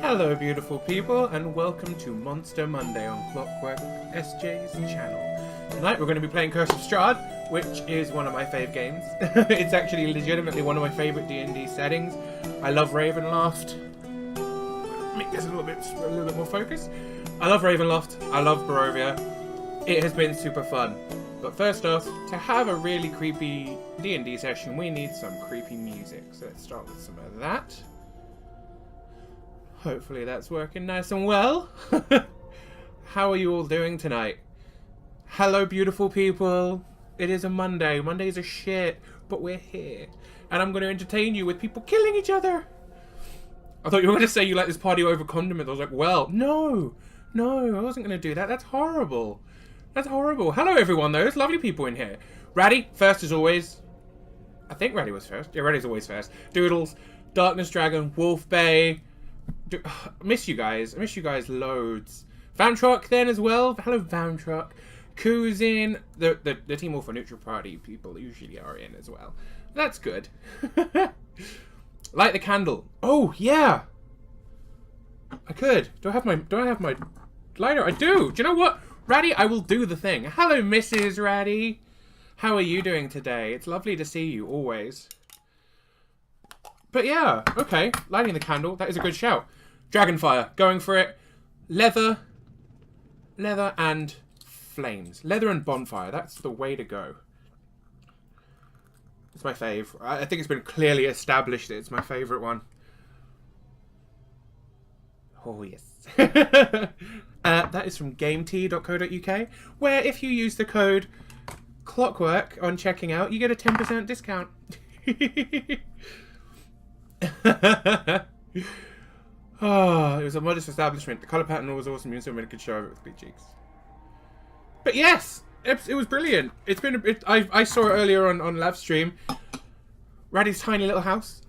Hello beautiful people and welcome to Monster Monday on Clockwork SJ's channel. Tonight we're going to be playing Curse of Strahd, which is one of my fave games. It's actually legitimately one of my favourite D&D settings. I love Ravenloft. Make this a little bit more focused. I love Ravenloft, I love Barovia. It has been super fun. But first off, to have a really creepy D&D session, we need some creepy music. So let's start with some of that. Hopefully that's working nice and well. How are you all doing tonight? Hello beautiful people. It is a Monday. Mondays are shit, but we're here. And I'm going to entertain you with people killing each other. I thought you were going to say you like this party over condiments. I was like, well, no, I wasn't going to do that. That's horrible. That's horrible. Hello everyone though. There's lovely people in here. Ratty, first as always. I think Ratty was first. Yeah, Ratty's always first. Doodles, Darkness Dragon, Wolf Bay. I miss you guys. I miss you guys loads. Vamtruck then as well. Hello Vamtruck. Koo's in. The Team Wolf and Neutral Party people usually are in as well. That's good. Light the candle. Oh yeah. I could. Do I have my lighter? I do. Do you know what? Ratty, I will do the thing. Hello Mrs. Ratty. How are you doing today? It's lovely to see you always. But yeah, okay, lighting the candle, that is a good shout. Dragonfire, going for it. Leather and flames. Leather and bonfire, that's the way to go. It's my fave. I think it's been clearly established that it's my favourite one. Oh yes. That is from gamet.co.uk, where if you use the code Clockwork on checking out, you get a 10% discount. Oh, it was a modest establishment. The colour pattern was awesome. You made a good show of it with big cheeks. But yes, it was brilliant. It's been. I saw it earlier on live stream. Raddy's tiny little house.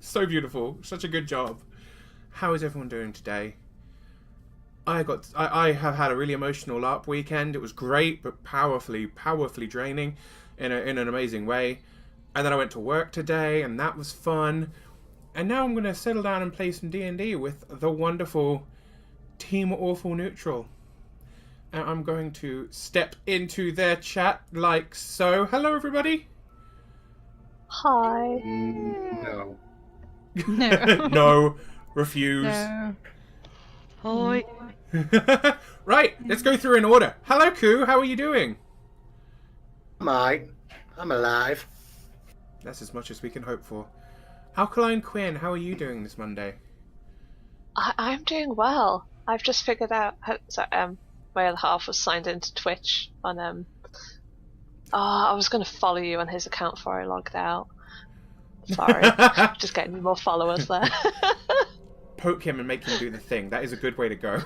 So beautiful. Such a good job. How is everyone doing today? I have had a really emotional LARP weekend. It was great, but powerfully draining in an amazing way. And then I went to work today, and that was fun. And now I'm going to settle down and play some D&D with the wonderful Team Awful Neutral. And I'm going to step into their chat like so. Hello, everybody. Hi. No. No. Refuse. No. Hi. Right, let's go through in order. Hello, Koo. How are you doing? I'm alive. That's as much as we can hope for. Alkaline Quinn, how are you doing this Monday? I'm doing well. I've just figured out how, my other half was signed into Twitch on I was going to follow you on his account before I logged out. Sorry. Just getting more followers there. Poke him and make him do the thing. That is a good way to go.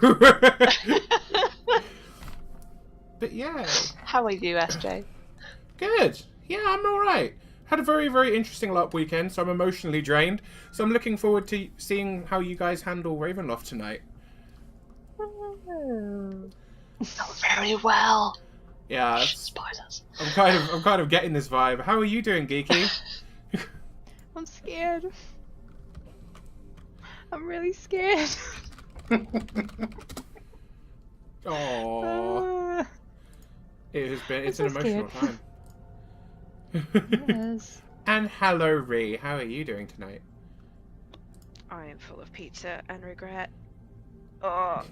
But yeah. How are you, SJ? Good. Yeah, I'm alright. Had a very, very interesting LARP weekend, so I'm emotionally drained. So I'm looking forward to seeing how you guys handle Ravenloft tonight. Oh, very well. Yeah, Spiders. I'm kind of getting this vibe. How are you doing, Geeky? I'm scared. I'm really scared. Aww. It's an emotional time. Yes. And hello, Ree. How are you doing tonight? I am full of pizza and regret. Oh,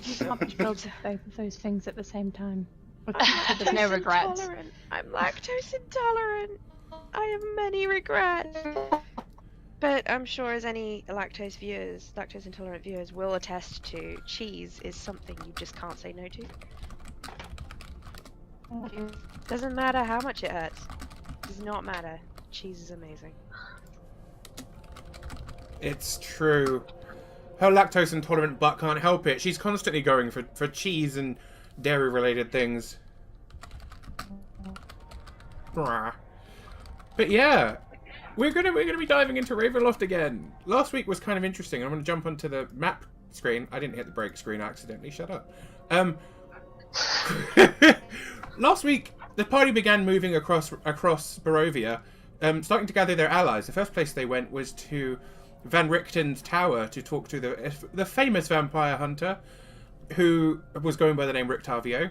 You can't be filled with both of those things at the same time. I'm There's no regrets. intolerant. I'm lactose intolerant. I have many regrets. But I'm sure as any lactose intolerant viewers will attest to, cheese is something you just can't say no to. Doesn't matter how much it hurts. Does not matter. Cheese is amazing. It's true. Her lactose intolerant butt can't help it. She's constantly going for cheese and dairy related things. But yeah, we're gonna be diving into Ravenloft again. Last week was kind of interesting. I'm gonna jump onto the map screen. I didn't hit the break screen accidentally. Shut up. Last week the party began moving across Barovia, starting to gather their allies. The first place they went was to Van Richten's tower to talk to the famous vampire hunter who was going by the name Rictavio,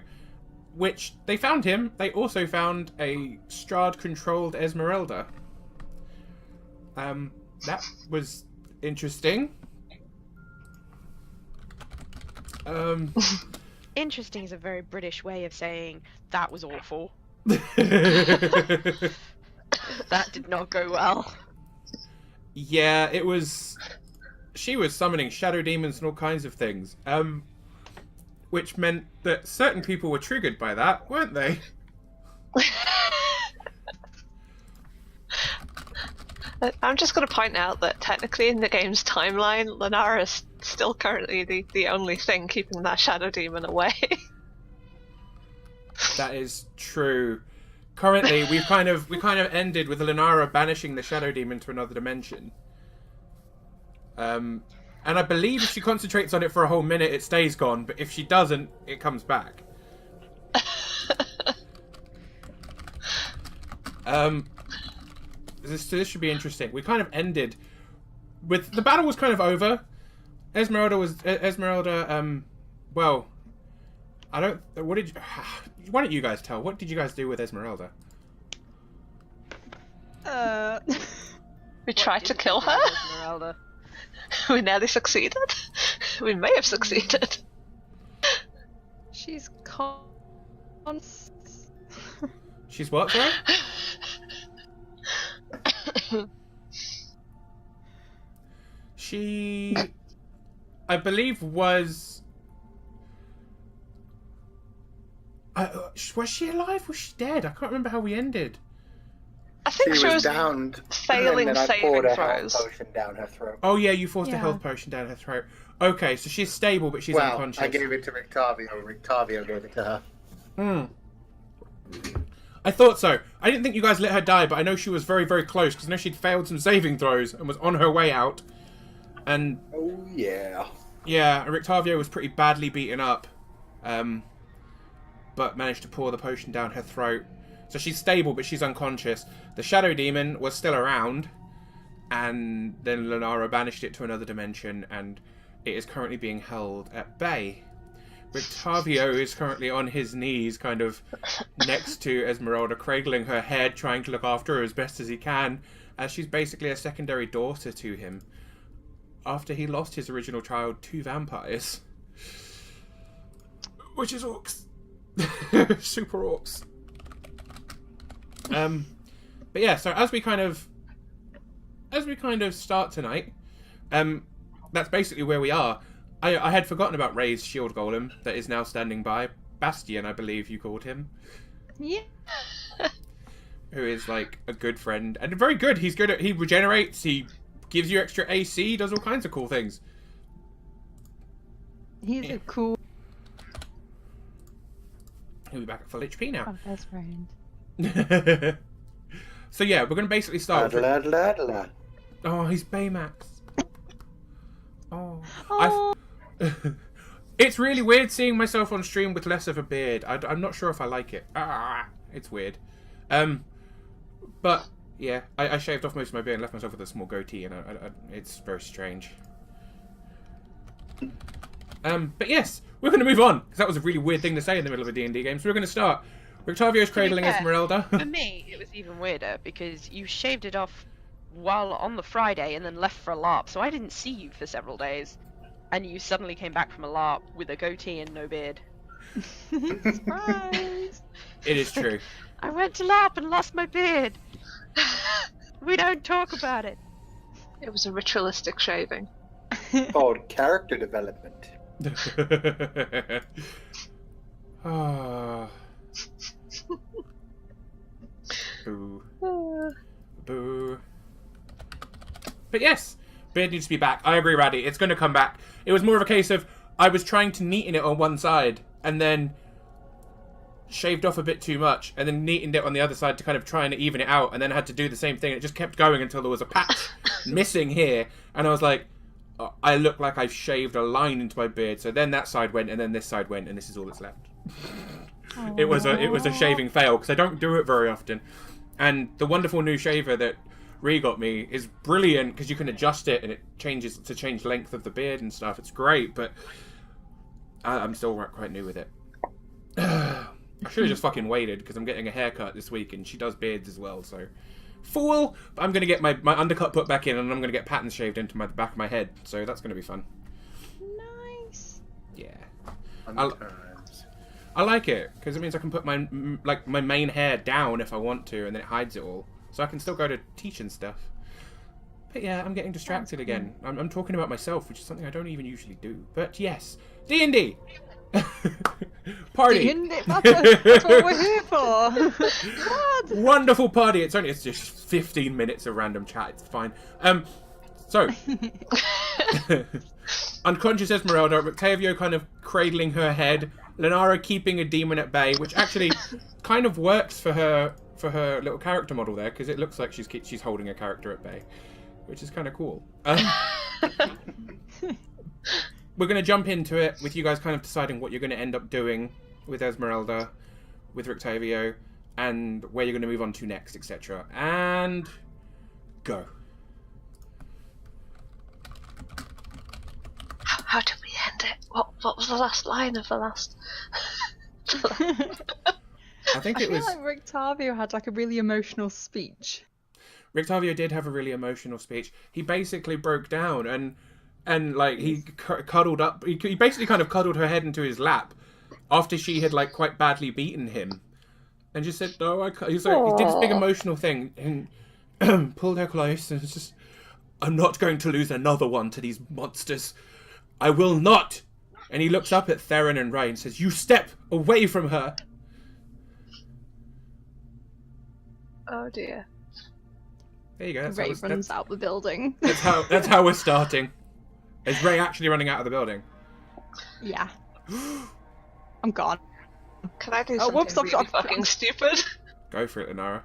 which they found him. They also found a Strahd-controlled Esmeralda. That was interesting. Interesting is a very British way of saying that was awful. That did not go well. Yeah, it was... She was summoning shadow demons and all kinds of things. Which meant that certain people were triggered by that, weren't they? I'm just going to point out that technically in the game's timeline, Lenara is still currently the only thing keeping that shadow demon away. That is true. Currently, we kind of ended with Lenara banishing the shadow demon to another dimension. And I believe if she concentrates on it for a whole minute, it stays gone. But if she doesn't, it comes back. This should be interesting. We kind of ended with the battle was kind of over. Esmeralda. Well, I don't. What did? Why don't you guys tell? What did you guys do with Esmeralda? We tried to kill her. Esmeralda. We nearly succeeded. We may have succeeded. She's She's what, sorry? She, I believe, was she alive? Was she dead? I can't remember how we ended. I think She was downed, failing and then I saving poured a throws. health potion down her throat. Oh yeah, you forced a Yeah. health potion down her throat. Okay, so she's stable, but she's Well, unconscious. I gave it to Rictavio. Rictavio gave it to her. Hmm. I thought so. I didn't think you guys let her die, but I know she was very, very close, because I know she'd failed some saving throws and was on her way out. And Oh, yeah. yeah, Rictavio was pretty badly beaten up, but managed to pour the potion down her throat. So she's stable, but she's unconscious. The Shadow Demon was still around, and then Lenara banished it to another dimension, and it is currently being held at bay. Rictavio is currently on his knees, kind of next to Esmeralda, cradling her head, trying to look after her as best as he can, as she's basically a secondary daughter to him, after he lost his original child to vampires. Which is orcs. Super orcs. But yeah, so as we kind of start tonight, that's basically where we are. I had forgotten about Ray's shield golem that is now standing by. Bastion, I believe you called him. Yeah. Who is like a good friend and very good. He's good at, he regenerates, he gives you extra AC, does all kinds of cool things. He's a cool He'll be back at full HP now. best friend. So yeah, we're gonna basically start with... La-la-la-la. Oh, he's Baymax. Oh. Oh, It's really weird seeing myself on stream with less of a beard. I'm not sure if I like it. It's weird. But yeah, I shaved off most of my beard and left myself with a small goatee, and it's very strange. But yes, we're going to move on, because that was a really weird thing to say in the middle of a D&D game. So we're going to start. Rictavio's cradling fair, Esmeralda. For me, it was even weirder because you shaved it off while on the Friday and then left for a LARP, so I didn't see you for several days. And you suddenly came back from a LARP with a goatee and no beard. surprise! It is true. I went to LARP and lost my beard. We don't talk about it. It was a ritualistic shaving. Called character development. Ah. Boo. Boo. But yes, beard needs to be back. I agree, Raddy. It's going to come back. It was more of a case of I was trying to neaten it on one side and then shaved off a bit too much and then neatened it on the other side to kind of try and even it out, and then had to do the same thing. It just kept going until there was a patch missing here, and I was like, oh, I look like I've shaved a line into my beard. So then that side went, and then this side went, and this is all that's left. It was a shaving fail because I don't do it very often. And the wonderful new shaver that Ree got me is brilliant because you can adjust it and it changes to change length of the beard and stuff. It's great, but I'm still quite new with it. I should have just fucking waited because I'm getting a haircut this week and she does beards as well, so... Fool! But I'm going to get my undercut put back in and I'm going to get patterns shaved into the back of my head, so that's going to be fun. Nice. Yeah. Undercarriage. I like it because it means I can put my main hair down if I want to, and then it hides it all, so I can still go to teach and stuff. But yeah, I'm getting distracted again. I'm talking about myself, which is something I don't even usually do. But yes, D&D party. D&D, that's what we're here for. God. Wonderful party. It's just 15 minutes of random chat. It's fine. So unconscious Esmeralda, Octavio kind of cradling her head, Lenara keeping a demon at bay, which actually kind of works for her little character model there, because it looks like she's holding a character at bay, which is kind of cool. We're going to jump into it with you guys kind of deciding what you're going to end up doing with Esmeralda, with Octavio, and where you're going to move on to next, etc. And go. How did we end it? What was the last line of the last? I think I it feel was... like Rictavio had like a really emotional speech. Rictavio did have a really emotional speech. He basically broke down and like he cuddled up. He basically kind of cuddled her head into his lap after she had like quite badly beaten him, and just said, "No, I can't." He did this big emotional thing and pulled her close and was just, "I'm not going to lose another one to these monsters. I will not." And he looks up at Theron and Ray and says, "You step away from her." Oh dear. There you go. Ray runs out the building. That's how we're starting. Is Ray actually running out of the building? Yeah. I'm gone. Can I do something really fucking stupid? Go for it, Lenara.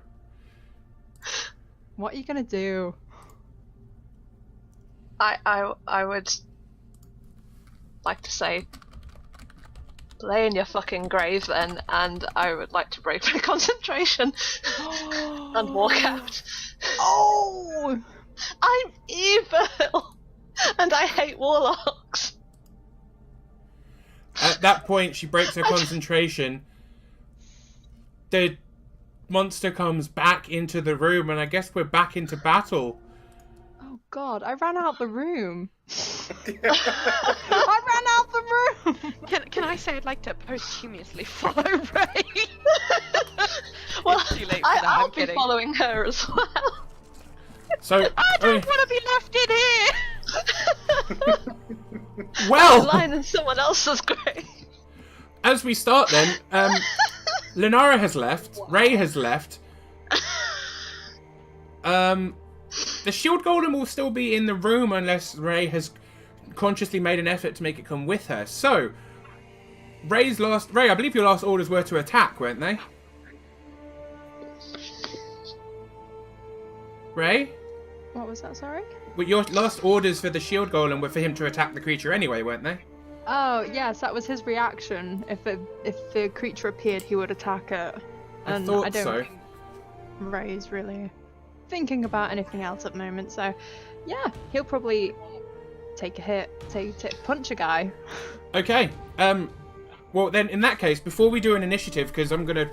What are you gonna do? I would like to say, lay in your fucking grave then, and I would like to break my concentration and walk out. Oh! I'm evil! And I hate warlocks. At that point, she breaks her concentration. The monster comes back into the room, and I guess we're back into battle. Oh god, I ran out the room. I ran out the room! Can I say I'd like to posthumously follow Ray? Well, It's too late for that, I'll I'm be kidding. following her as well. So, I don't want to be left in here! well, Lying in someone else's grave. as we start then, Lenara has left, Ray has left. The shield golem will still be in the room unless Ray has consciously made an effort to make it come with her. So, Ray, I believe your last orders were to attack, weren't they? Ray? What was that, sorry? Well, your last orders for the shield golem were for him to attack the creature anyway, weren't they? Oh, yes, that was his reaction. If the creature appeared, he would attack it. I And thought I don't so. think Ray's really thinking about anything else at the moment, so yeah, he'll probably take a hit, punch a guy. Okay. Well, then, in that case, before we do an initiative, because I'm gonna,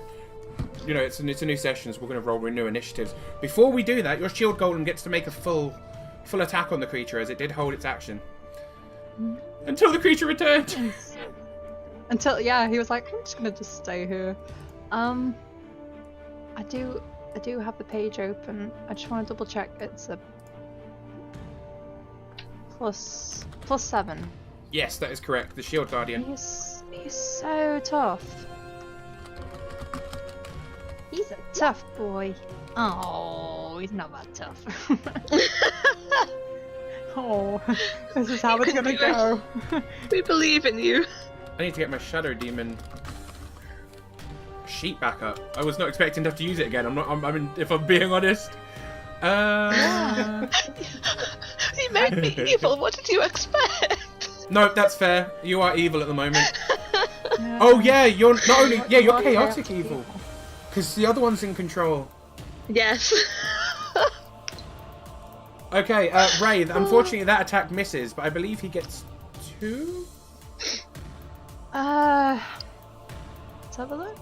it's a new session, so we're gonna roll new initiatives. Before we do that, your shield golem gets to make a full attack on the creature, as it did hold its action until the creature returned. Until he was like, I'm just gonna stay here. I do have the page open. I just want to double check. It's a plus 7. Yes, that is correct. The shield guardian. He's so tough. He's a tough boy. Oh, he's not that tough. Oh, this is how it's gonna go. We believe in you. I need to get my shadow demon sheet back up. I was not expecting to have to use it again. I mean, if I'm being honest. You made me evil. What did you expect? No, that's fair. You are evil at the moment. Oh yeah, you're not only you're chaotic evil, because the other one's in control. Yes. Okay, Wraith, unfortunately that attack misses, but I believe he gets 2? Let's have a look.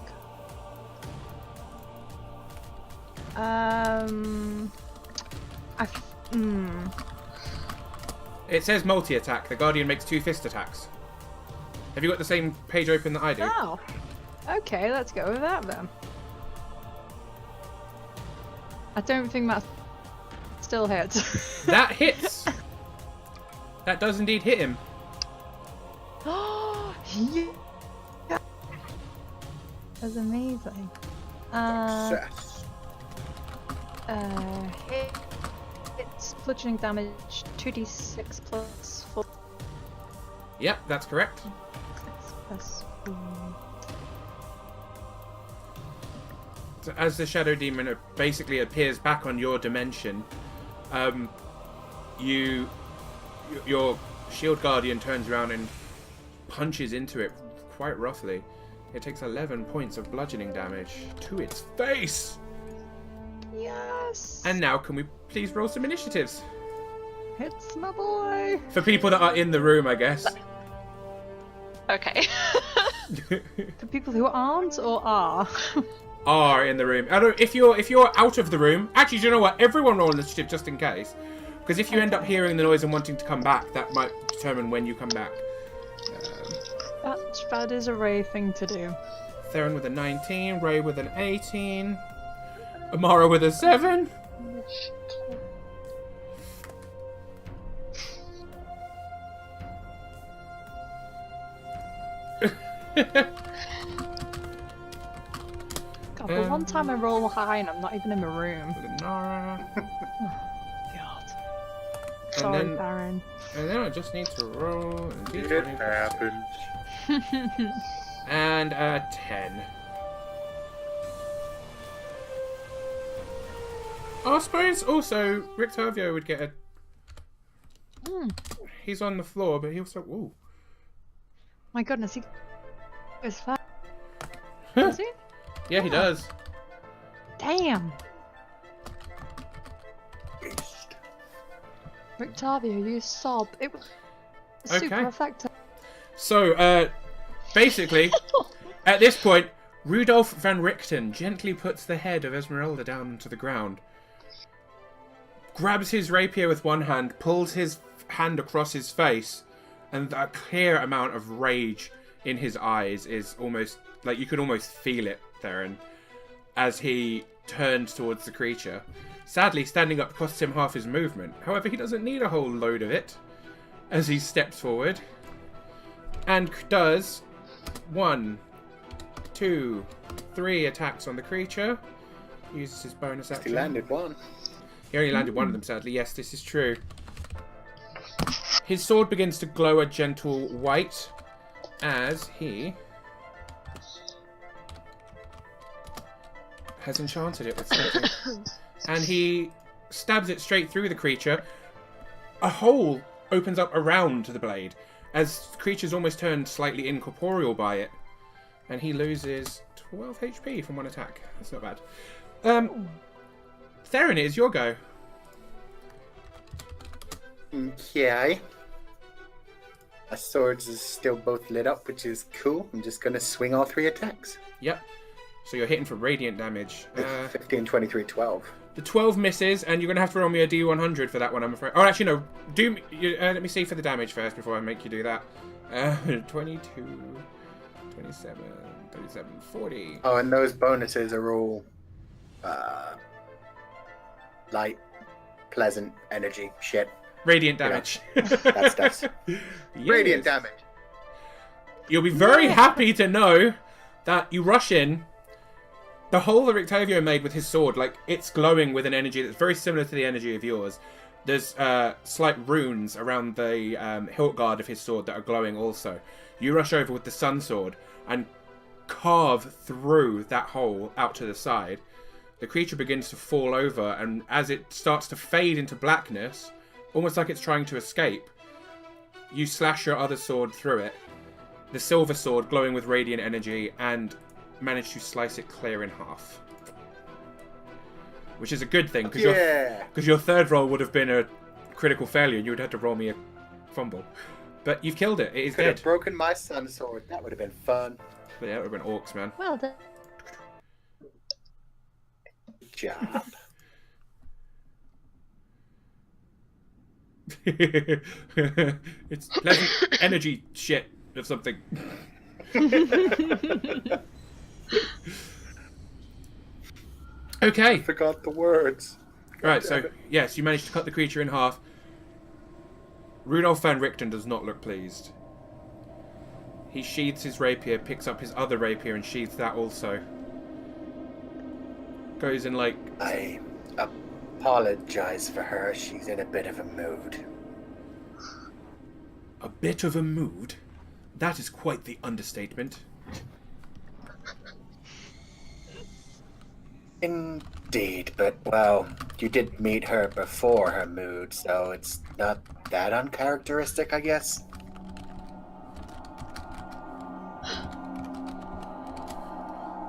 It says multi-attack. The Guardian makes 2 fist attacks. Have you got the same page open that I do? Oh. Okay, let's go with that then. I don't think that still hits. That hits! That does indeed hit him. Oh, yeah. That's amazing. Success. It's bludgeoning damage 2d6 plus 4. Yep, that's correct. Plus So as the Shadow Demon basically appears back on your dimension, your Shield Guardian turns around and punches into it quite roughly. It takes 11 points of bludgeoning damage to its face. Yes. And now, can we please roll some initiatives? It's my boy. For people that are in the room, I guess. Okay. For people who aren't or are. Are in the room. I don't. If you're out of the room, actually, do you know what? Everyone roll initiative just in case, because if you end up hearing the noise and wanting to come back, that might determine when you come back. That is a Ray thing to do. Theron with a 19, Ray with an 18, Amara with a 7. God, the one time I roll high and I'm not even in the room. Lenara. God. And Sorry, then- Baron. And then I just need to roll a It d20 happens. and a 10. I suppose also Rictavio would get a. He's on the floor, but he also. Ooh. My goodness, he is fast. Does he? Yeah, he does. Damn. Beast. Rictavio, you sob. It was super Okay. effective. So, basically, at this point, Rudolph van Richten gently puts the head of Esmeralda down onto the ground, grabs his rapier with one hand, pulls his hand across his face, and a clear amount of rage in his eyes is almost like you could almost feel it, Theron, as he turns towards the creature. Sadly, standing up costs him half his movement. However, he doesn't need a whole load of it as he steps forward and does 1, 2, 3 attacks on the creature. Uses his bonus action. He landed one. He only landed one of them, sadly. Yes, this is true. His sword begins to glow a gentle white as he has enchanted it with something. And he stabs it straight through the creature. A hole opens up around the blade as the creature's almost turned slightly incorporeal by it. And he loses 12 HP from one attack. That's not bad. Theron, it is your go. Okay. My swords is still both lit up, which is cool. I'm just gonna swing all 3 attacks. Yep. So you're hitting for radiant damage. 15, 23, 12. The 12 misses, and you're going to have to roll me a d100 for that one, I'm afraid. Oh, actually, no. Let me see for the damage first before I make you do that. 22, 27, 37, 40. Oh, and those bonuses are all light, pleasant energy shit. Radiant damage. That stuff's Yes. radiant damage. You'll be very happy to know that you rush in. The hole that Rictavio made with his sword, like, it's glowing with an energy that's very similar to the energy of yours. There's slight runes around the hilt guard of his sword that are glowing also. You rush over with the sun sword and carve through that hole out to the side. The creature begins to fall over, and as it starts to fade into blackness, almost like it's trying to escape, you slash your other sword through it. The silver sword glowing with radiant energy, and manage to slice it clear in half. which is a good thing because Yeah. your third roll would have been a critical failure and you would have had to roll me a fumble. But you've killed it. It is Could dead. have broken my sun sword. That would have been fun. But yeah, it would have been orcs, man. Well done. Good job. It's pleasant energy shit of something. Okay. Forgot the words. Right, Damn so it. yes, you managed to cut the creature in half. Rudolf van Richten does not look pleased. He sheathes his rapier, picks up his other rapier and sheathes that also. Goes in like... I apologize for her. She's in a bit of a mood. A bit of a mood? That is quite the understatement. Indeed, but, well, you did meet her before her mood, so it's not that uncharacteristic, I guess.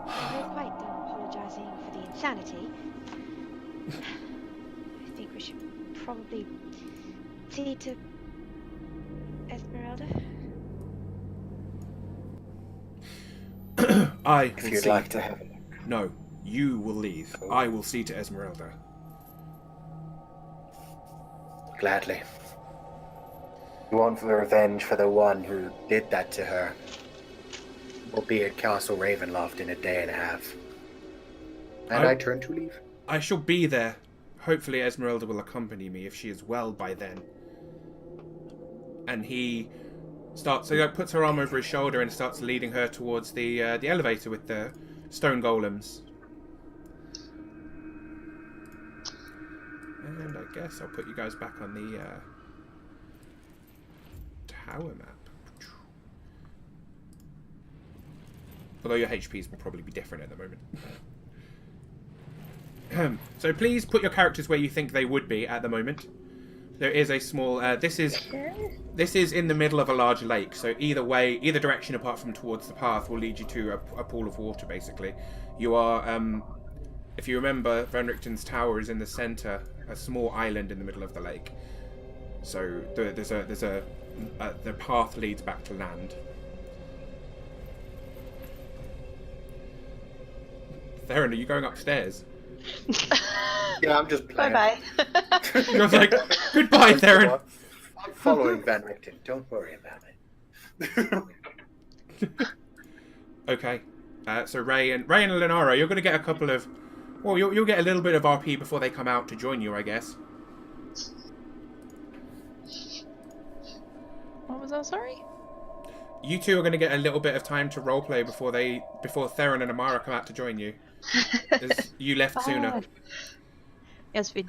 We're quite done apologising for the insanity. I think we should probably see to Esmeralda. I If will you'd see... like to have it. No, you will leave. Cool. I will see to Esmeralda. Gladly. You want revenge for the one who did that to her. We'll be at Castle Ravenloft in a day and a half. And I turn to leave. I shall be there. Hopefully Esmeralda will accompany me if she is well by then. And he starts... So he puts her arm over his shoulder and starts leading her towards the elevator with the stone golems. And I guess I'll put you guys back on the tower map. Although your HPs will probably be different at the moment. So please put your characters where you think they would be at the moment. There is a small... This is in the middle of a large lake, so either way, either direction apart from towards the path will lead you to a pool of water, basically. You are... if you remember, Van Richten's tower is in the centre, a small island in the middle of the lake. So the path leads back to land. Theron, are you going upstairs? Yeah, I'm just playing. Bye-bye. You're like, goodbye, Theron. I'm following Van Richten. Don't worry about it. Okay. So Ray and Lenara, you're going to get a couple of... Well, you'll get a little bit of RP before they come out to join you, I guess. What was that, sorry? You two are going to get a little bit of time to roleplay before Theron and Amara come out to join you. As you left sooner. Yes, we...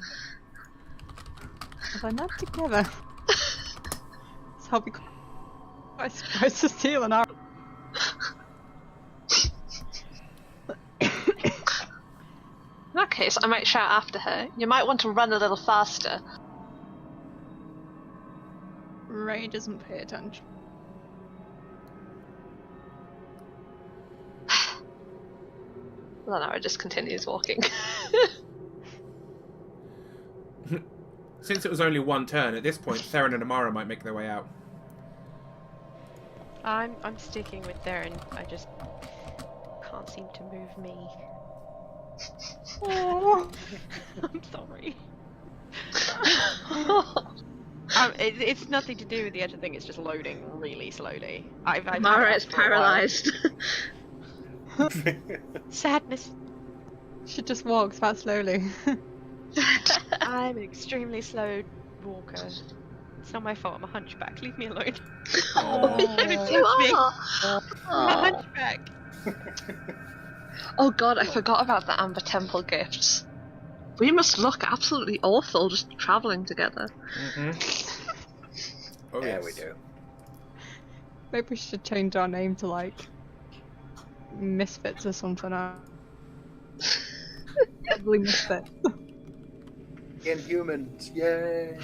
If I'm not together... So I'll be quite surprised to steal an hour. In that case, I might shout after her. You might want to run a little faster. Ray doesn't pay attention. Lenara just continues walking. Since it was only one turn, at this point, Theron and Amara might make their way out. I'm sticking with Theron. I just can't seem to move me. Oh. I'm sorry. It's nothing to do with the edge of thing. It's just loading really slowly. Mara is paralysed. Sadness. She just walks that slowly. I'm an extremely slow walker. It's not my fault. I'm a hunchback. Leave me alone. Don't touch me. I'm a hunchback. Oh god, I forgot about the Amber Temple gifts. We must look absolutely awful just travelling together. Mm-hmm. Oh, Yeah, yes. we do. Maybe we should change our name to like Misfits or something. Ugly Misfits. Inhumans, yay!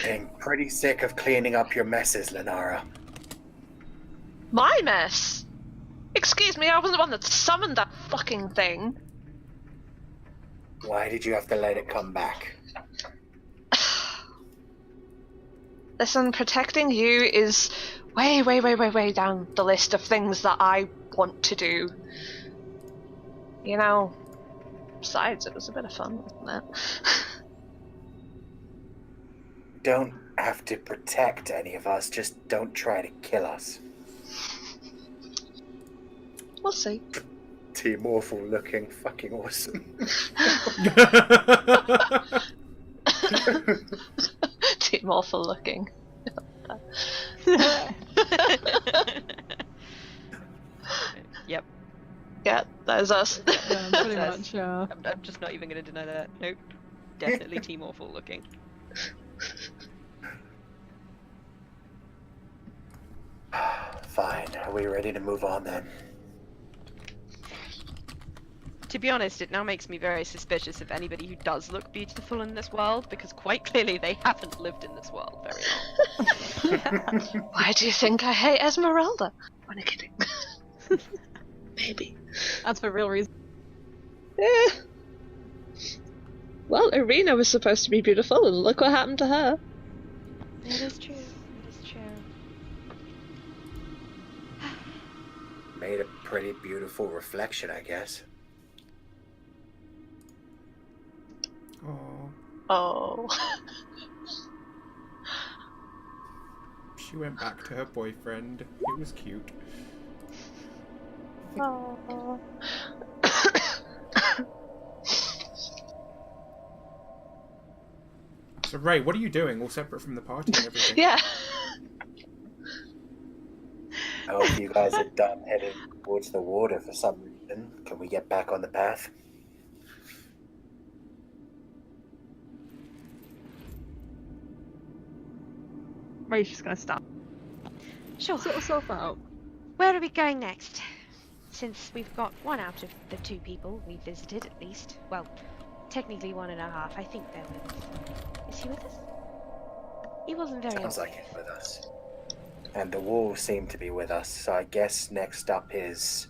Getting pretty sick of cleaning up your messes, Lenara. My mess? Excuse me, I wasn't the one that summoned that fucking thing. Why did you have to let it come back? Listen, protecting you is way, way, way, way, way down the list of things that I want to do. You know, besides, it was a bit of fun, wasn't it? Don't have to protect any of us, just don't try to kill us. We'll see. Team Awful looking fucking awesome. Team Awful looking. Yep. Yeah, that is us. Yeah, pretty Says- much, yeah. I'm just not even going to deny that. Nope. Definitely Team Awful looking. Fine, are we ready to move on then? To be honest, it now makes me very suspicious of anybody who does look beautiful in this world, because quite clearly they haven't lived in this world very long. Why do you think I hate Esmeralda? Only kidding. Maybe. That's for real reason. Yeah. Well, Irina was supposed to be beautiful, and look what happened to her. It is true. It is true. Made a pretty beautiful reflection, I guess. Oh, Oh. she went back to her boyfriend. It was cute. Oh. So Ray, what are you doing? All separate from the party and everything? Yeah. I hope you guys are done heading towards the water for some reason. Can we get back on the path? Ray's just gonna stop. Sure. Sort yourself out. Where are we going next? Since we've got one out of the two people we visited, at least. Well, technically 1.5. I think they're with us. Is he with us? He wasn't very Sounds like obvious. it with us. And the wolves seem to be with us, so I guess next up is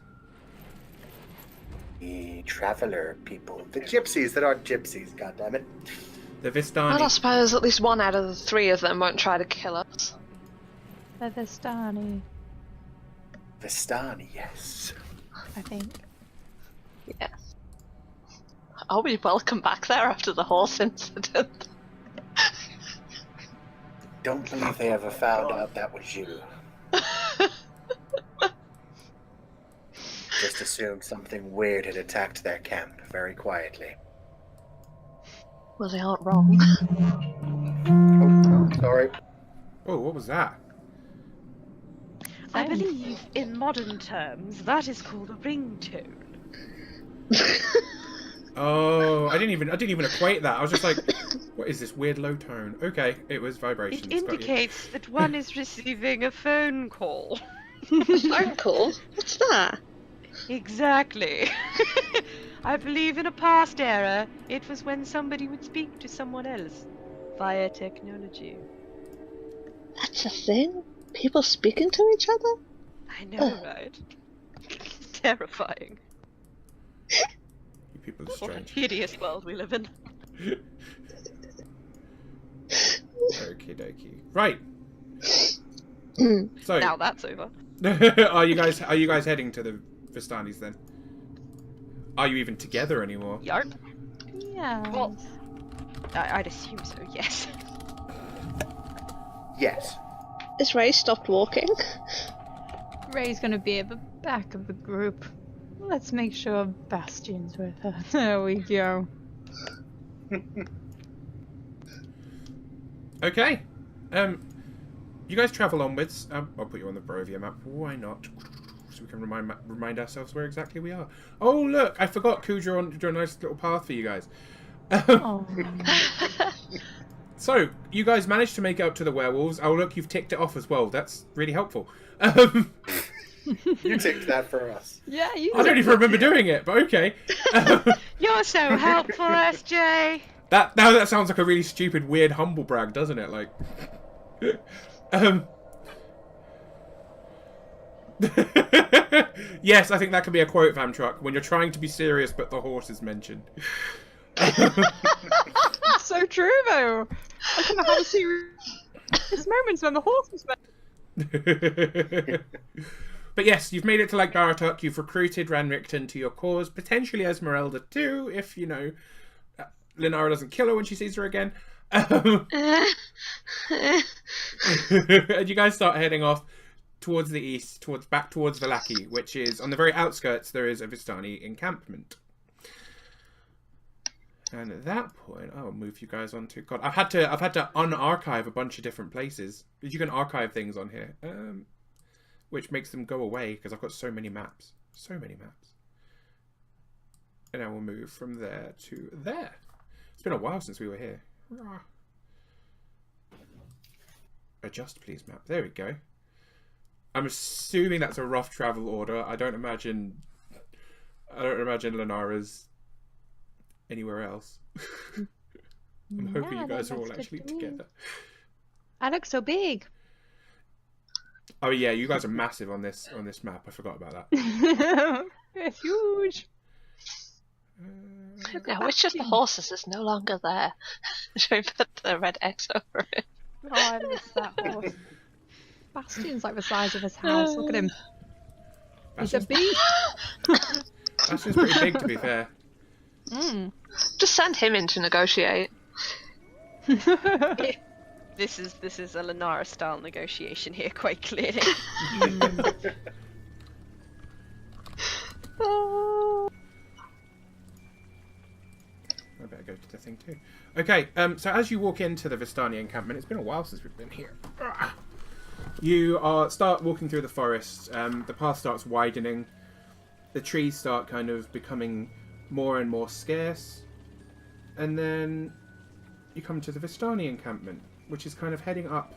the traveler people. The gypsies that aren't gypsies, goddammit. The Well, I Vistani. suppose at least one out of the three of them won't try to kill us. They're the Stani, Vistani, yes. I think. Yes. Are we welcome back there after the horse incident? Don't believe they ever found out that was you. Just assumed something weird had attacked their camp very quietly. Well, they aren't wrong. Oh, sorry. Oh, what was that? I believe, in modern terms, that is called a ringtone. Oh, I didn't even equate that. I was just like, what is this weird low tone? Okay, it was vibrations. It got you. indicates that one is receiving a phone call. Phone call? What's that? Exactly. I believe in a past era, it was when somebody would speak to someone else via technology. That's a thing? People speaking to each other? I know, right? Terrifying. You people are What a strange. hideous world we live in. Okie dokie. Right. So, Now that's over. are you guys heading to the Vistanis then? Are you even together anymore? Yarp. Yeah. Well, I'd assume so, yes. Yes. Is Ray stopped walking? Ray's gonna be at the back of the group. Let's make sure Bastion's with her. There we go. Okay. You guys travel onwards. I'll put you on the Barovia map. Why not? So we can remind ourselves where exactly we are. Oh look, I forgot Ku drew a nice little path for you guys. Oh. So you guys managed to make it up to the werewolves. Oh look, you've ticked it off as well. That's really helpful. You ticked that for us. Yeah, you. I don't even remember doing it, but okay. You're so helpful, SJ. That sounds like a really stupid, weird humble brag, doesn't it? Like, Yes, I think that could be a quote, Vam Truck. When you're trying to be serious, but the horse is mentioned. It's so true, though. I couldn't have a serious moments when the horse was mentioned. But yes, you've made it to Lake Baratok. You've recruited Ranrikton to your cause, potentially Esmeralda too, if, you know, Linara doesn't kill her when she sees her again. And you guys start heading off towards the east, back towards Vallaki, which is on the very outskirts. There is a Vistani encampment. And at that point, I'll move you guys on to... God, I've had to unarchive a bunch of different places. You can archive things on here. Which makes them go away, because I've got so many maps. So many maps. And I will move from there to there. It's been a while since we were here. Adjust, please, map. There we go. I'm assuming that's a rough travel order. I don't imagine Lenara's anywhere else. I'm hoping you guys are all actually together. I look so big. Oh yeah, you guys are massive on this map. I forgot about that. It's huge. Yeah, which of the horses is no longer there? Should we put the red X over it? Oh, I miss that horse. Bastion's like the size of his house. Look at him. He's a beast. Bastion's pretty big, to be fair. Just send him in to negotiate. This is a Lenara style negotiation here, quite clearly. I better go to the thing too. Okay, so as you walk into the Vistani encampment, it's been a while since we've been here. You start walking through the forest. The path starts widening. The trees start kind of becoming more and more scarce. And then you come to the Vistani encampment, which is kind of heading up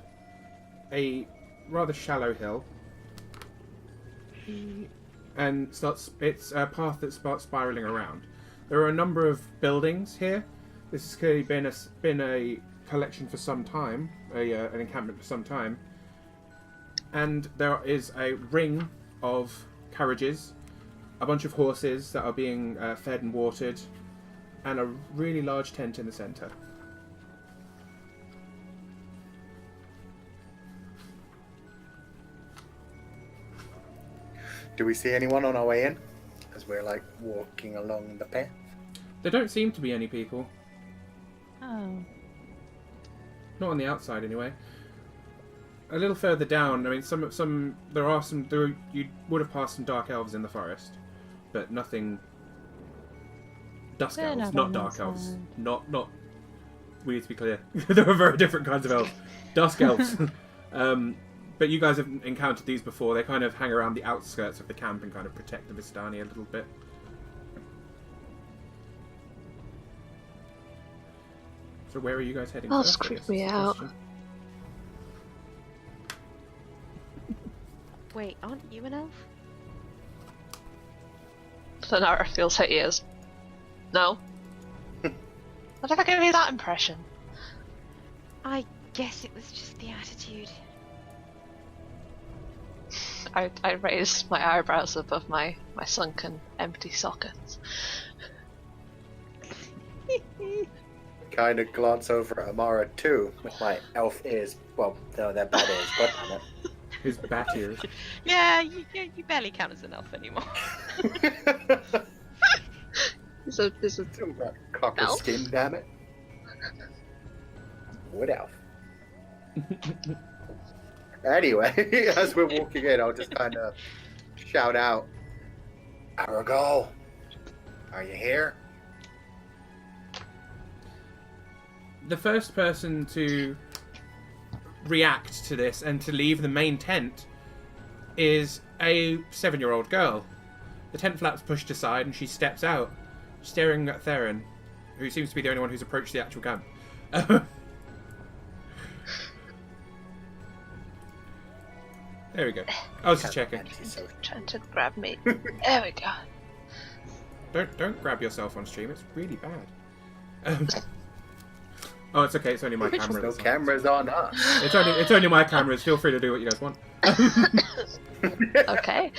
a rather shallow hill. And it's a path that starts spiraling around. There are a number of buildings here. This has clearly been a collection for some time, an encampment for some time. And there is a ring of carriages, a bunch of horses that are being fed and watered, and a really large tent in the centre. Do we see anyone on our way in? As we're like walking along the path? There don't seem to be any people. Oh. Not on the outside, anyway. A little further down, I mean, you would have passed some dark elves in the forest, but nothing. Dusk They're elves, not not on dark that elves. side. Not. We need to be clear. There are very different kinds of elves. Dusk elves. But you guys have encountered these before. They kind of hang around the outskirts of the camp and kind of protect the Vistani a little bit. So where are you guys heading? Oh, first, just I creep guess, me is the out. question. Wait, aren't you an elf? Lenara feels her ears. No. What did I give you that impression? I guess it was just the attitude. I raised my eyebrows above my sunken, empty sockets. Kind of glance over at Amara too, with my elf ears. Well, no, they're bad ears, but damn it. His bat ears. Yeah, you barely count as an elf anymore. Is a Copper elf? skin, damn it. Wood elf. Anyway, as we're walking in, I'll just kind of shout out, Arago, are you here? The first person to react to this and to leave the main tent is a 7-year-old girl. The tent flap's pushed aside and she steps out, staring at Theron, who seems to be the only one who's approached the actual camp. There we go. I was just checking. Trying to grab me. There we go. Don't grab yourself on stream. It's really bad. Oh, it's okay. It's only my camera. No that's on. cameras on us. It's only my cameras. Feel free to do what you guys want. Okay.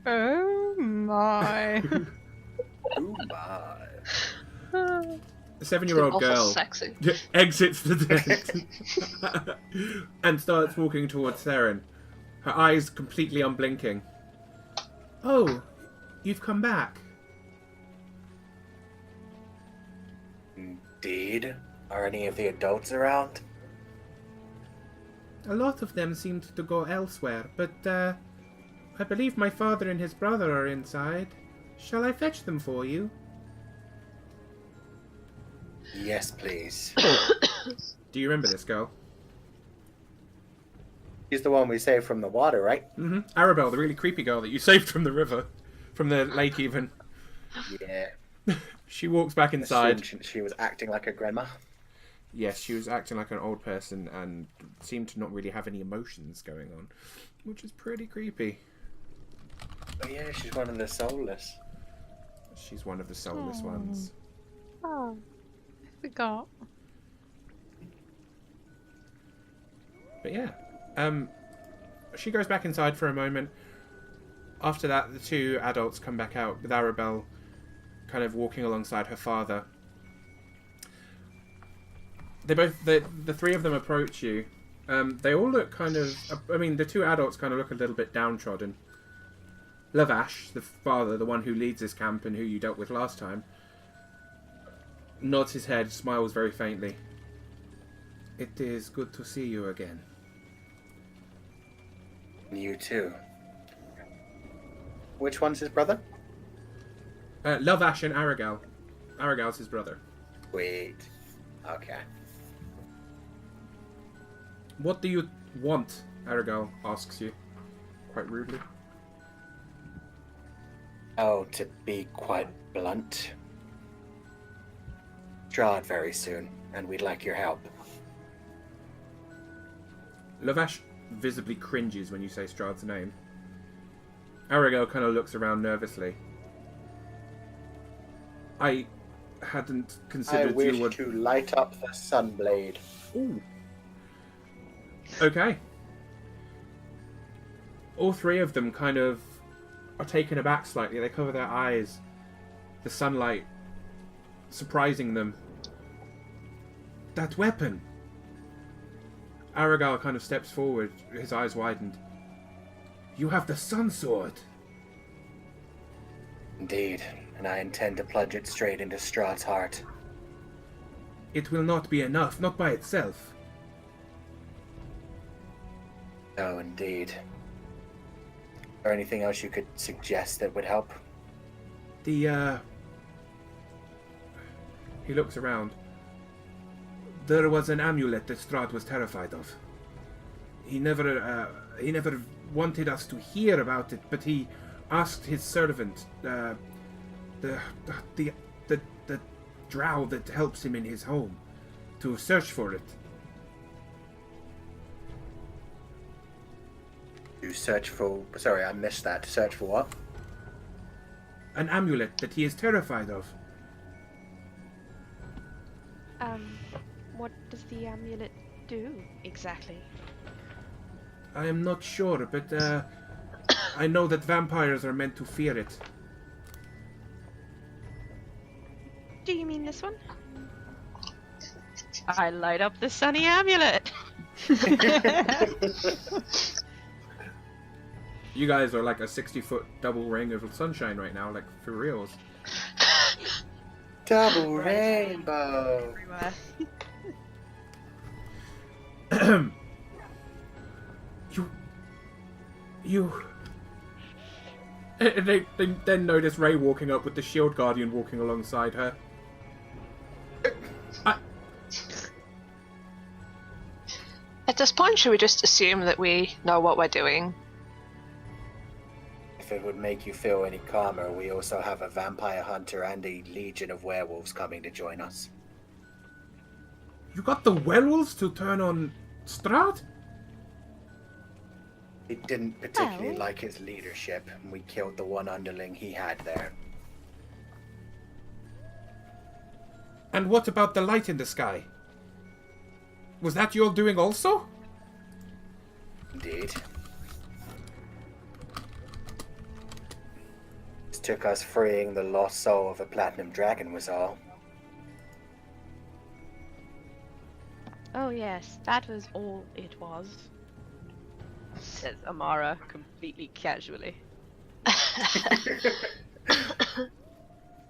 Oh my. Ooh, my. A 7-year-old Awful girl sexy. exits the tent and starts walking towards Theron, her eyes completely unblinking. Oh, you've come back. Indeed. Are any of the adults around? A lot of them seemed to go elsewhere, but I believe my father and his brother are inside. Shall I fetch them for you? Yes, please. Do you remember this girl? She's the one we saved from the water, right? Mm-hmm. Arabelle, the really creepy girl that you saved from the river. From the lake, even. Yeah. She walks back inside. Assumed she was acting like a grandma. Yes, she was acting like an old person and seemed to not really have any emotions going on, which is pretty creepy. Oh yeah, she's one of the soulless. She's one of the soulless ones. Oh, I forgot. But yeah, she goes back inside for a moment. After that, the two adults come back out with Arabelle kind of walking alongside her father. The three of them approach you. They all look kind of, I mean, the two adults kind of look a little bit downtrodden. Lavash, the father, the one who leads this camp and who you dealt with last time, nods his head, smiles very faintly. It is good to see you again. You too. Which one's his brother? Lavash and Aragal. Aragal's his brother. Wait. Okay. What do you want? Aragal asks you, quite rudely. Oh, to be quite blunt. Strahd very soon, and we'd like your help. Lavash visibly cringes when you say Strahd's name. Aragal kind of looks around nervously. I hadn't I considered wish you would... to light up the sunblade. Ooh. Okay. All three of them kind of are taken aback slightly. They cover their eyes. The sunlight surprising them. That weapon! Aragal kind of steps forward, his eyes widened. You have the sun sword! Indeed, and I intend to plunge it straight into Strahd's heart. It will not be enough, not by itself. Oh, indeed. Or anything else you could suggest that would help? He looks around. There was an amulet that Strahd was terrified of. He never wanted us to hear about it, but he asked his servant, the drow that helps him in his home, to search for it. To search for... Sorry, I missed that. To search for what? An amulet that he is terrified of. What does the amulet do exactly? I am not sure, but I know that vampires are meant to fear it. Do you mean this one? I light up the sunny amulet. You guys are like a 60-foot double ring of sunshine right now, like for reals. Double rainbow! Everywhere. You. They then notice Ray walking up with the shield guardian walking alongside her. At this point, should we just assume that we know what we're doing? If it would make you feel any calmer, we also have a vampire hunter and a legion of werewolves coming to join us. You got the werewolves to turn on Strahd? He didn't particularly Well. like his leadership, and we killed the one underling he had there. And what about the light in the sky? Was that your doing also? Indeed. It took us freeing the lost soul of a platinum dragon was all. Oh yes, that was all it was. Says Amara completely casually.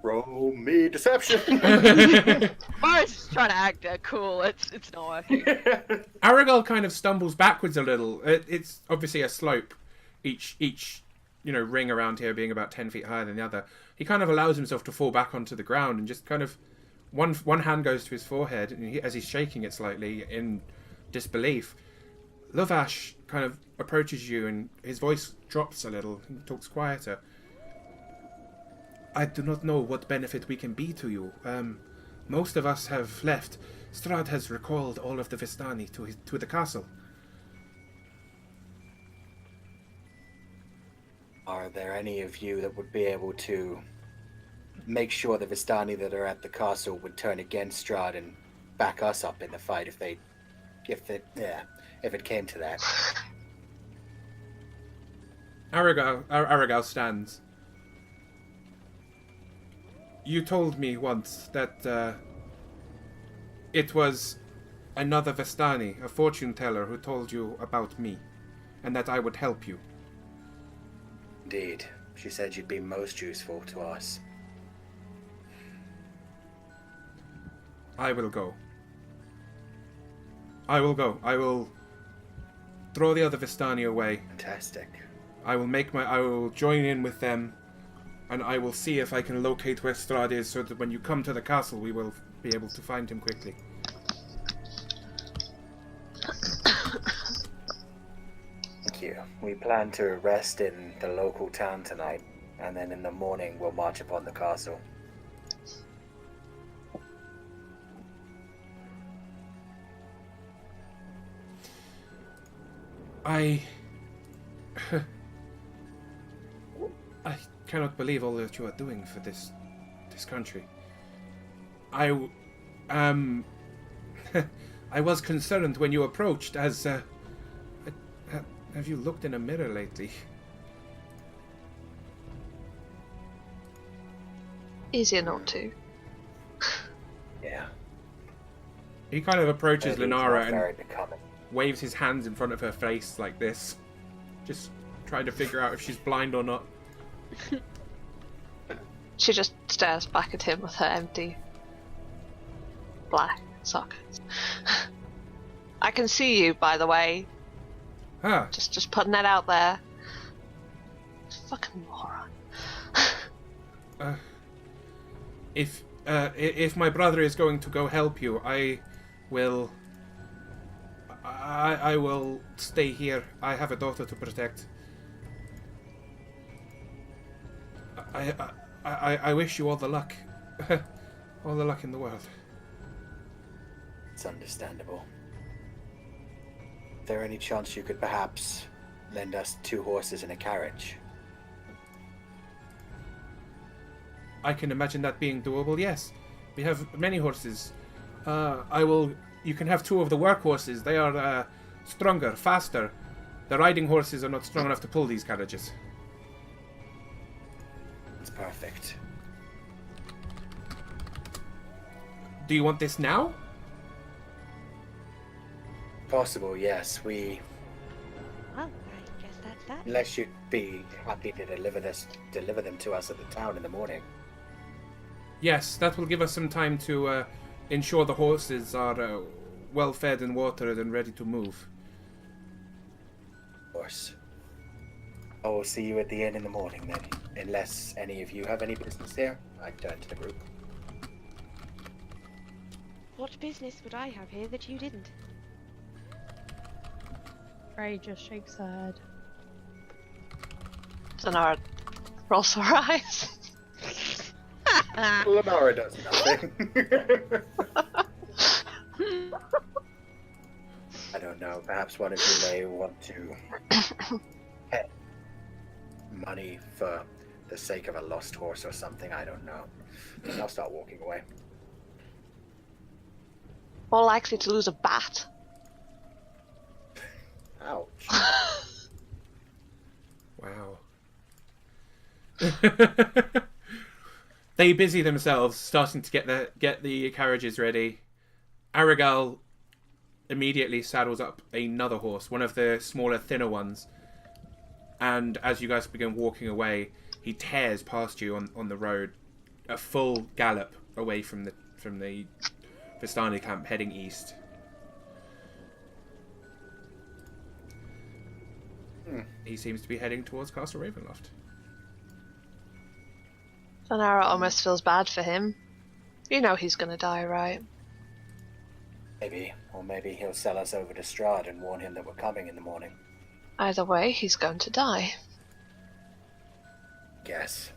Roll me deception. Amara's just trying to act cool. It's not working. Aragal kind of stumbles backwards a little. It's obviously a slope. Each ring around here being about 10 feet higher than the other. He kind of allows himself to fall back onto the ground and just kind of one hand goes to his forehead and as he's shaking it slightly in disbelief. Lovash kind of approaches you and his voice drops a little and talks quieter. I do not know what benefit we can be to you. Most of us have left. Strahd has recalled all of the Vistani to the castle. Are there any of you that would be able to make sure the Vistani that are at the castle would turn against Strahd and back us up in the fight if it came to that? Aragal stands. You told me once that it was another Vistani, a fortune teller, who told you about me, and that I would help you. Indeed. She said you'd be most useful to us. I will go. I will throw the other Vistani away. Fantastic. I will join in with them, and I will see if I can locate where Strahd is, so that when you come to the castle, we will be able to find him quickly. Thank you. We plan to rest in the local town tonight, and then in the morning we'll march upon the castle. I cannot believe all that you are doing for this country. I was concerned when you approached, as have you looked in a mirror lately? Easier not to. Yeah. He kind of approaches Maybe it's Lenara not and very becoming. waves his hands in front of her face like this, just trying to figure out if she's blind or not. She just stares back at him with her empty black sockets. I can see you, by the way. Ah, Just putting that out there. Fucking moron. if my brother is going to go help you, I will stay here. I have a daughter to protect. I wish you all the luck. All the luck in the world. It's understandable. Is there any chance you could perhaps lend us 2 horses and a carriage? I can imagine that being doable, yes. We have many horses. You can have 2 of the workhorses. They are stronger, faster. The riding horses are not strong enough to pull these carriages. It's perfect. Do you want this now? Possible, yes. Well, I guess that's that. Unless you'd be happy to deliver them to us at the town in the morning. Yes, that will give us some time to ensure the horses are well fed and watered and ready to move. Of course. I will see you at the inn in the morning then. Unless any of you have any business here, I turn to the group. What business would I have here that you didn't? Ray just shakes her head. Zanara rolls her eyes. Lenara does nothing. I don't know. Perhaps one of you may want to pay money for the sake of a lost horse or something. I don't know. And I'll start walking away. More likely to lose a bat. Ouch. Wow. They busy themselves, starting to get the carriages ready. Aragal immediately saddles up another horse, one of the smaller, thinner ones. And as you guys begin walking away, he tears past you on the road, a full gallop away from the Vistani camp, heading east. He seems to be heading towards Castle Ravenloft. Zanara almost feels bad for him. You know he's gonna die, right? Maybe. Or maybe he'll sell us over to Strahd and warn him that we're coming in the morning. Either way, he's going to die. Guess.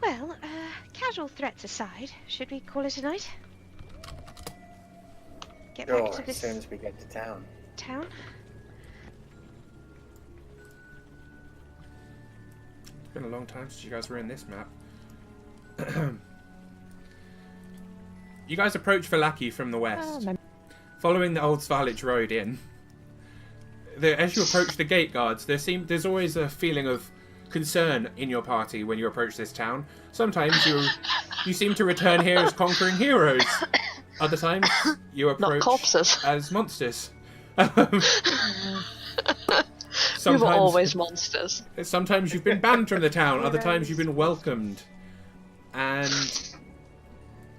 Well, casual threats aside, should we call it a night? Get back Sure, to as this soon as we get to town. town? It's been a long time since you guys were in this map. You guys approach Vallaki from the west, following the old Svalich road in. As you approach the gate guards, there's always a feeling of concern in your party when you approach this town. Sometimes you seem to return here as conquering heroes. Other times you approach corpses. as monsters. We were always monsters. Sometimes you've been banned from the town, other times you've been welcomed. And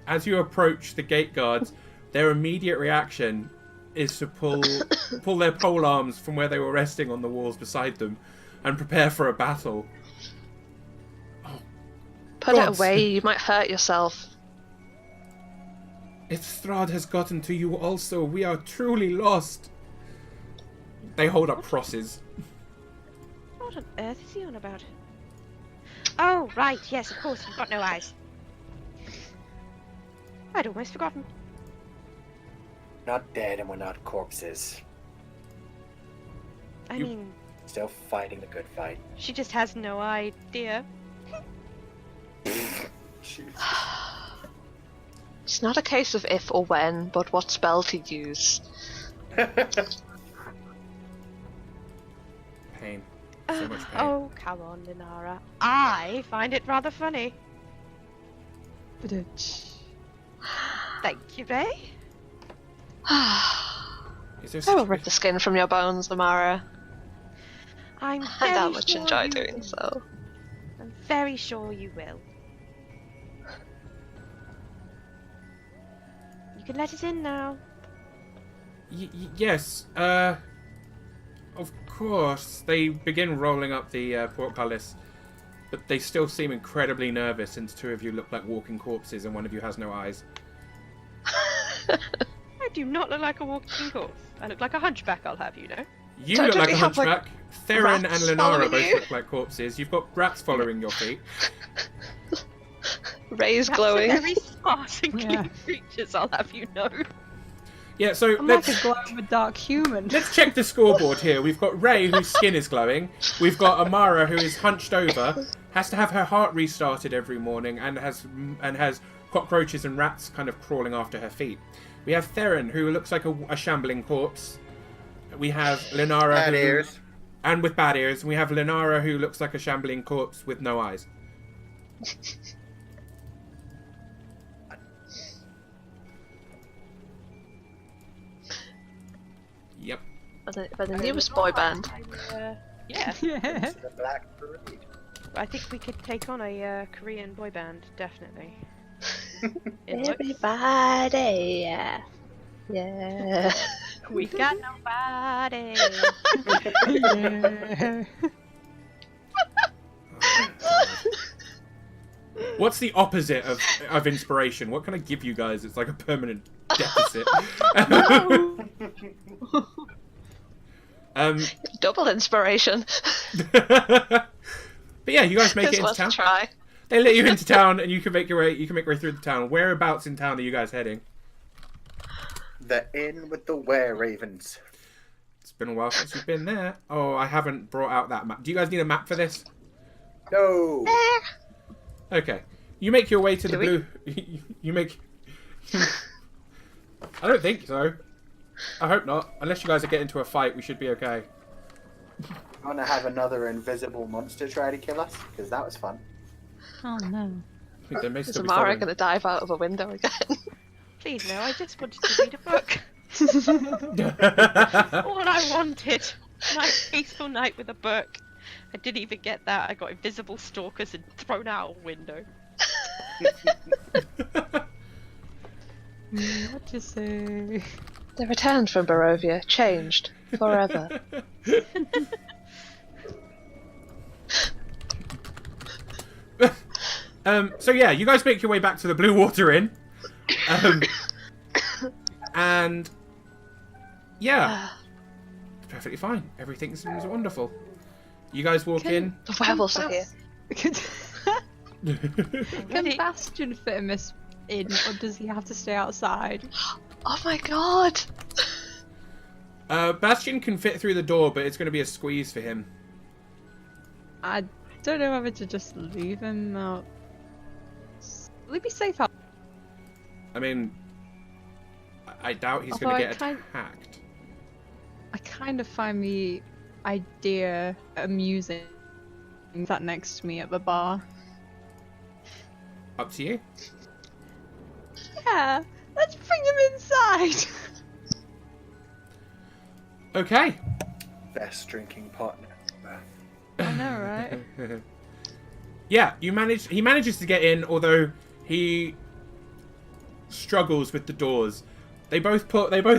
as you approach the gate guards, their immediate reaction is to pull their pole arms from where they were resting on the walls beside them and prepare for a battle. Put God. it away, you might hurt yourself. If Strahd has gotten to you also, we are truly lost. They hold up crosses. What on earth is he on about? Oh, right, yes, of course, you've got no eyes. I'd almost forgotten. Not dead and we're not corpses. I mean, Still fighting the good fight. she just has no idea. It's not a case of if or when, but what spell to use. Pain. So much pain. Oh, come on, Linara. I find it rather funny. Thank you, Ray. Is there I will such- rip the skin from your bones, Amara. I'm I very that much sure enjoy you doing will. so. I'm very sure you will. You can let us in now. Yes, of course. They begin rolling up the portcullis, but they still seem incredibly nervous since two of you look like walking corpses and one of you has no eyes. I do not look like a walking corpse. I look like a hunchback, I'll have you know. You Don't look like we a have, like, hunchback. Theron and rats Lenara following both you? look like corpses. You've got rats following your feet. Ray's That's glowing. very sparse and clean Yeah. creatures, I'll have you know. Yeah, so I'm like let's a glow in the dark human. let's check the scoreboard here. We've got Ray, whose skin is glowing. We've got Amara, who is hunched over, has to have her heart restarted every morning, and has cockroaches and rats kind of crawling after her feet. We have Theron, who looks like a shambling corpse. We have Lenara, Bad who, ears. and with bad ears. And we have Lenara, who looks like a shambling corpse with no eyes. Yep. By the newest boy band. Yeah, Yeah. To the Black Parade. I think we could take on a Korean boy band, definitely. It looks- Everybody, yeah. Yeah. We got nobody. Yeah. What's the opposite of inspiration? What can I give you guys? It's like a permanent deficit. Double inspiration. But yeah, you guys make it It's into worth a town. try. They let you into town, and you can make your way through the town. Whereabouts in town are you guys heading? The inn with the were-ravens. It's been a while since you've been there. Oh, I haven't brought out that map. Do you guys need a map for this? No! Okay. You make your way to the Do we? blue. You make... I don't think so. I hope not. Unless you guys are getting into a fight, we should be okay. I want to have another invisible monster try to kill us, because that was fun. Oh no. I think they may Is still be Amara following. going to dive out of a window again? Please no, I just wanted to read a book. All I wanted. Nice peaceful night with a book. I didn't even get that. I got invisible stalkers and thrown out a window. What you say? They returned from Barovia, changed forever. So yeah, you guys make your way back to the Blue Water Inn. And yeah, perfectly fine. Everything seems wonderful. You guys walk in. The werewolves are here. Can Ready? Bastion fit him in, or does he have to stay outside? Oh my god! Bastion can fit through the door, but it's going to be a squeeze for him. I don't know whether to just leave him out. Will he be safe out? I mean, I doubt he's going Although to I get can't- attacked. I kind of find the idea amusing. Sat next to me at the bar. Up to you. Yeah, let's bring him inside. Okay. Best drinking partner. I know, right? Yeah, he manages to get in, although he struggles with the doors. They both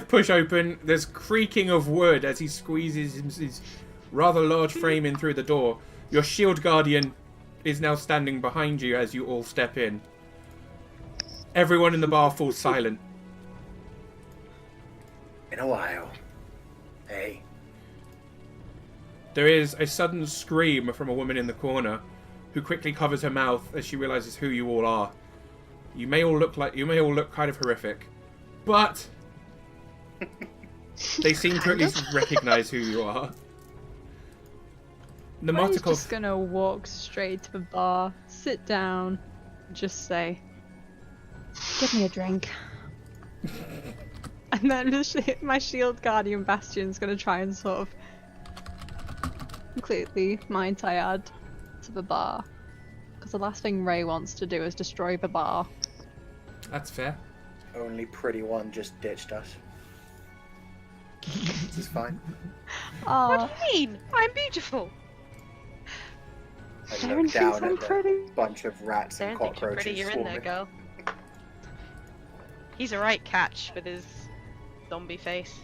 push open. There's creaking of wood as he squeezes his rather large frame in through the door. Your shield guardian is now standing behind you as you all step in. Everyone in the bar falls silent. In a while. Hey. There is a sudden scream from a woman in the corner, who quickly covers her mouth as she realizes who you all are. You may all look kind of horrific, but they seem to at least recognize who you are. The Ray's Martikov. just gonna walk straight to the bar, sit down, just say, "Give me a drink." And then my shield guardian Bastion's gonna try and sort of completely might I add to the bar, because the last thing Ray wants to do is destroy the bar. That's fair. Only pretty one just ditched us. This is fine. What Oh, do you mean? I'm beautiful. I Darren look down thinks I'm at the pretty. bunch of rats and Don't think you're cockroaches pretty. You're in there, swarming. girl. He's a right catch with his zombie face.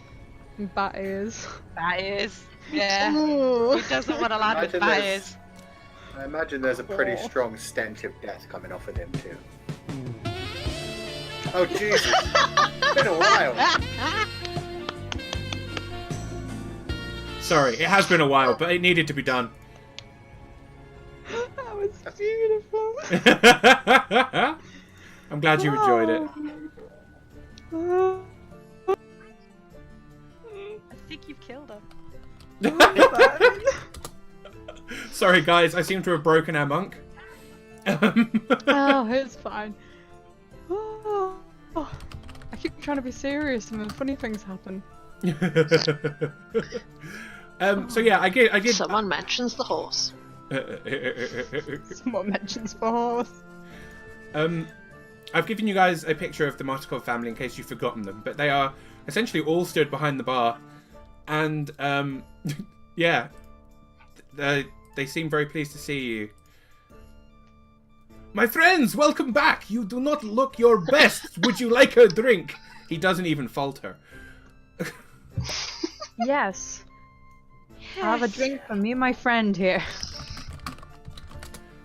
Bat ears. That is. Yeah. Ooh. Who doesn't want a lad with Imagine that there's- is? I imagine there's a pretty Oh. strong stench of death coming off of him too. Oh Jesus! It's been a while. Sorry, it has been a while, but it needed to be done. That was beautiful. I'm glad you enjoyed it. Oh. I think you've killed her. Sorry, guys, I seem to have broken our monk. Oh, it's fine. Oh. I keep trying to be serious and then funny things happen. So yeah, I did. Someone mentions the horse. Someone mentions the horse. I've given you guys a picture of the Martikov family in case you've forgotten them, but they are essentially all stood behind the bar, and yeah, they seem very pleased to see you. My friends, welcome back. You do not look your best. Would you like a drink? He doesn't even falter. Yes. I'll have a drink for me and my friend here.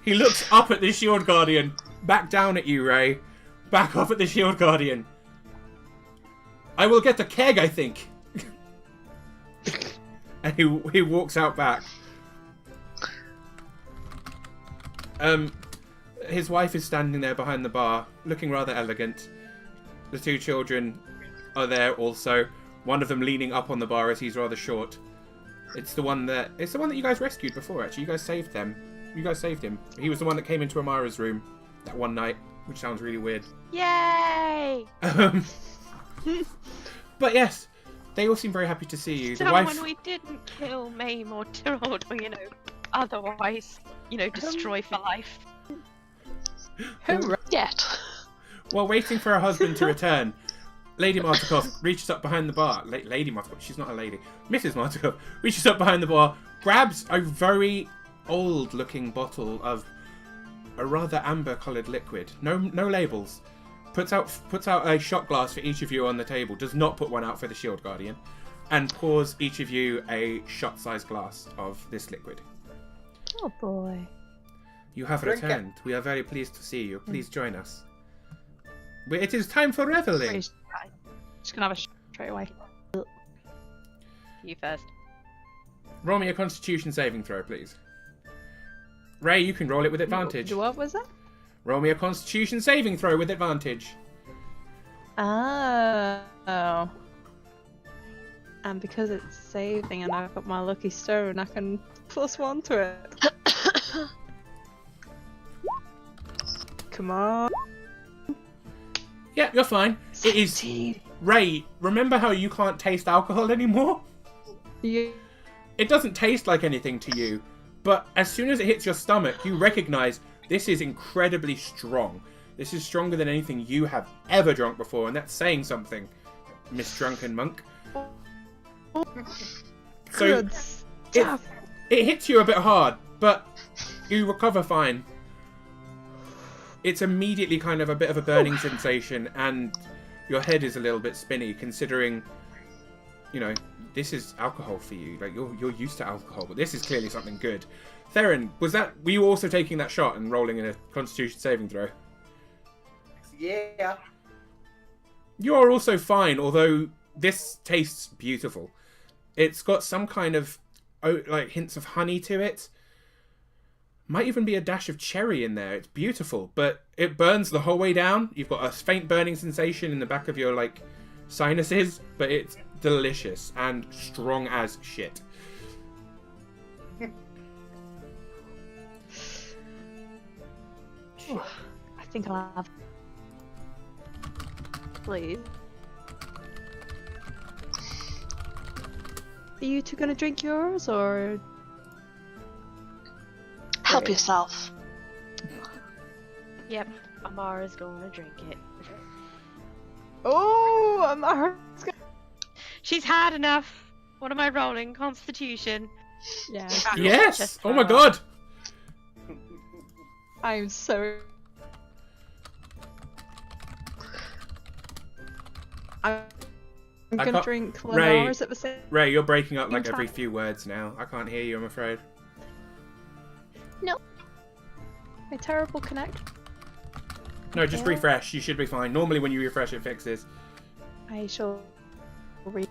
He looks up at the shield guardian, back down at you, Ray. Back up at the shield guardian. I will get a keg, I think. And he walks out back. His wife is standing there behind the bar, looking rather elegant. The two children are there also. One of them leaning up on the bar as he's rather short. It's the one that you guys rescued before. Actually, you guys saved them. You guys saved him. He was the one that came into Amara's room that one night. which sounds really weird. Yay! But yes, they all seem very happy to see you. The Someone wife... we didn't kill, maim, or otherwise, destroy for life. Yet. While waiting for her husband to return, Lady Martikov reaches up behind the bar. Lady Martikov, she's not a lady. Mrs. Martikov reaches up behind the bar, grabs a very old-looking bottle of a rather amber-coloured liquid. No labels. Puts out a shot glass for each of you on the table. Does not put one out for the Shield Guardian, and pours each of you a shot-sized glass of this liquid. Oh boy. You have Drink it. returned. We are very pleased to see you. Please join us. It is time for reveling. Just gonna have a straight away. You first. Roll me a Constitution saving throw, please. Ray, you can roll it with advantage. What was that? Roll me a Constitution saving throw with advantage. Oh. And because it's saving and I've got my lucky stone, I can +1 to it. Come on. Yeah, you're fine. It is... Ray, remember how you can't taste alcohol anymore? You. It doesn't taste like anything to you, but as soon as it hits your stomach, you recognize this is incredibly strong. This is stronger than anything you have ever drunk before, and that's saying something, Miss Drunken Monk. So Good stuff. it hits you a bit hard, but you recover fine. It's immediately kind of a bit of a burning sensation, and your head is a little bit spinny, considering, this is alcohol for you. Like, you're used to alcohol, but this is clearly something good. Theron, were you also taking that shot and rolling in a Constitution saving throw? Yeah. You're also fine, although this tastes beautiful. It's got some kind of, hints of honey to it. Might even be a dash of cherry in there. It's beautiful, but it burns the whole way down. You've got a faint burning sensation in the back of your, sinuses, but it's delicious and strong as shit. I think I'll have. Please. Are you two gonna drink yours, or? Help yourself. Yep, Amara's gonna drink it. Oh, Amara. She's had enough. What am I rolling? Constitution. Yeah. Yes! Oh my god! I'm so. I'm gonna drink Lenara's at the same. Ray, you're breaking up like In every time. few words now. I can't hear you, I'm afraid. No. A terrible connect. No, just Okay. refresh. You should be fine. Normally when you refresh, it fixes. I shall read.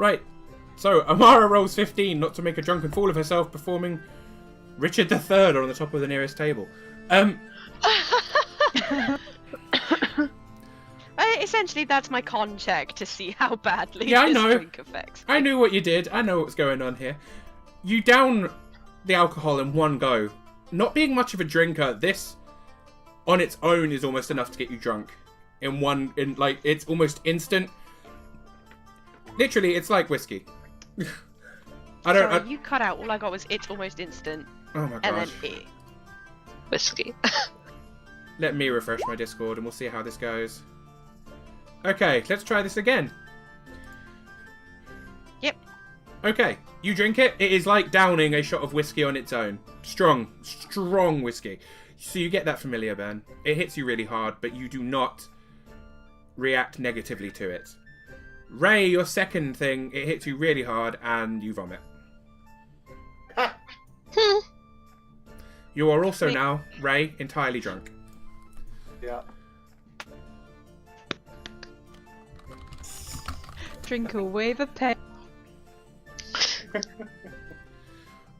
Right. So, Amara rolls 15 not to make a drunken fool of herself, performing Richard III on the top of the nearest table. Essentially, that's my con check to see how badly Yeah, I this know. drink affects. I knew what you did. I know what's going on here. You down the alcohol in one go. Not being much of a drinker, this on its own is almost enough to get you drunk. It's almost instant. Literally, it's like whiskey. Sorry, you cut out. All I got was it's almost instant, Oh my and god. then Whiskey. Let me refresh my Discord and we'll see how this goes. Okay, let's try this again. Yep. Okay, you drink it. It is like downing a shot of whiskey on its own. Strong whiskey. So you get that familiar burn. It hits you really hard, but you do not react negatively to it. Ray, your second thing, it hits you really hard and you vomit. You are also now, Ray, entirely drunk. Yeah. Drink away the pain.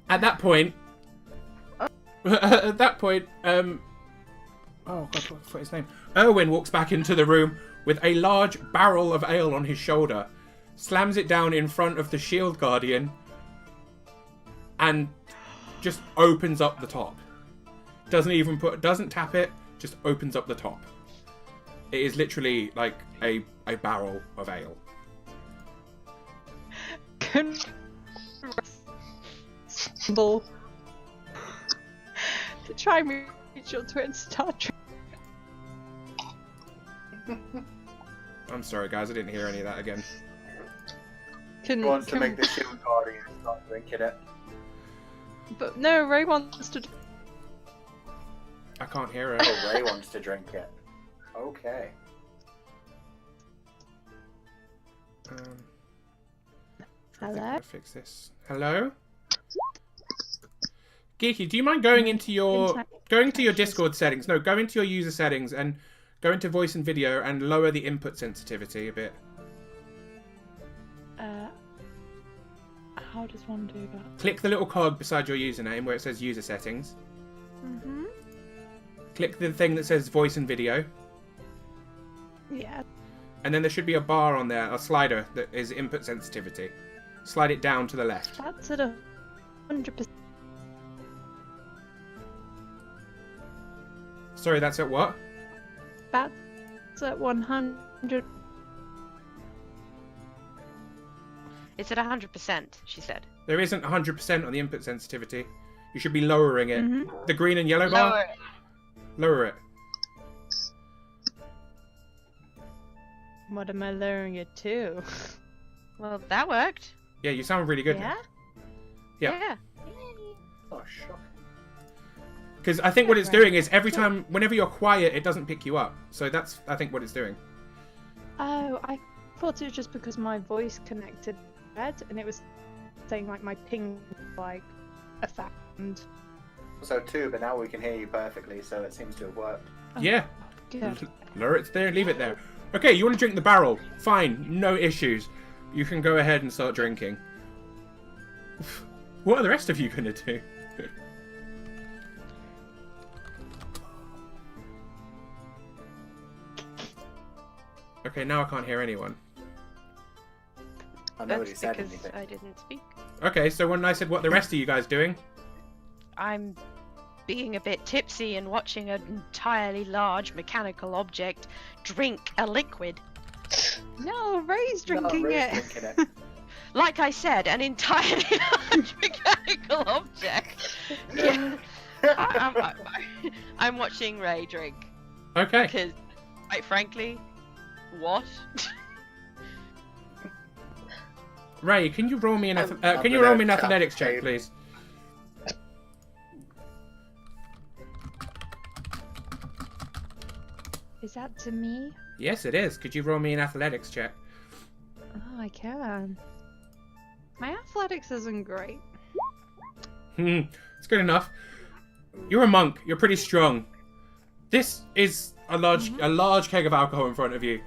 At that point, oh god, what's his name? Erwin walks back into the room with a large barrel of ale on his shoulder, slams it down in front of the shield guardian, and just opens up the top. Doesn't tap it, just opens up the top. It is literally like a barrel of ale. Symbol to try and reach your twin Star Trek. I'm sorry, guys, I didn't hear any of that again. He wants to make the shield guardian start drinking it. But no, Ray wants to. I can't hear it. Oh, Ray wants to drink it. Okay. I think I'm Hello? gonna fix this. Hello? Geeky, do you mind going into your Discord settings? No, go into your user settings and go into voice and video and lower the input sensitivity a bit. How does one do that? Click the little cog beside your username where it says user settings. Mhm. Click the thing that says voice and video. Yeah. And then there should be a bar on there, a slider that is input sensitivity. Slide it down to the left. That's at 100%. Sorry, that's at what? That's at 100. It's at 100%, she said. There isn't 100% on the input sensitivity. You should be lowering it. Mhm. The green and yellow bar? Lower it. Lower it. What am I lowering it to? Well, that worked. Yeah, you sound really good. Yeah? Yeah. Oh, shocking. Because I think what it's doing is whenever you're quiet, it doesn't pick you up. So that's, I think, what it's doing. Oh, I thought it was just because my voice connected red and it was saying like my ping like a sound. So too, but now we can hear you perfectly, so it seems to have worked. Yeah. Good. Lower it there, leave it there. Okay, you want to drink the barrel? Fine, no issues. You can go ahead and start drinking. What are the rest of you gonna do? Okay, now I can't hear anyone. Nobody That's said because anything. I didn't speak. Okay, so when I said what the rest of you guys doing? I'm being a bit tipsy and watching an entirely large mechanical object drink a liquid. No, Ray's No, drinking Ray's it. drinking it. Like I said, an entirely large mechanical object. Yeah. I'm watching Ray drink. Okay. Because, quite frankly, what? Ray, can you roll me an I'm athletics check, tape. please? Is that to me? Yes, it is. Could you roll me an athletics check? Oh, I can. My athletics isn't great. It's good enough. You're a monk. You're pretty strong. This is a large keg of alcohol in front of you.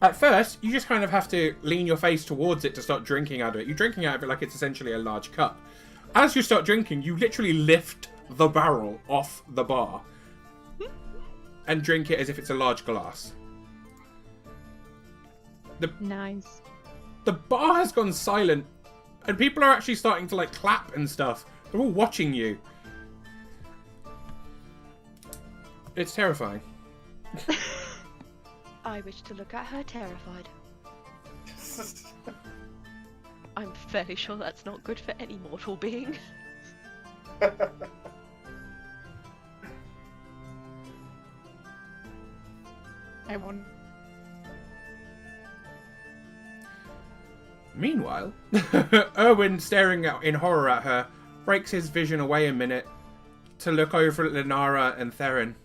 At first, you just kind of have to lean your face towards it to start drinking out of it. You're drinking out of it like it's essentially a large cup. As you start drinking, you literally lift the barrel off the bar and drink it as if it's a large glass. Nice. The bar has gone silent, and people are actually starting to like clap and stuff. They're all watching you. It's terrifying. I wish to look at her terrified. I'm fairly sure that's not good for any mortal being. I won. Meanwhile, Erwin, staring out in horror at her, breaks his vision away a minute to look over at Lenara and Theron.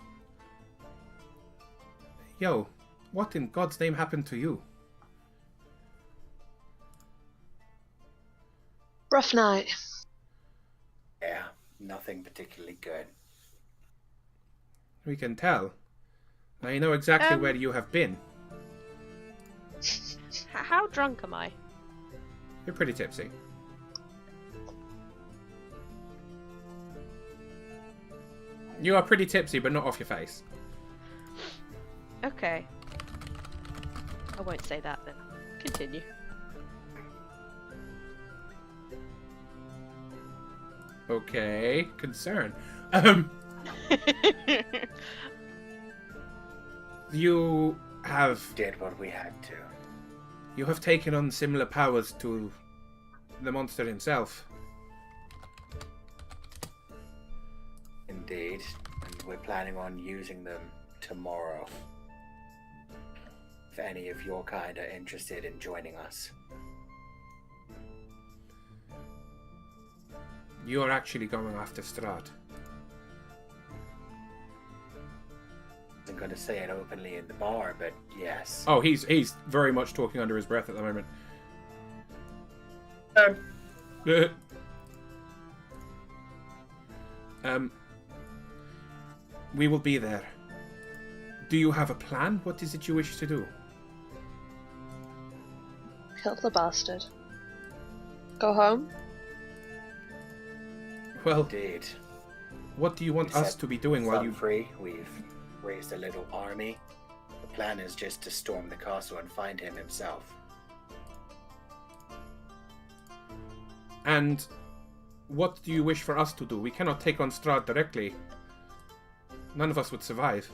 Yo, what in God's name happened to you? Rough night. Yeah, nothing particularly good. We can tell. I know exactly where you have been. How drunk am I? You're pretty tipsy. You are pretty tipsy, but not off your face. Okay. I won't say that then. Continue. Okay, concern. You have Did what we had to. you have taken on similar powers to the monster himself. Indeed. And we're planning on using them tomorrow. If any of your kind are interested in joining us. You are actually going after Strahd. I wasn't going to say it openly in the bar, but yes. Oh, he's very much talking under his breath at the moment. We will be there. Do you have a plan? What is it you wish to do? Kill the bastard. Go home. Well, Indeed. what do you want us to be doing while you... Free, we've raised a little army. The plan is just to storm the castle and find him himself. And what do you wish for us to do? We cannot take on Strahd directly. None of us would survive.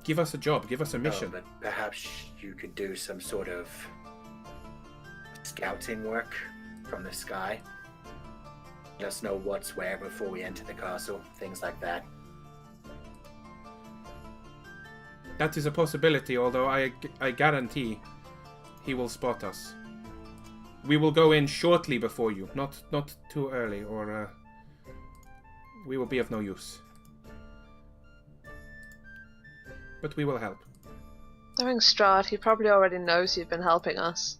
Give us a job. Give us a mission. But perhaps you could do some sort of scouting work from the sky. Let us know what's where before we enter the castle. Things like that. That is a possibility, although I guarantee he will spot us. We will go in shortly before you, not too early, or we will be of no use. But we will help. Knowing Strahd, he probably already knows you've been helping us.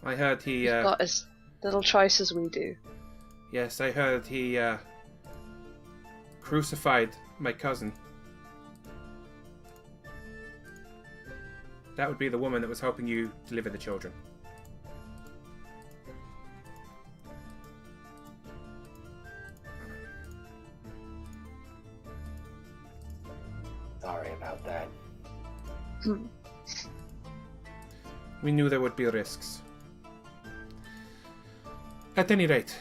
I heard he... He's got as little choice as we do. Yes, I heard he crucified my cousin. That would be the woman that was helping you deliver the children. Sorry about that. We knew there would be risks. At any rate,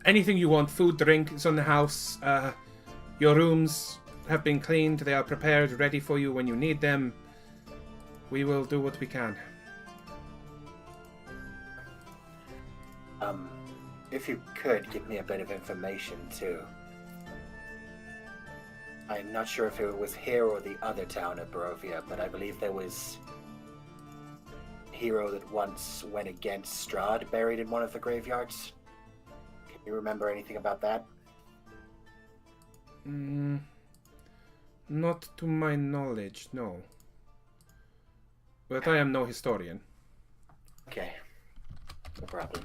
anything you want, food, drink, is on the house. Your rooms have been cleaned. They are prepared, ready for you when you need them. We will do what we can. If you could give me a bit of information too. I'm not sure if it was here or the other town of Barovia, but I believe there was a hero that once went against Strahd buried in one of the graveyards. Can you remember anything about that? Not to my knowledge, no. But I am no historian. Okay, no problem.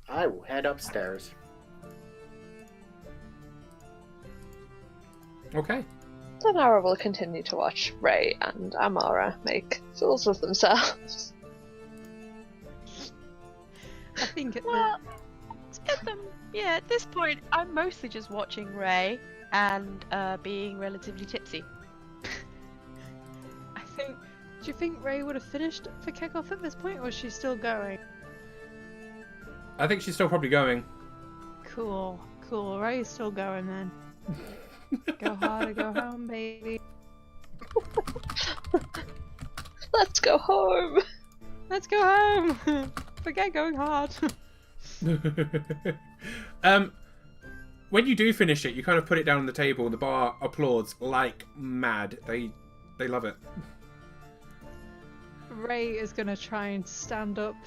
I will head upstairs. Okay. Denara will continue to watch Ray and Amara make fools of themselves. I think at At this point, I'm mostly just watching Ray and being relatively tipsy. Do you think Ray would have finished for kickoff at this point, or is she still going? I think she's still probably going. Cool. Ray's still going then. Go hard or go home, baby. Let's go home! Let's go home! Forget going hard. When you do finish it, you kind of put it down on the table and the bar applauds like mad. They love it. Ray is gonna try and stand up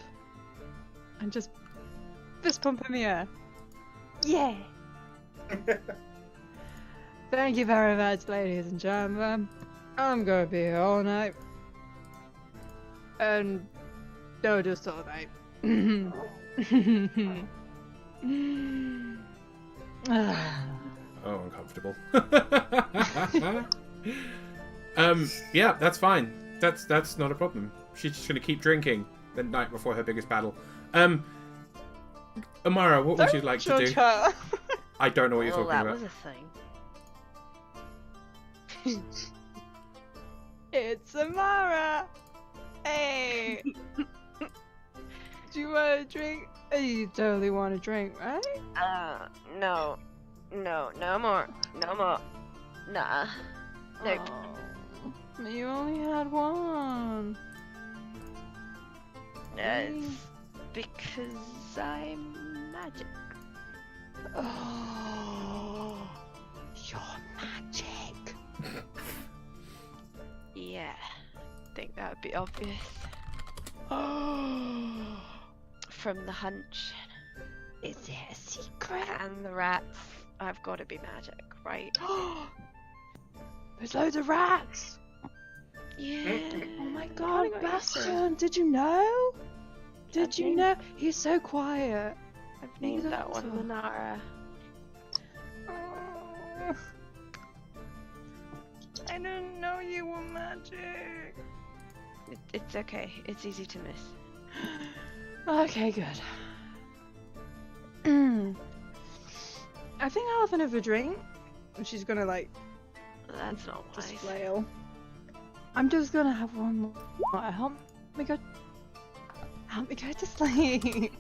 and just fist pump in the air. Yeah! Thank you very much, ladies and gentlemen. I'm gonna be here all night. And no, just all night. Oh, uncomfortable. Yeah, that's fine. That's not a problem. She's just gonna keep drinking the night before her biggest battle. Amara, what would you like to do? Her. I don't know what you're talking that about. was a thing. It's Amara! Hey! Do you want a drink? You totally want a drink, right? No. No more. No more. Nah. Nope. Oh, you only had one. It's because I'm magic. Oh, you're magic. Yeah. Think that would be obvious. Oh, From the hunch is it a secret? and the rats, I've got to be magic, right? There's loads of rats. Yeah. Oh my Kinda god, got used to it. Bastion, did you know? Did I've you named- know? He's so quiet. I've named that one Beautiful. Lunara. Oh, I didn't know you were magic. It's okay. It's easy to miss. Okay, good. I think I'll have another drink. And she's gonna like That's not just wise. flail. I'm just gonna have one more. Help me go. Help me go to sleep.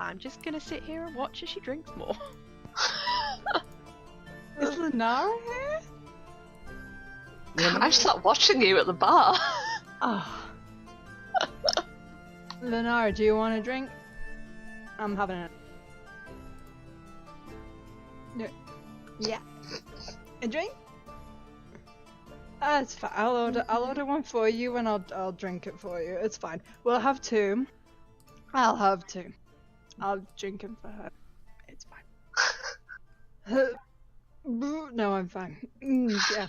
I'm just gonna sit here and watch as she drinks more. Is Lenara here? I sat watching you at the bar. Oh. Lenara, do you want a drink? I'm having it. No. Yeah. A drink? It's fine. I'll order one for you and I'll drink it for you. It's fine. We'll have two. I'll have two. I'll drink them for her. It's fine. No, I'm fine. Yeah.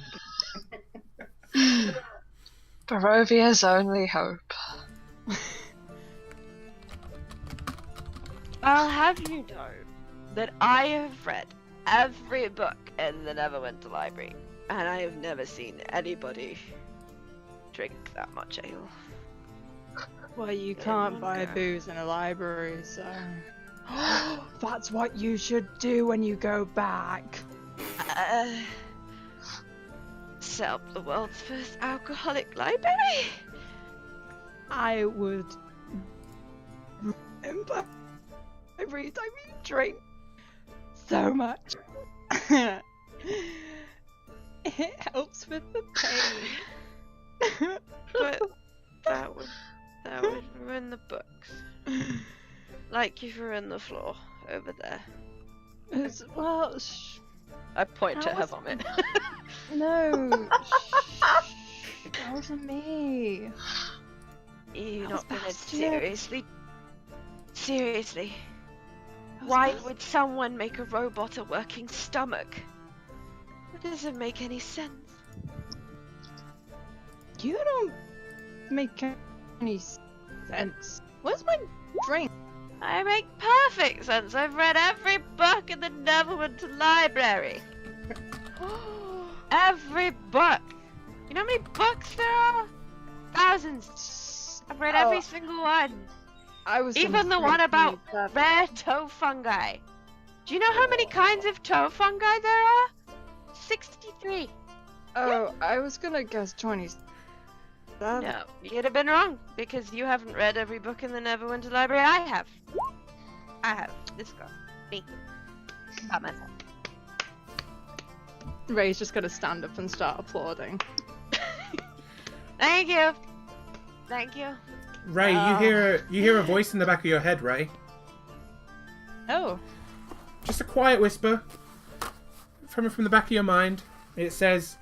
Barovia's only hope. I'll have you know that I have read every book in the Neverwinter Library, and I have never seen anybody drink that much ale. Well, you Good can't one, buy girl. booze in a library, so. That's what you should do when you go back. Set up the world's first alcoholic library? I would remember every time you drink so much. It helps with the pain. But that would ruin the books. Like you've ruined the floor over there. Well, I point to How her was- vomit. no. That wasn't me. You That not was gonna Bastion. seriously? That was Why Bastion. would someone make a robot a working stomach? That doesn't make any sense. You don't make any sense. Where's my drink? I make perfect sense. I've read every book in the Neverwinter Library. Every book. You know how many books there are? Thousands. I've read every single one. I was gonna Even the drink one about you, but- rare toe fungi. Do you know how many kinds of toe fungi there are? 63. Oh, I was gonna guess 20. No, you'd have been wrong because you haven't read every book in the Neverwinter Library. I have. This girl. Me. By myself. Ray's just gonna stand up and start applauding. Thank you. Thank you. Ray, you hear a voice in the back of your head, Ray. Oh. Just a quiet whisper from the back of your mind. It says,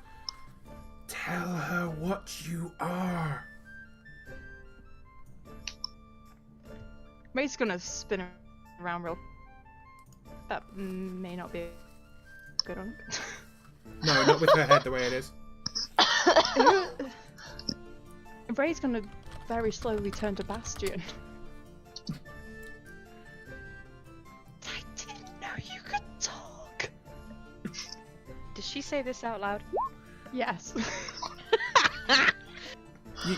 "Tell her what you are." Ray's gonna spin around real. That may not be good on. No, not with her head the way it is. Ray's gonna very slowly turn to Bastion. I didn't know you could talk. Did she say this out loud? Yes.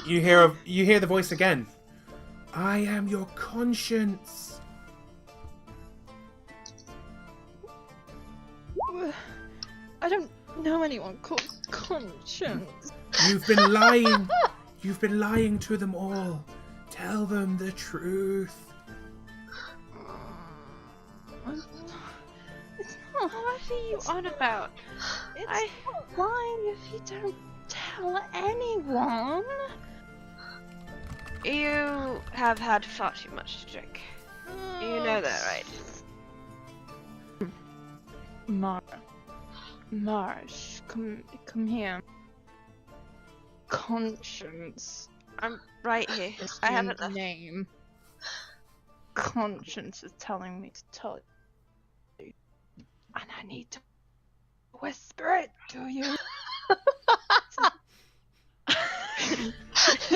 You hear the voice again. I am your conscience. I don't know anyone called Conscience. You've been lying. You've been lying to them all. Tell them the truth. It's not. What are you on about? It's not lying if you don't tell anyone. You have had far too much to drink. You know that, right? Marsh, come here. Conscience. I'm right here. Is I your haven't left. name. Conscience is telling me to tell you, and I need to whisper it to you.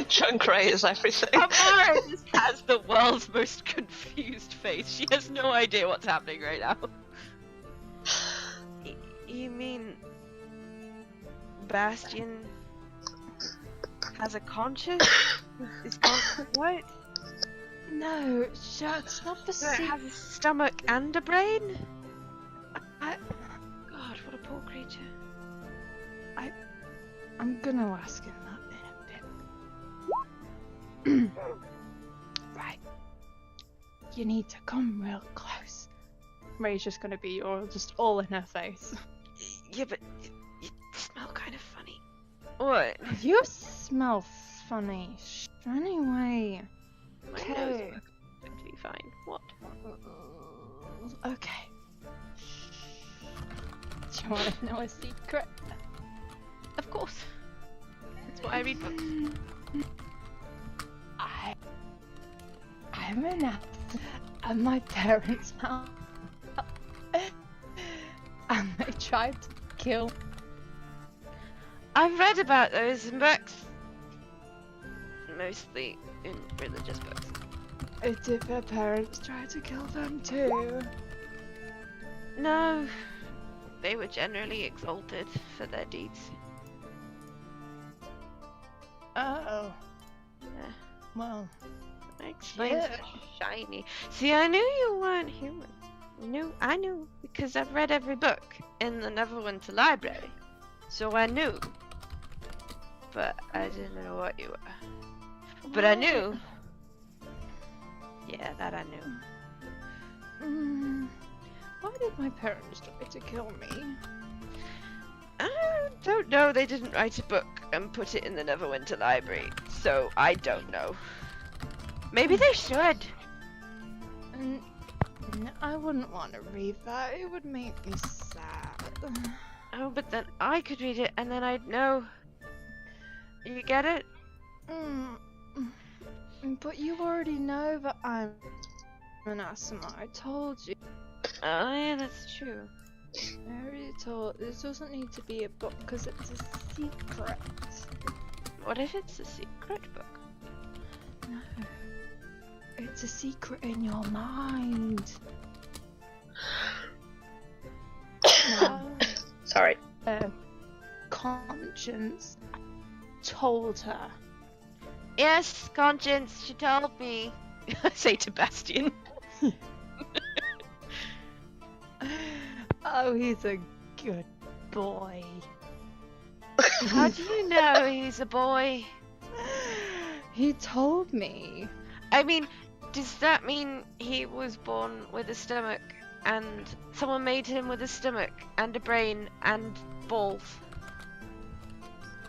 Drunk Ray is everything. Amara just has the world's most confused face. She has no idea what's happening right now. You mean Bastion has a conscience? Is conscious what? No, it's not the So it secret. has a stomach and a brain? I- God, what a poor creature. I'm gonna ask him that in a bit. Right. You need to come real close. Ray's just gonna be just all in her face. Yeah, but you smell kind of funny. What? You smell funny. Anyway. My Okay. nose is perfectly fine. What? Okay. Do you want to know a secret? Of course. That's why I read books. I'm an ass at my parents' house. And they tried to kill. I've read about those in books. Mostly in religious books. Did their parents try to kill them too? No. They were generally exalted for their deeds. Oh. Yeah. Well. That explains Yeah. the shiny. See, I knew you weren't human. I knew because I've read every book in the Neverwinter library. So I knew. But I didn't know what you were. But I knew. Yeah, that I knew. Why did my parents try to kill me? I don't know. They didn't write a book and put it in the Neverwinter library. So I don't know. Maybe they should. I wouldn't want to read that. It would make me sad. Oh, but then I could read it and then I'd know. You get it? But you already know that I'm an asthma. I told you. Oh, yeah, that's true. I already told. This doesn't need to be a book because it's a secret. What if it's a secret book? No. It's a secret in your mind. No. Sorry. Conscience told her. Yes, Conscience, she told me. I say to Bastion. Oh, he's a good boy. How do you know he's a boy? He told me. I mean, does that mean he was born with a stomach and someone made him with a stomach and a brain and balls?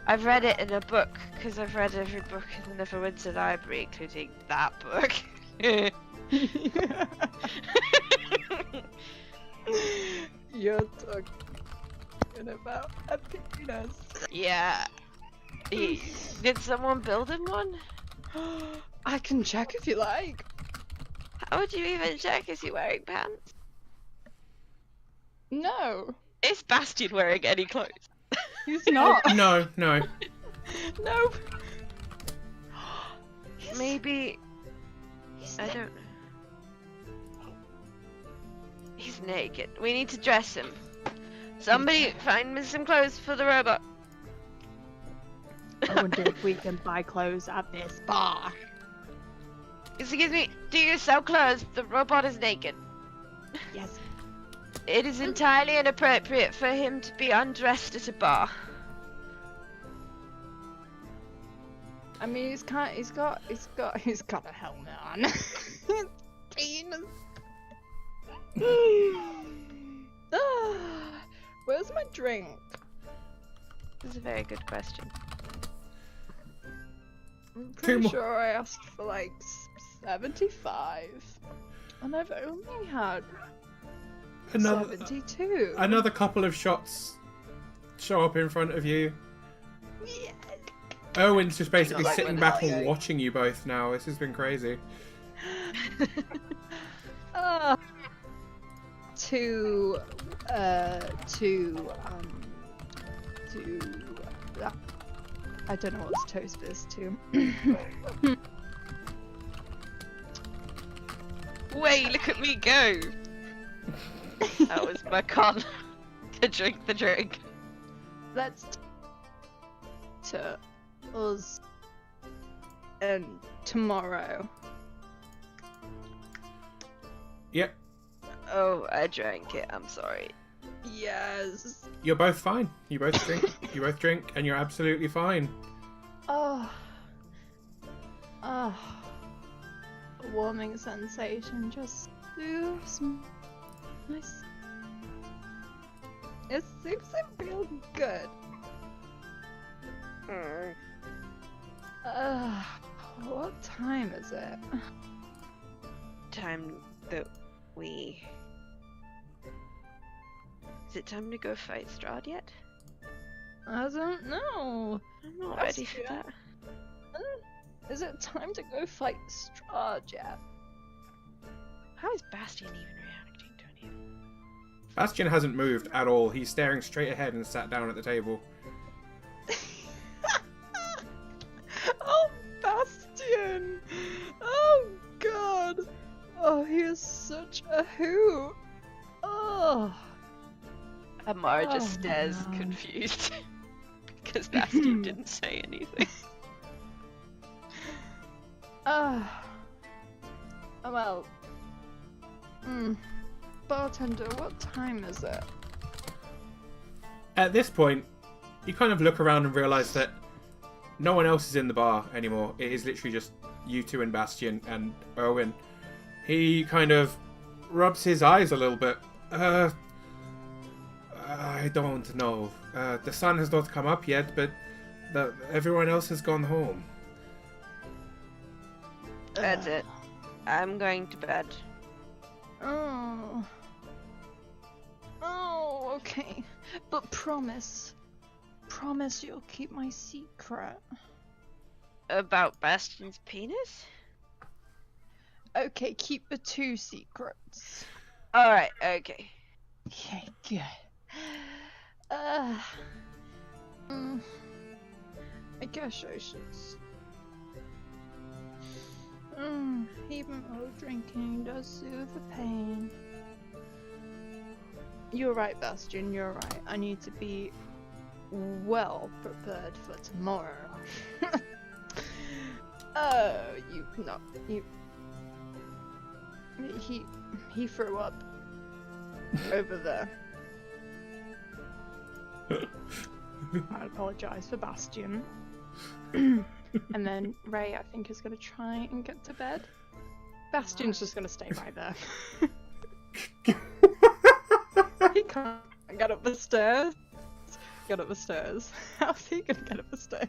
I've read it in a book because I've read every book in the Neverwinter library, including that book. You're talking about a penis. Yeah. Did someone build him one? I can check if you like. How would you even check? Is he wearing pants? No, Is Bastion wearing any clothes? he's not. No. No. Maybe. He's I not. don't know. He's naked. We need to dress him. Somebody find me some clothes for the robot. I wonder if we can buy clothes at this bar. Excuse me, do you sell clothes? The robot is naked. Yes. It is entirely inappropriate for him to be undressed at a bar. I mean, he's got a helmet on. Penis. Where's my drink? This is a very good question. I'm Two pretty more. sure I asked for like 75, and I've only had Another 72. another couple of shots show up in front of you. Yeah. Owen's just basically Like sitting when back I- and watching you both now. This has been crazy. To I don't know what's toast is to. Wait, look at me go! That was my con. To drink the drink. Let's to us and tomorrow. Yep, Oh, I drank it. I'm sorry. Yes. you're both fine. You both drink. You both drink, and you're absolutely fine. Oh. Oh. A warming sensation just soothes my. It seems to feel good. What time is it? Time that we... Is it time to go fight Strahd yet? I don't know. I'm not That's ready for good. that. Is it time to go fight Strahd yet? How is Bastion even reacting to any of it? Bastion hasn't moved at all. He's staring straight ahead and sat down at the table. Oh, Bastion! Oh, God! Oh, he is such a hoot! Oh! Amara just Oh, stares no. confused. Because Bastion didn't say anything. Well. Bartender, what time is it? At this point, you kind of look around and realise that no one else is in the bar anymore. It is literally just you two and Bastion and Owen. He kind of rubs his eyes a little bit. I don't know. The sun has not come up yet, but everyone else has gone home. That's it. I'm going to bed. Oh. Oh, okay. But promise you'll keep my secret. About Bastion's penis? Okay, keep the two secrets. Alright, okay. Okay, good. I guess I should. Even though drinking does soothe the pain. You're right, Bastion, you're right. I need to be well prepared for tomorrow. Oh, he threw up over there. I apologize for Bastion. And then Ray, I think, is going to try and get to bed. Bastion's just going to stay right there. He can't get up the stairs. Get up the stairs. How's he going to get up the stairs?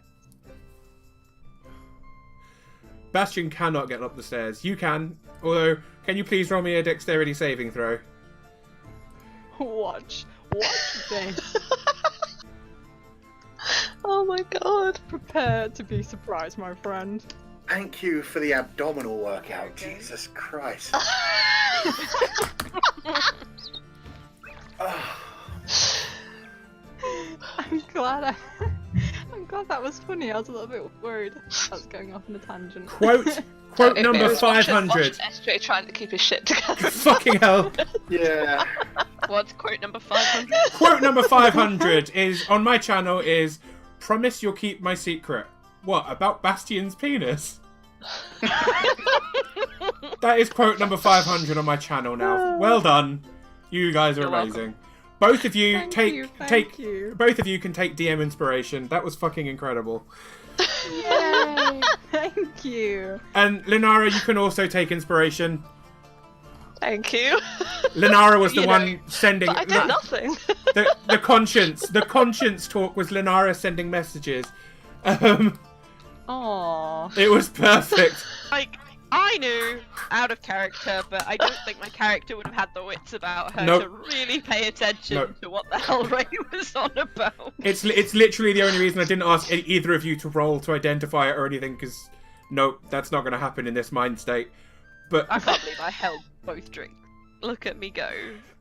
Bastion cannot get up the stairs. You can. Although, can you please roll me a dexterity saving throw? Watch this. Oh my god. Prepare to be surprised, my friend. Thank you for the abdominal workout. Jesus Christ. I'm glad that was funny. I was a little bit worried I was going off on a tangent. Quote It number was watching 500. SJ trying to keep his shit together. Fucking hell. Yeah. What's quote number 500? Quote number 500 is on my channel is promise you'll keep my secret. What, about Bastion's penis? That is quote number 500 on my channel now. Well done. You guys are You're amazing. Both of you Thank you. Both of you can take DM inspiration. That was fucking incredible. Yay! Thank you. And Linara, you can also take inspiration. Thank you. Linara was the You one know, sending But I did nothing. the conscience talk was Linara sending messages. Aww. It was perfect. Like, I knew out of character, but I don't think my character would have had the wits about her Nope. to really pay attention Nope. to what the hell Ray was on about. It's literally the only reason I didn't ask either of you to roll to identify it or anything, because nope, that's not going to happen in this mind state. But I can't believe I held both drinks. Look at me go.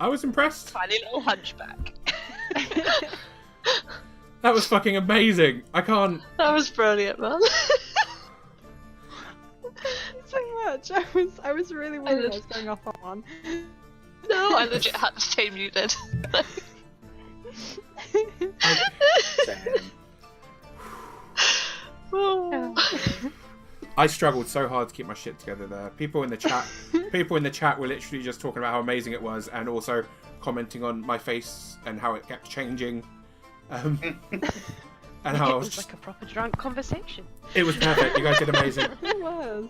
I was impressed. Tiny little hunchback. That was fucking amazing. I can't. That was brilliant, man. So much. I was really worried I was going off on one. No, I legit had to stay muted. Same. Oh. I struggled so hard to keep my shit together there. People in the chat were literally just talking about how amazing it was, and also commenting on my face and how it kept changing, and how I It was was just, like a proper drunk conversation. it was perfect. You guys did amazing. It was.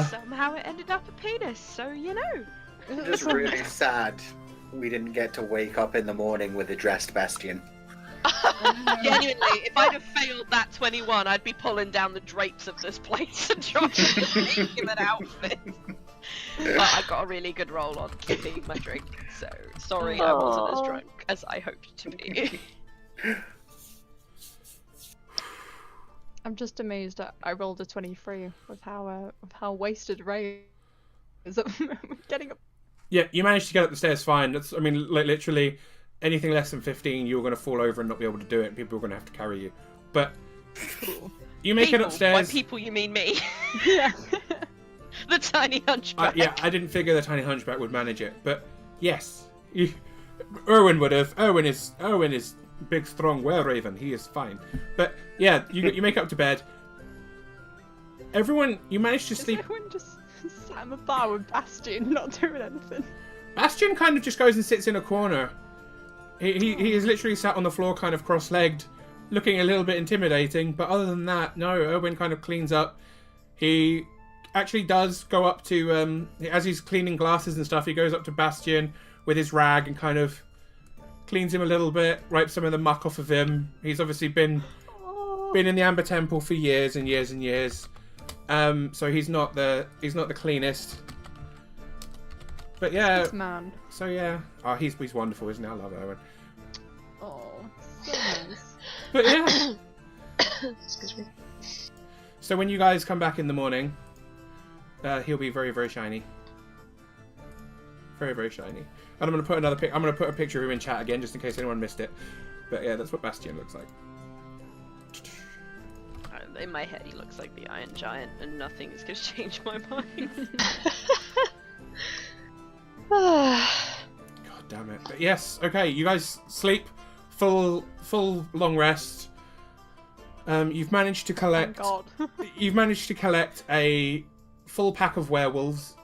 Somehow it ended up a penis, so you know. It's really sad we didn't get to wake up in the morning with a dressed Bastion. Genuinely, if I'd have failed that 21, I'd be pulling down the drapes of this place and trying to make him an outfit. But I got a really good roll on keeping my drink, so sorry I wasn't as Aww. drunk as I hoped to be. I'm just amazed that I rolled a 23 with how wasted Ray is at getting up. Yeah, you managed to get up the stairs fine. I mean, like, literally, anything less than 15, you were going to fall over and not be able to do it, and people were going to have to carry you. But you make it upstairs. By people, you mean me. Yeah. The tiny hunchback. Yeah, I didn't figure the tiny hunchback would manage it, but yes, Erwin would have. Erwin is big, strong were-raven. He is fine. But yeah, you make up to bed. Everyone, you managed to sleep. Everyone just sat in the bar with Bastion, not doing anything. Bastion kind of just goes and sits in a corner. He is literally sat on the floor, kind of cross-legged, looking a little bit intimidating. But other than that, no. Erwin kind of cleans up. He actually does go up to as he's cleaning glasses and stuff. He goes up to Bastion with his rag and kind of cleans him a little bit, wipes some of the muck off of him. He's obviously been in the Amber Temple for years and years and years. So he's not the cleanest. But yeah. This man. So yeah. Oh, he's wonderful, isn't he? I love Erwin. Oh, so nice. But yeah. Excuse me. So when you guys come back in the morning, he'll be very, very shiny. Very, very shiny. And I'm gonna put I'm gonna put a picture of him in chat again, just in case anyone missed it. But yeah, that's what Bastion looks like. In my head, he looks like the Iron Giant, and nothing is going to change my mind. God damn it. But yes, okay, you guys sleep. Full long rest. You've managed to collect. Thank God. You've managed to collect a full pack of werewolves.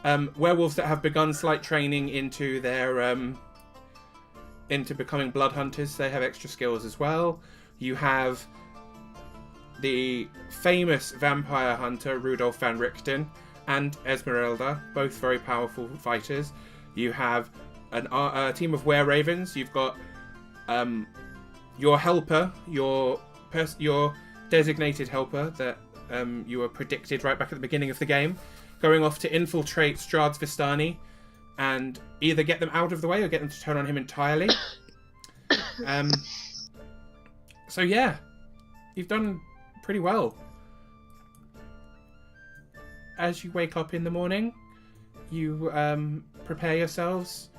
Werewolves that have begun slight training into their into becoming blood hunters. They have extra skills as well. You have the famous vampire hunter Rudolf van Richten and Esmeralda, both very powerful fighters. You have a team of were-ravens. You've got your helper, your designated helper that you were predicted right back at the beginning of the game, going off to infiltrate Strahd's Vistani and either get them out of the way or get them to turn on him entirely. So yeah, you've done pretty well. As you wake up in the morning, you prepare yourselves.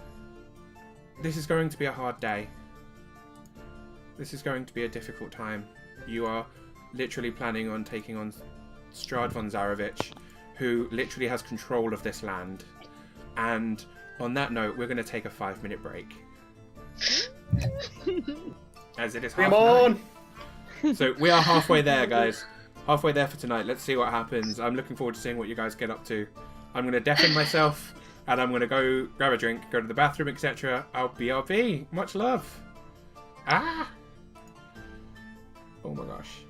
This is going to be a hard day. This is going to be a difficult time. You are literally planning on taking on Strahd von Zarovich, who literally has control of this land. And on that note, we're going to take a 5-minute break. As it is half Come on! So we are halfway there, guys. Halfway there for tonight. Let's see what happens. I'm looking forward to seeing what you guys get up to. I'm going to deafen myself. and I'm gonna go grab a drink, go to the bathroom, etc. I'll BRB. Much love. Ah! Oh my gosh.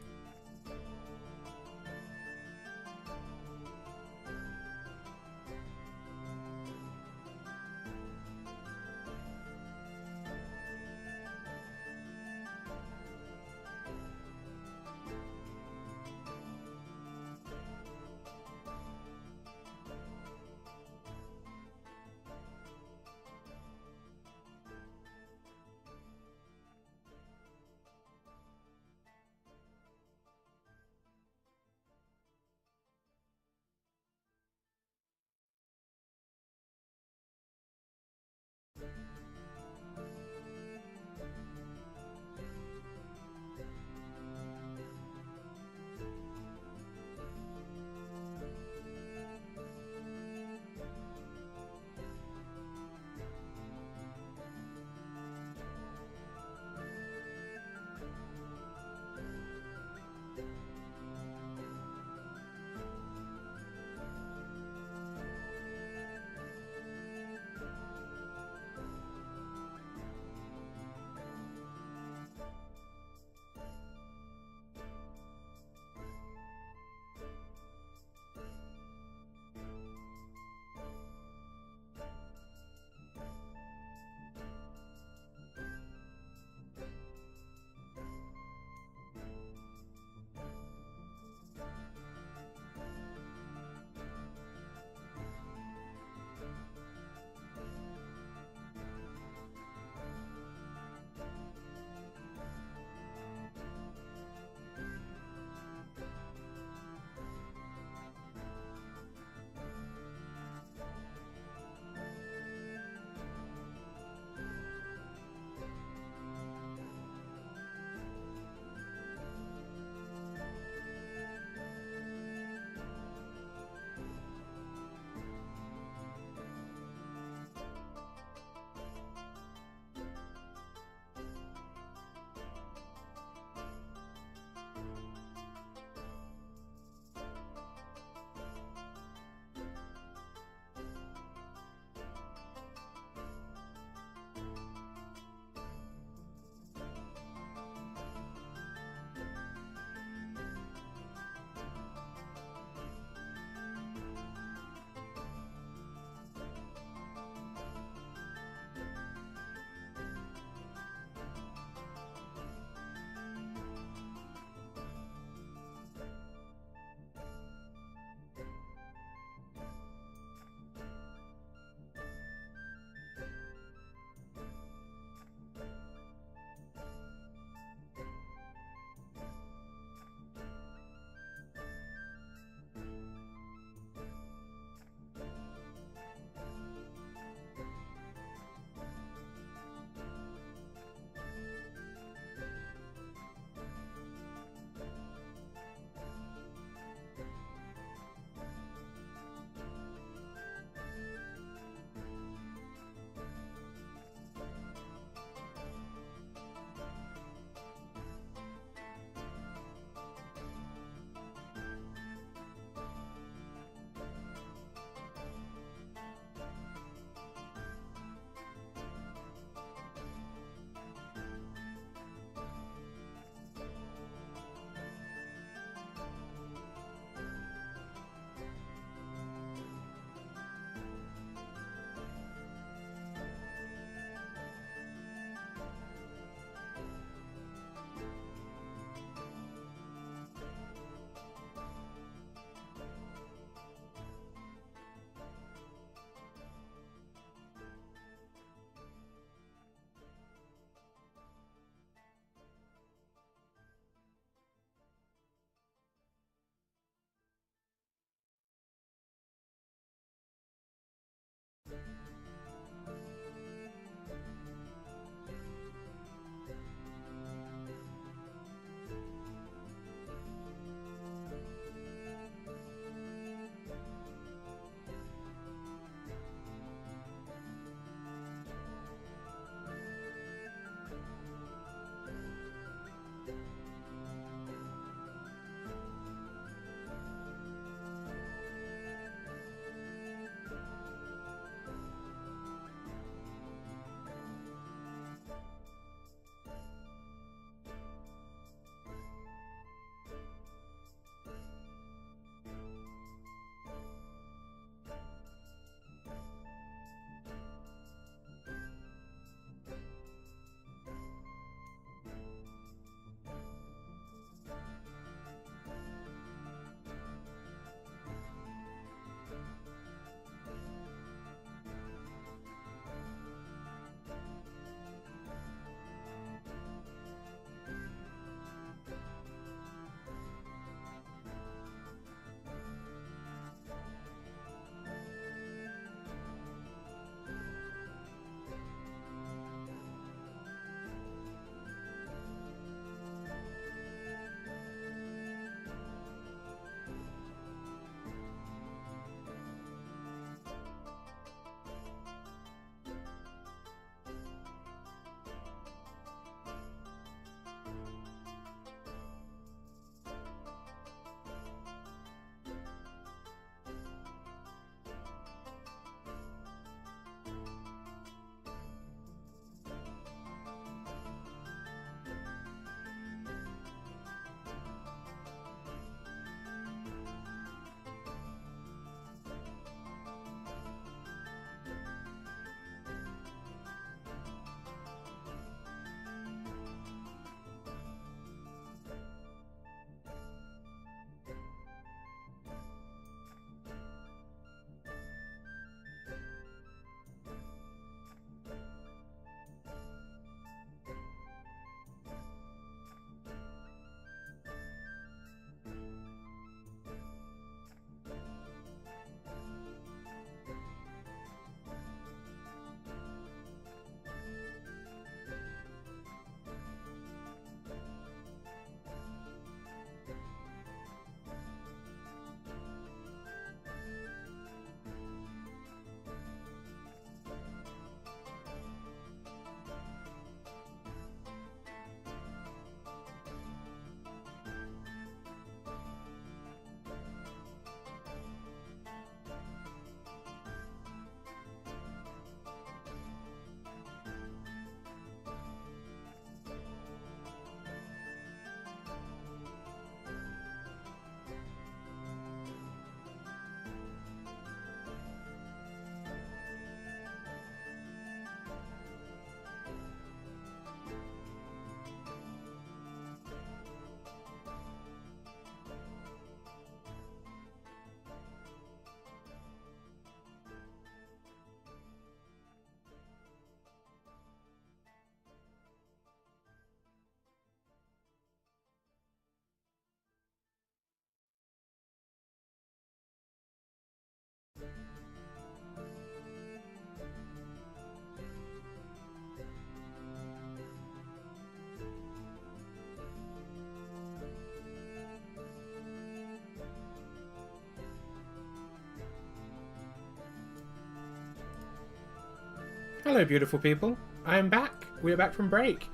Hello, beautiful people. I am back. We are back from break.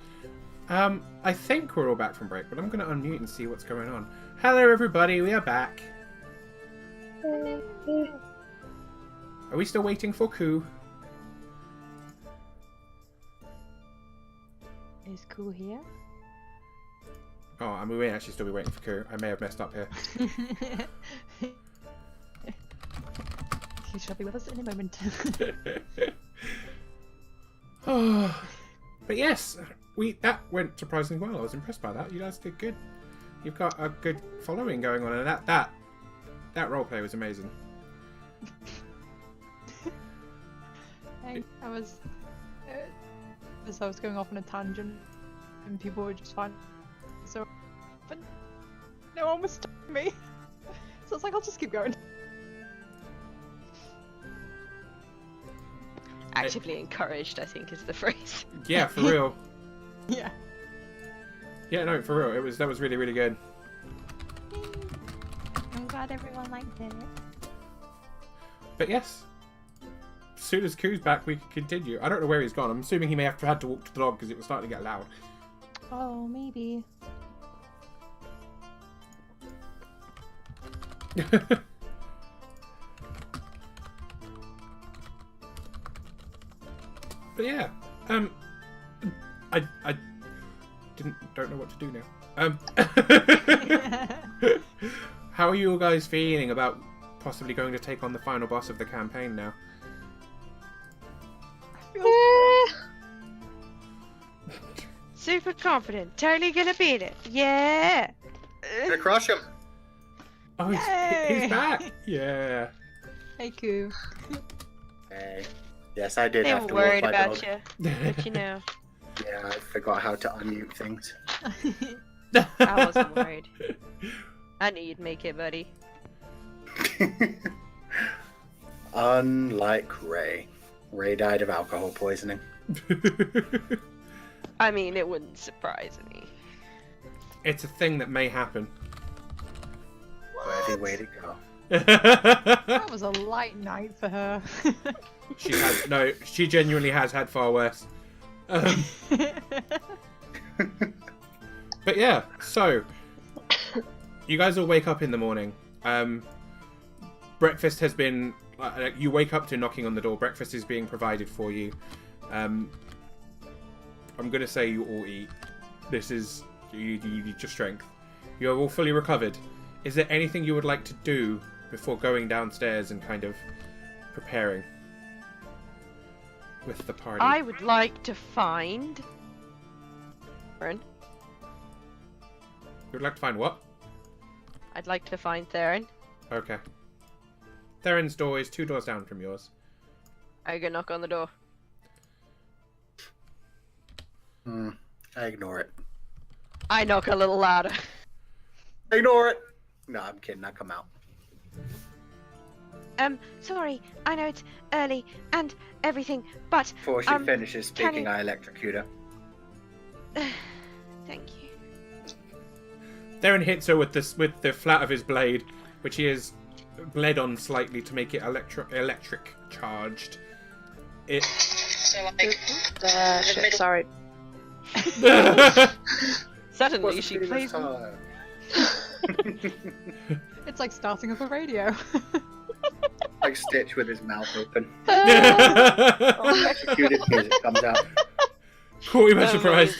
I think we're all back from break, but I'm going to unmute and see what's going on. Hello, everybody. We are back. Are we still waiting for Koo? Is Cool here? Oh, I mean, we may actually still be waiting for Koo. I may have messed up here. He shall be with us in a moment. Oh, but yes, that went surprisingly well. I was impressed by that. You guys did good. You've got a good following going on, and that roleplay was amazing. I was going off on a tangent, and people were just fine. So, but no one was stopping me. So it's like I'll just keep going. Actively encouraged, I think, is the phrase. Yeah, for real. Yeah. Yeah, no, for real. That was really, really good. I'm glad everyone liked it. But yes, as soon as Koo's back, we can continue. I don't know where he's gone. I'm assuming he may have had to walk to the dog because it was starting to get loud. Oh, maybe. But yeah, I don't know what to do now. How are you all guys feeling about possibly going to take on the final boss of the campaign now? Super confident, totally gonna beat it. Yeah. Gonna crush him. Oh, he's back! Yeah. Hey, Koo. Hey. Yes, I did They have were to worried walk my about dog. you, but you know, Yeah, I forgot how to unmute things. I wasn't worried. I knew you'd make it, buddy. Unlike Ray. Ray died of alcohol poisoning. I mean, it wouldn't surprise me. It's a thing that may happen. Worthy way to go. That was a light night for her. She genuinely has had far worse. But yeah, so you guys all wake up in the morning. Breakfast has been. You wake up to knocking on the door. Breakfast is being provided for you. I'm gonna say you all eat. This is you need your strength. You are all fully recovered. Is there anything you would like to do before going downstairs and kind of preparing with the party? I would like to find. Theron. You would like to find what? I'd like to find Theron. Okay. Theron's door is 2 doors down from yours. I go knock on the door. I ignore it. I knock a little louder. Ignore it! No, I'm kidding. I come out. Sorry, I know it's early and everything, but Before she finishes speaking, I electrocute her. thank you. Theron hits her with the flat of his blade, which he has bled on slightly to make it electric charged. It. So like, shit, sorry. Suddenly she plays. It's like starting up a radio. Like Stitch with his mouth open. Oh, Electrocuted music comes out. Caught me by surprise.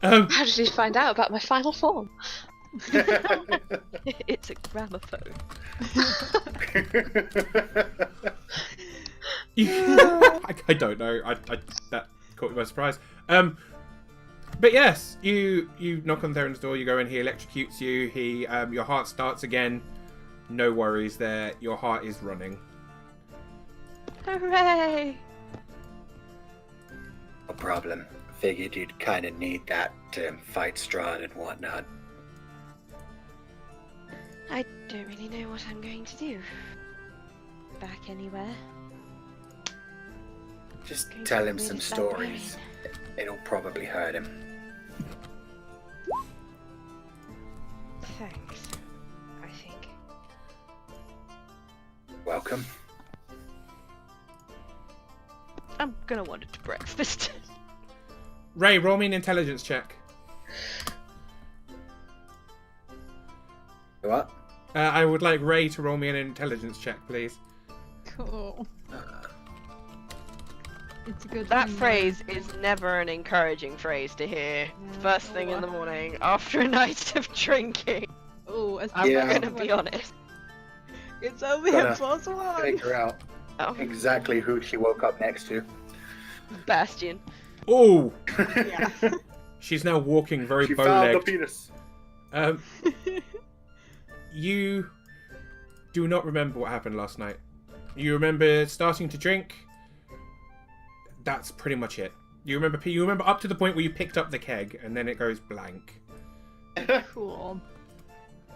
How did he find out about my final form? it's a gramophone. I don't know. That caught me by surprise. But yes, you knock on Theron's door. You go in. He electrocutes you. Your heart starts again. No worries there. Your heart is running. Hooray! No problem. Figured you'd kind of need that to fight Strahd and whatnot. I don't really know what I'm going to do. Back anywhere. Just Going tell to him really some start stories. It'll probably hurt him. Thanks. I think. I'm gonna wander to breakfast. Ray, roll me an intelligence check. What? I would like Ray to roll me an intelligence check, please. Cool. It's a good That thing, phrase is never an encouraging phrase to hear Yeah, first thing in the morning after a night of drinking. Oh, I'm Yeah. gonna be honest. It's only Gonna a +1. Figure out Oh, exactly who she woke up next to. Bastion. Oh, Yeah. she's now walking very She found the bow-legged. penis. You do not remember what happened last night. You remember starting to drink. That's pretty much it. You remember up to the point where you picked up the keg, and then it goes blank. Cool.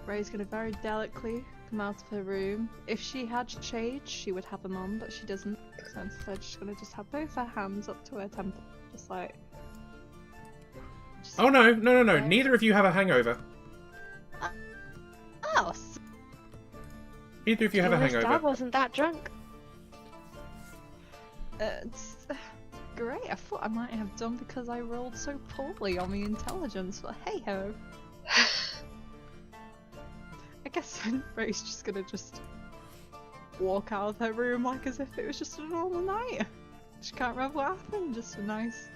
Ray's gonna very delicately come out of her room. If she had shades, she would have them on, but she doesn't. So instead, she's gonna just have both her hands up to her temple, just like. Oh no. Okay. Neither of you have a hangover. Oh, Neither of you have a I hangover. wasn't that drunk. it's great. I thought I might have done because I rolled so poorly on the intelligence, but hey ho. I guess Ray's just gonna walk out of her room like as if it was just a normal night. She can't remember what happened. Just a nice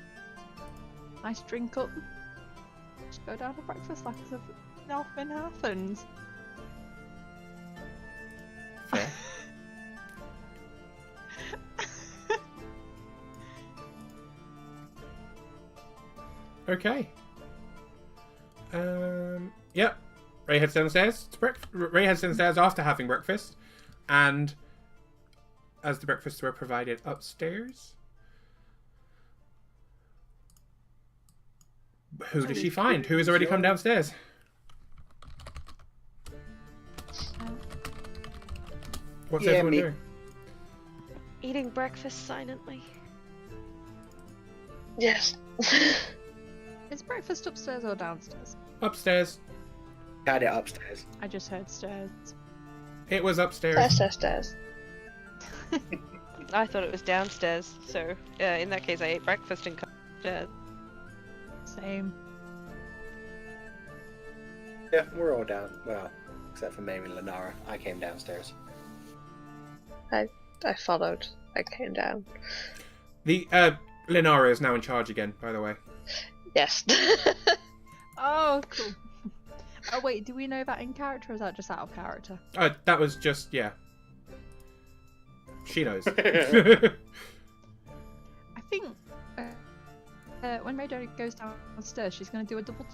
drink up. Just go down to breakfast like as if nothing happened. Fair. Okay. Yep. Ray heads downstairs. Ray heads downstairs after having breakfast, and as the breakfasts were provided upstairs, who does she find? Who has already come downstairs? What's Yeah, everyone me. doing? Eating breakfast silently. Yes. Is breakfast upstairs or downstairs? Upstairs. Had it upstairs. I just heard stairs. It was upstairs. Stairs. I thought it was downstairs, so in that case I ate breakfast and come upstairs. Same. Yeah, we're all down. Well, except for maybe Lenara. I came downstairs. I followed. I came down. The Linara is now in charge again, by the way. Yes. Oh, cool. Oh wait, do we know that in character or is that just out of character? That was just She knows. I think when Rado goes downstairs, she's gonna do a double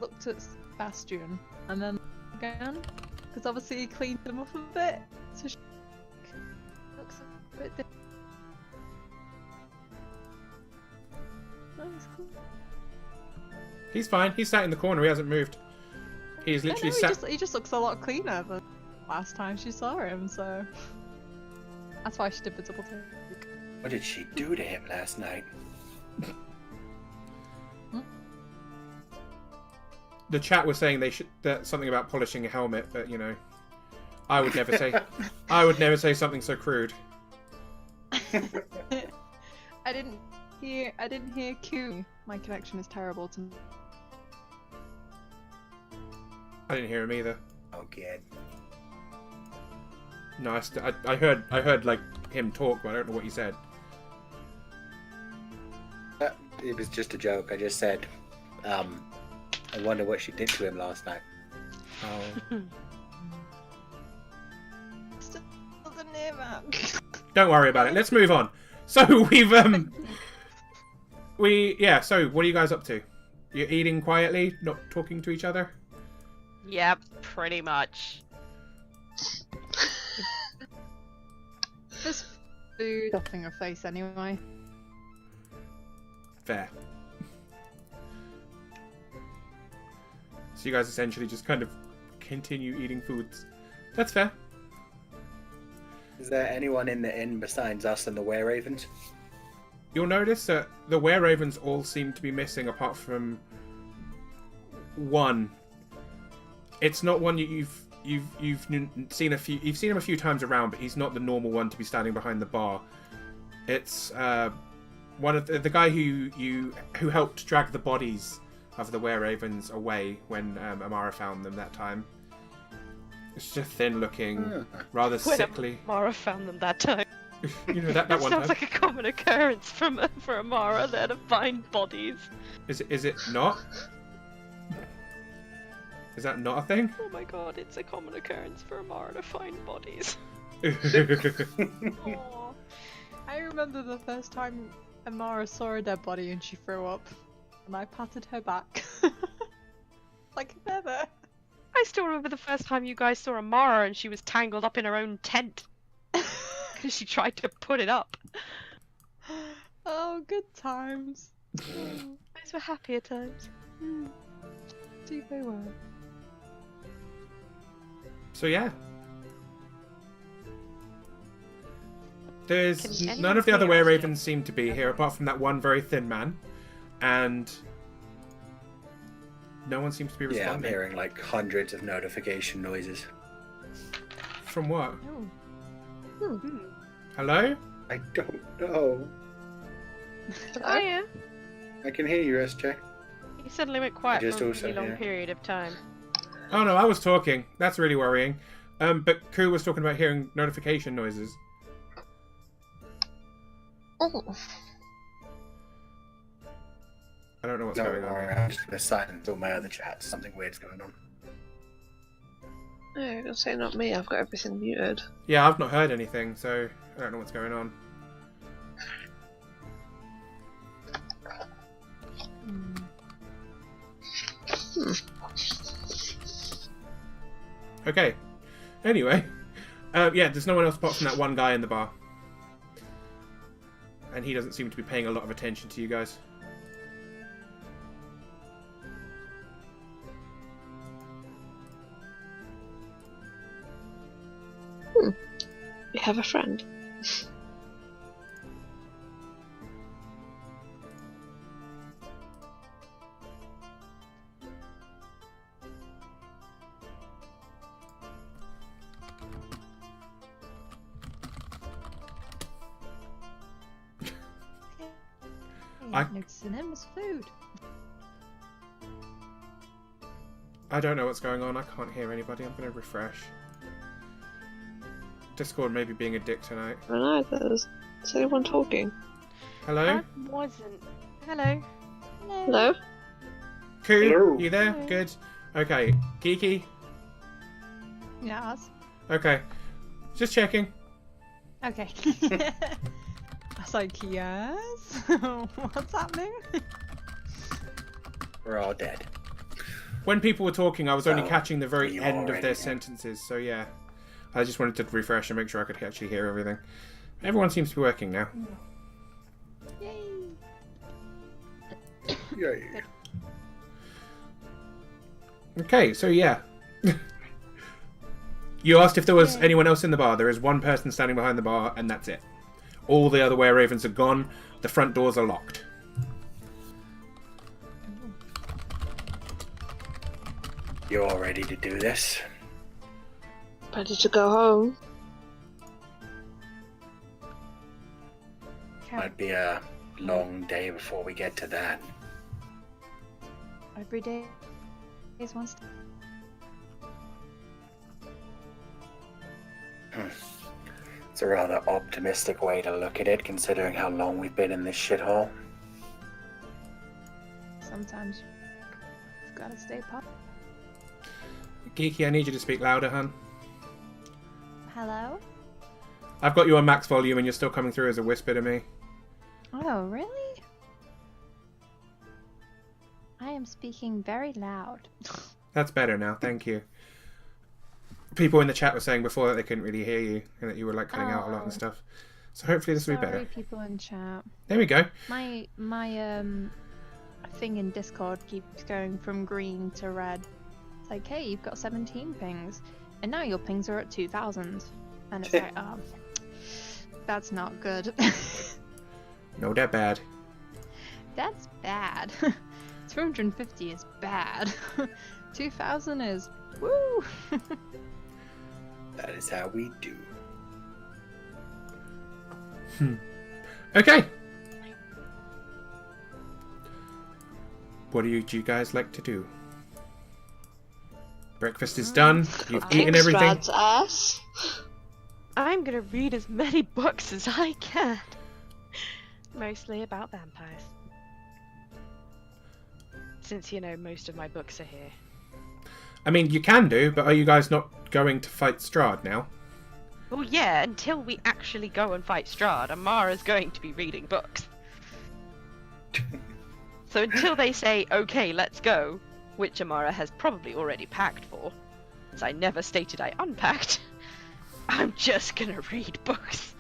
looked at Bastion and then again, because obviously he cleaned them up a bit, so she looks a bit different. Nice, cool. He's fine. He's sat in the corner. He hasn't moved. He's Yeah, literally no, sat. he just looks a lot cleaner than last time she saw him, so that's why she did the double take. What did she do to him last night? The chat was saying something about polishing a helmet, but I would never say. I would never say something so crude. I didn't hear Q. My connection is terrible to. I didn't hear him either. Oh, good. No, I heard like him talk, but I don't know what he said. It was just a joke. I just said, I wonder what she did to him last night. Oh. Still didn't hear that. Don't worry about it. Let's move on. So we've So what are you guys up to? You're eating quietly, not talking to each other. Yep, pretty much. There's food stuffing her face anyway. Fair. So you guys essentially just kind of continue eating foods. That's fair. Is there anyone in the inn besides us and the Were-Ravens? You'll notice that the Were-Ravens all seem to be missing apart from one. It's not one you've seen him a few times around, but he's not the normal one to be standing behind the bar. It's one of the guy who helped drag the bodies of the were-ravens away when Amara found them that time. It's just thin-looking, rather sickly. Amara found them that time. You know that one sounds time. like a common occurrence for Amara there to find bodies. Is it not? Is that not a thing? Oh my god, it's a common occurrence for Amara to find bodies. Aw. I remember the first time Amara saw a dead body and she threw up, and I patted her back. Like never. I still remember the first time you guys saw Amara and she was tangled up in her own tent. Because she tried to put it up. Oh, good times. Those were happier times. Do they were. So yeah. There's Can anyone none of the other hear us? were-ravens seem to be here, apart from that one very thin man, and no one seems to be Yeah, I'm responding. hearing like hundreds of notification noises. From what? Oh. Hello? I don't know. Oh yeah. I can hear you, SJ. You suddenly went quiet just for a also really long hear- period of time. Oh no, I was talking. That's really worrying. But Koo was talking about hearing notification noises. Oh. I don't know what's No, going on. I'm just gonna silence all my other chats. Something weird's going on. No, you're gonna say not me. I've got everything muted. Yeah, I've not heard anything, so I don't know what's going on. Okay. Anyway, yeah, there's no one else apart from that one guy in the bar, and he doesn't seem to be paying a lot of attention to you guys. You have a friend. Noticing him as food. I don't know what's going on. I can't hear anybody. I'm going to refresh. Discord may be being a dick tonight. I don't know. Is anyone talking? Hello? I wasn't. Hello. Hello? Koo, Hello. you there? Hello. Good. Okay. Kiki? Yes. Okay. Just checking. Okay. I was like, yes? What's happening? We're all dead. When people were talking, I was only Oh, catching the very you end of already their know. sentences, so yeah. I just wanted to refresh and make sure I could actually hear everything. Everyone seems to be working now. Yay! Yeah. Okay, so yeah. You asked if there was Yay. anyone else in the bar. There is one person standing behind the bar, and that's it. All the other were-ravens are gone. The front doors are locked. You all ready to do this? Ready to go home? Might be a long day before we get to that. Every day is one step. It's a rather optimistic way to look at it, considering how long we've been in this shithole. Sometimes you've got to stay pop. Geeky, I need you to speak louder, hun. Hello? I've got you on max volume, and you're still coming through as a whisper to me. Oh, really? I am speaking very loud. That's better now, thank you. People in the chat were saying before that they couldn't really hear you, and that you were like cutting out a lot and stuff. So hopefully this will be Sorry, better. people in chat. There we go. My thing in Discord keeps going from green to red. It's like, hey, you've got 17 pings, and now your pings are at 2,000. And it's like, oh, that's not good. No, that bad. That's bad. 250 is bad. 2,000 is woo. That is how we do. Okay. What do you guys like to do? Breakfast is done. You've eaten everything. Strahd's ass. I'm gonna read as many books as I can. Mostly about vampires. Since, you know, most of my books are here. I mean, you can do, but are you guys not going to fight Strahd now? Well, yeah, until we actually go and fight Strahd, Amara's going to be reading books. So until they say, okay, let's go, which Amara has probably already packed for, as I never stated I unpacked, I'm just gonna read books.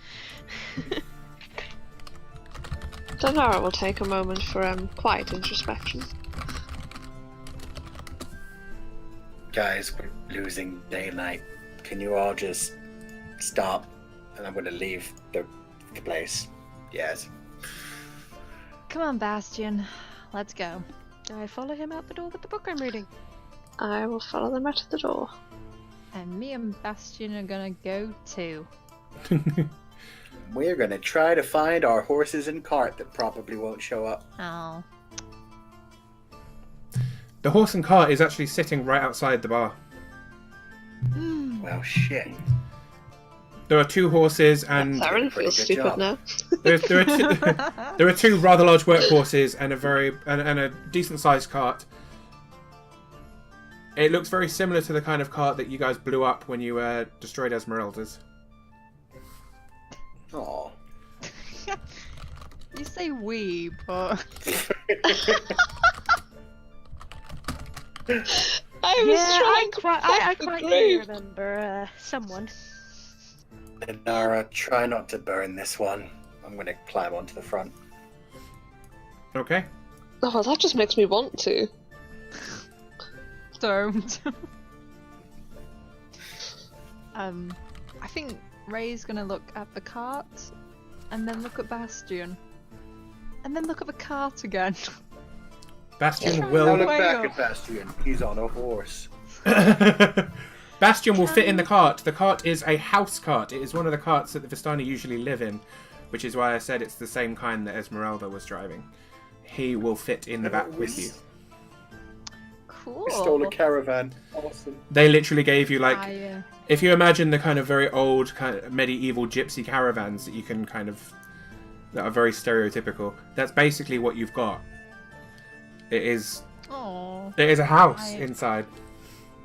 Donara will take a moment for quiet introspection. Guys, we're losing daylight. Can you all just stop? And I'm gonna leave the place. Yes. Come on, Bastion. Let's go. I follow him out the door with the book I'm reading. I will follow them out to the door. And me and Bastion are gonna go too. We're gonna try to find our horses and cart that probably won't show up. Oh. The horse and cart is actually sitting right outside the bar. Well, shit. There are two horses and Theron pretty feels good stupid job. now. there are two rather large workhorses and a decent sized cart. It looks very similar to the kind of cart that you guys blew up when you destroyed Esmeralda's. Aw. You say we, but I was trying to I protect the quite group. remember someone. Nara, try not to burn this one. I'm gonna climb onto the front. Okay. Oh, that just makes me want to. don't. I think Ray's gonna look at the cart, and then look at Bastion, and then look at the cart again. Bastion Now will look Way back up. at Bastion. He's on a horse. Bastion will fit in the cart. The cart is a house cart. It is one of the carts that the Vistani usually live in, which is why I said it's the same kind that Esmeralda was driving. He will fit in the back with you. Cool. We stole a caravan. Awesome. They literally gave you like, I, if you imagine the kind of very old kind of medieval gypsy caravans that you can kind of, that are very stereotypical. That's basically what you've got. It is a house inside.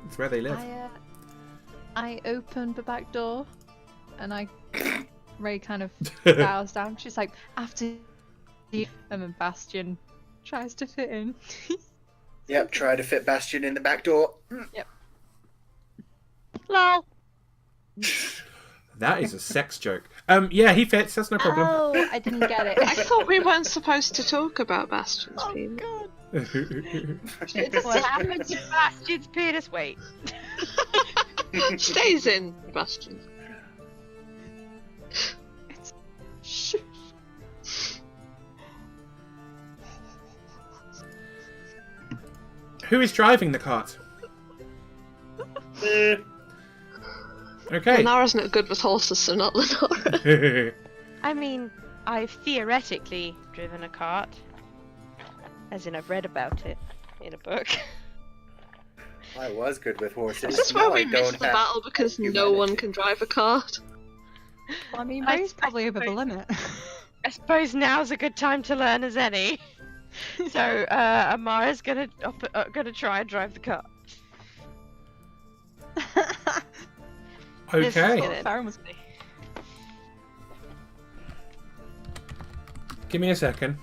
It's where they live. I opened the back door, and Ray kind of bows down. She's like, after you, and then Bastion tries to fit in. Yep, try to fit Bastion in the back door. Yep. Lol. That is a sex joke. Yeah, he fits. That's no problem. Oh, I didn't get it. I thought we weren't supposed to talk about Bastion's penis. God. What happened to Bastion's penis? Wait. Stays in Bastion. Shh. Who is driving the cart? Okay. Lenara's not good with horses, so not Lenara. I mean, I've theoretically driven a cart. As in, I've read about it in a book. I was good with horses. Is this Now where we I missed don't the have battle because no humanity. one can drive a cart? Well, I mean, I Ray's probably over the suppose- limit. I suppose now's a good time to learn as any. So, Amara's gonna try and drive the cart. This is Okay. gonna- Farron was Give me a second.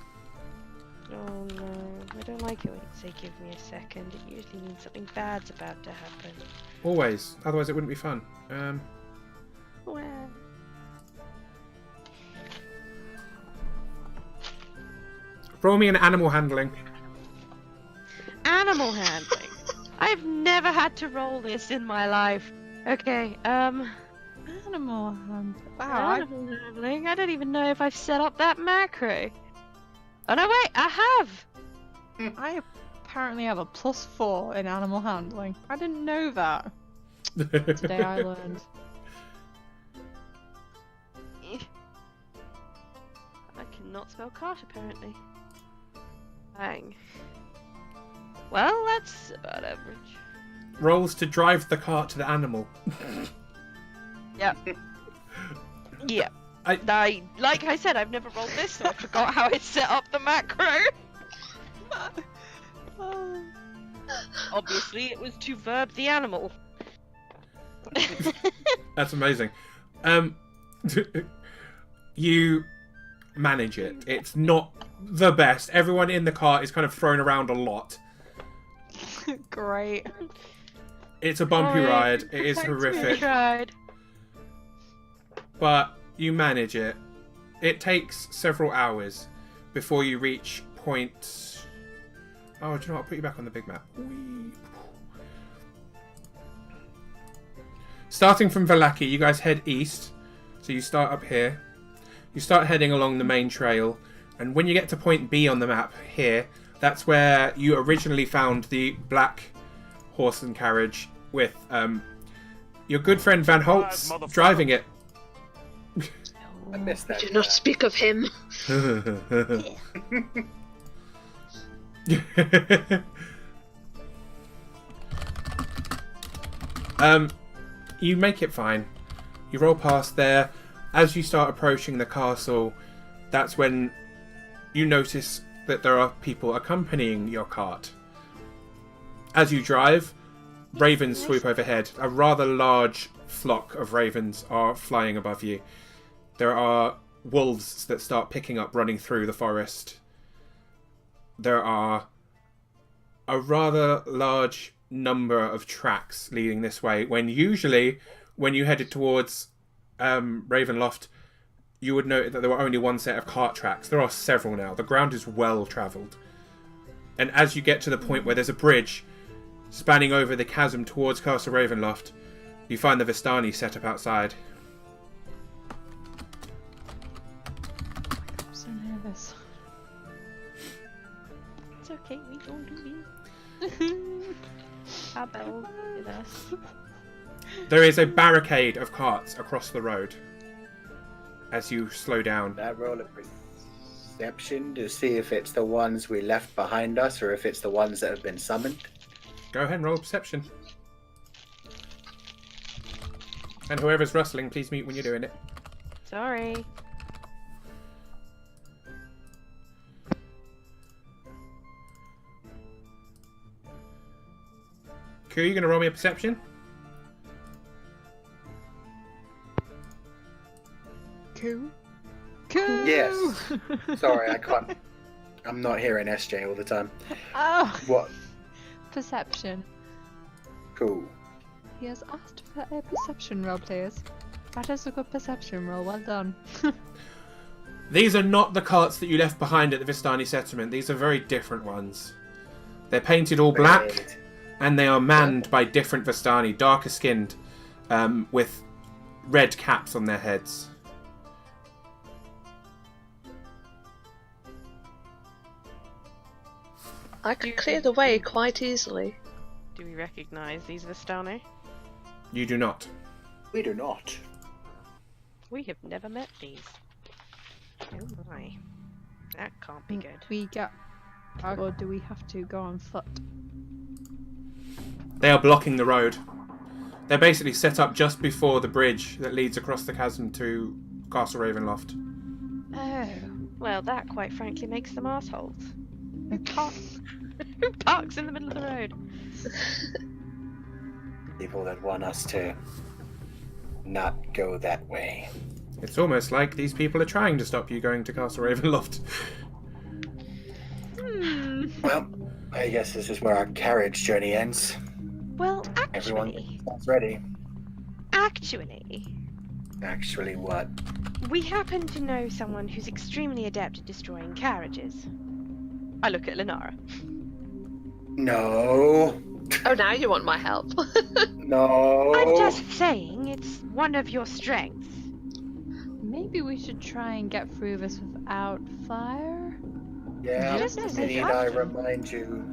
Oh no, I don't like it when you say give me a second. It usually means something bad's about to happen. Always. Otherwise it wouldn't be fun. Well, Roll me an animal handling. animal handling. I've never had to roll this in my life. Okay, animal hand. Wow. animal handling. I don't even know if I've set up that macro. Oh no, wait, I have. I apparently have a +4 in animal handling. I didn't know that. Today I learned. not spell cart, apparently. Bang. Well, that's about average. Rolls to drive the cart to the animal. Yeah. Like I said, I've never rolled this, so I forgot how it set up the macro. Obviously, it was to verb the animal. That's amazing. You manage it. It's not the best. Everyone in the cart is kind of thrown around a lot. Great. It's a bumpy ride. It is Thanks, horrific. we tried. But you manage it. It takes several hours before you reach point... Oh, do you know what? I'll put you back on the big map. Whee. Starting from Vallaki, you guys head east. So you start up here. You start heading along the main trail. And when you get to point B on the map here, that's where you originally found the black horse and carriage with your good friend Van Holtz driving it. I missed that. Do not speak of him. You make it fine. You roll past there. As you start approaching the castle, that's when you notice that there are people accompanying your cart. As you drive, ravens swoop overhead. A rather large flock of ravens are flying above you. There are wolves that start picking up running through the forest. There are a rather large number of tracks leading this way, when usually when you headed towards Ravenloft, you would note that there were only one set of cart tracks. There are several now. The ground is well travelled. And as you get to the point where there's a bridge spanning over the chasm towards Castle Ravenloft, you find the Vistani set up outside. I'm so nervous. It's okay, we don't do this. Abel with us. There is a barricade of carts across the road as you slow down. That roll of perception to see if it's the ones we left behind us or if it's the ones that have been summoned. Go ahead and roll perception. And whoever's rustling, please mute when you're doing it. Sorry. Cool, you gonna roll me a perception? Coo. Yes. Sorry, I can't. I'm not hearing SJ all the time. Oh. What? Perception. Cool. He has asked for a perception roll, please. That is a good perception roll. Well done. These are not the carts that you left behind at the Vistani settlement. These are very different ones. They're painted all black, and they are manned by different Vistani, darker skinned, with red caps on their heads. I could clear the way quite easily. Do we recognise these Vistani? You do not. We do not. We have never met these. Oh my. That can't be good. We get... Or do we have to go on foot? They are blocking the road. They're basically set up just before the bridge that leads across the chasm to Castle Ravenloft. Oh. Well, that quite frankly makes them assholes. Who parks in the middle of the road? People that want us to not go that way. It's almost like these people are trying to stop you going to Castle Ravenloft. Well, I guess this is where our carriage journey ends. Well, Everyone actually... sounds ready. Actually what? We happen to know someone who's extremely adept at destroying carriages. I look at Lenara. No. Oh, now you want my help. No. I'm just saying, it's one of your strengths. Maybe we should try and get through this without fire? Yeah, Just as they need have I to. remind you,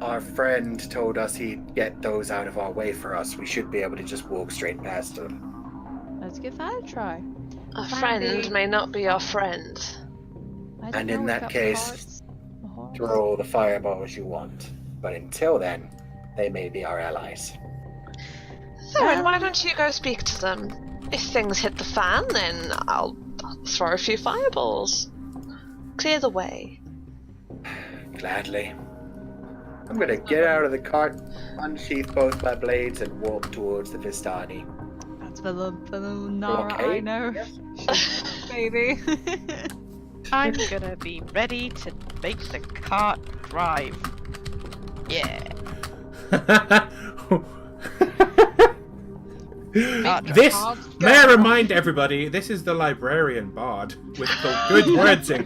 our friend told us he'd get those out of our way for us. We should be able to just walk straight past them. Let's give that a try. A friend may not be our friend. I don't And know in that about case, parts. A horse. throw the fireballs you want. But until then, they may be our allies. Theron, why don't you go speak to them? If things hit the fan, then I'll throw a few fireballs. Clear the way. Gladly. I'm gonna get out of the cart, unsheath both my blades, and walk towards the Vistani. That's the little Nara Okay. I know. Yes. Baby. I'm gonna be ready to make the cart drive. Yeah. This, may I remind everybody, this is the librarian bard with the good wording.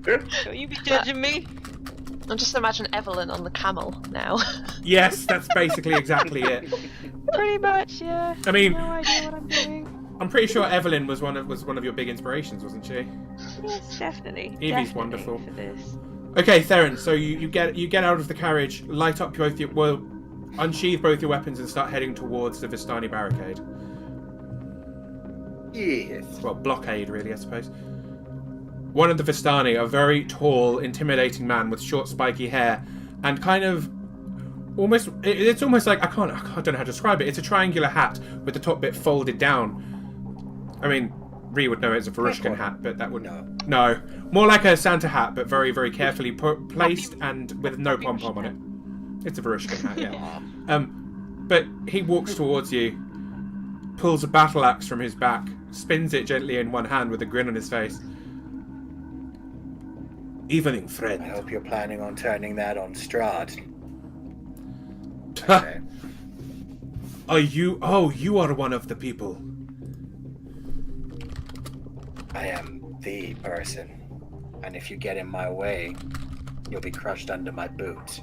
Don't you be judging me. I'm just imagine Evelyn on the camel now. Yes, that's basically exactly it. Pretty much, yeah. I mean, No idea what I'm doing. I'm pretty sure Evelyn was one of your big inspirations, wasn't she? Yes, definitely. Evie's definitely wonderful. for this. Okay, Theron. So you get out of the carriage, light up both your unsheathe both your weapons, and start heading towards the Vistani barricade. Yes. Well, blockade, really, I suppose. One of the Vistani, a very tall, intimidating man with short, spiky hair, and kind of almost. It's almost like I don't know how to describe it. It's a triangular hat with the top bit folded down. I mean, Ree would know it's a Varushkan hat, but that would no, more like a Santa hat, but very, very carefully placed and with no pom pom on it. It's a Varushkan hat, yeah. But he walks towards you, pulls a battle axe from his back, spins it gently in one hand with a grin on his face. Evening, friend. I hope you're planning on turning that on Strahd. Ha! Okay. Are you? Oh, you are one of the people. I am the person. And if you get in my way, you'll be crushed under my boot.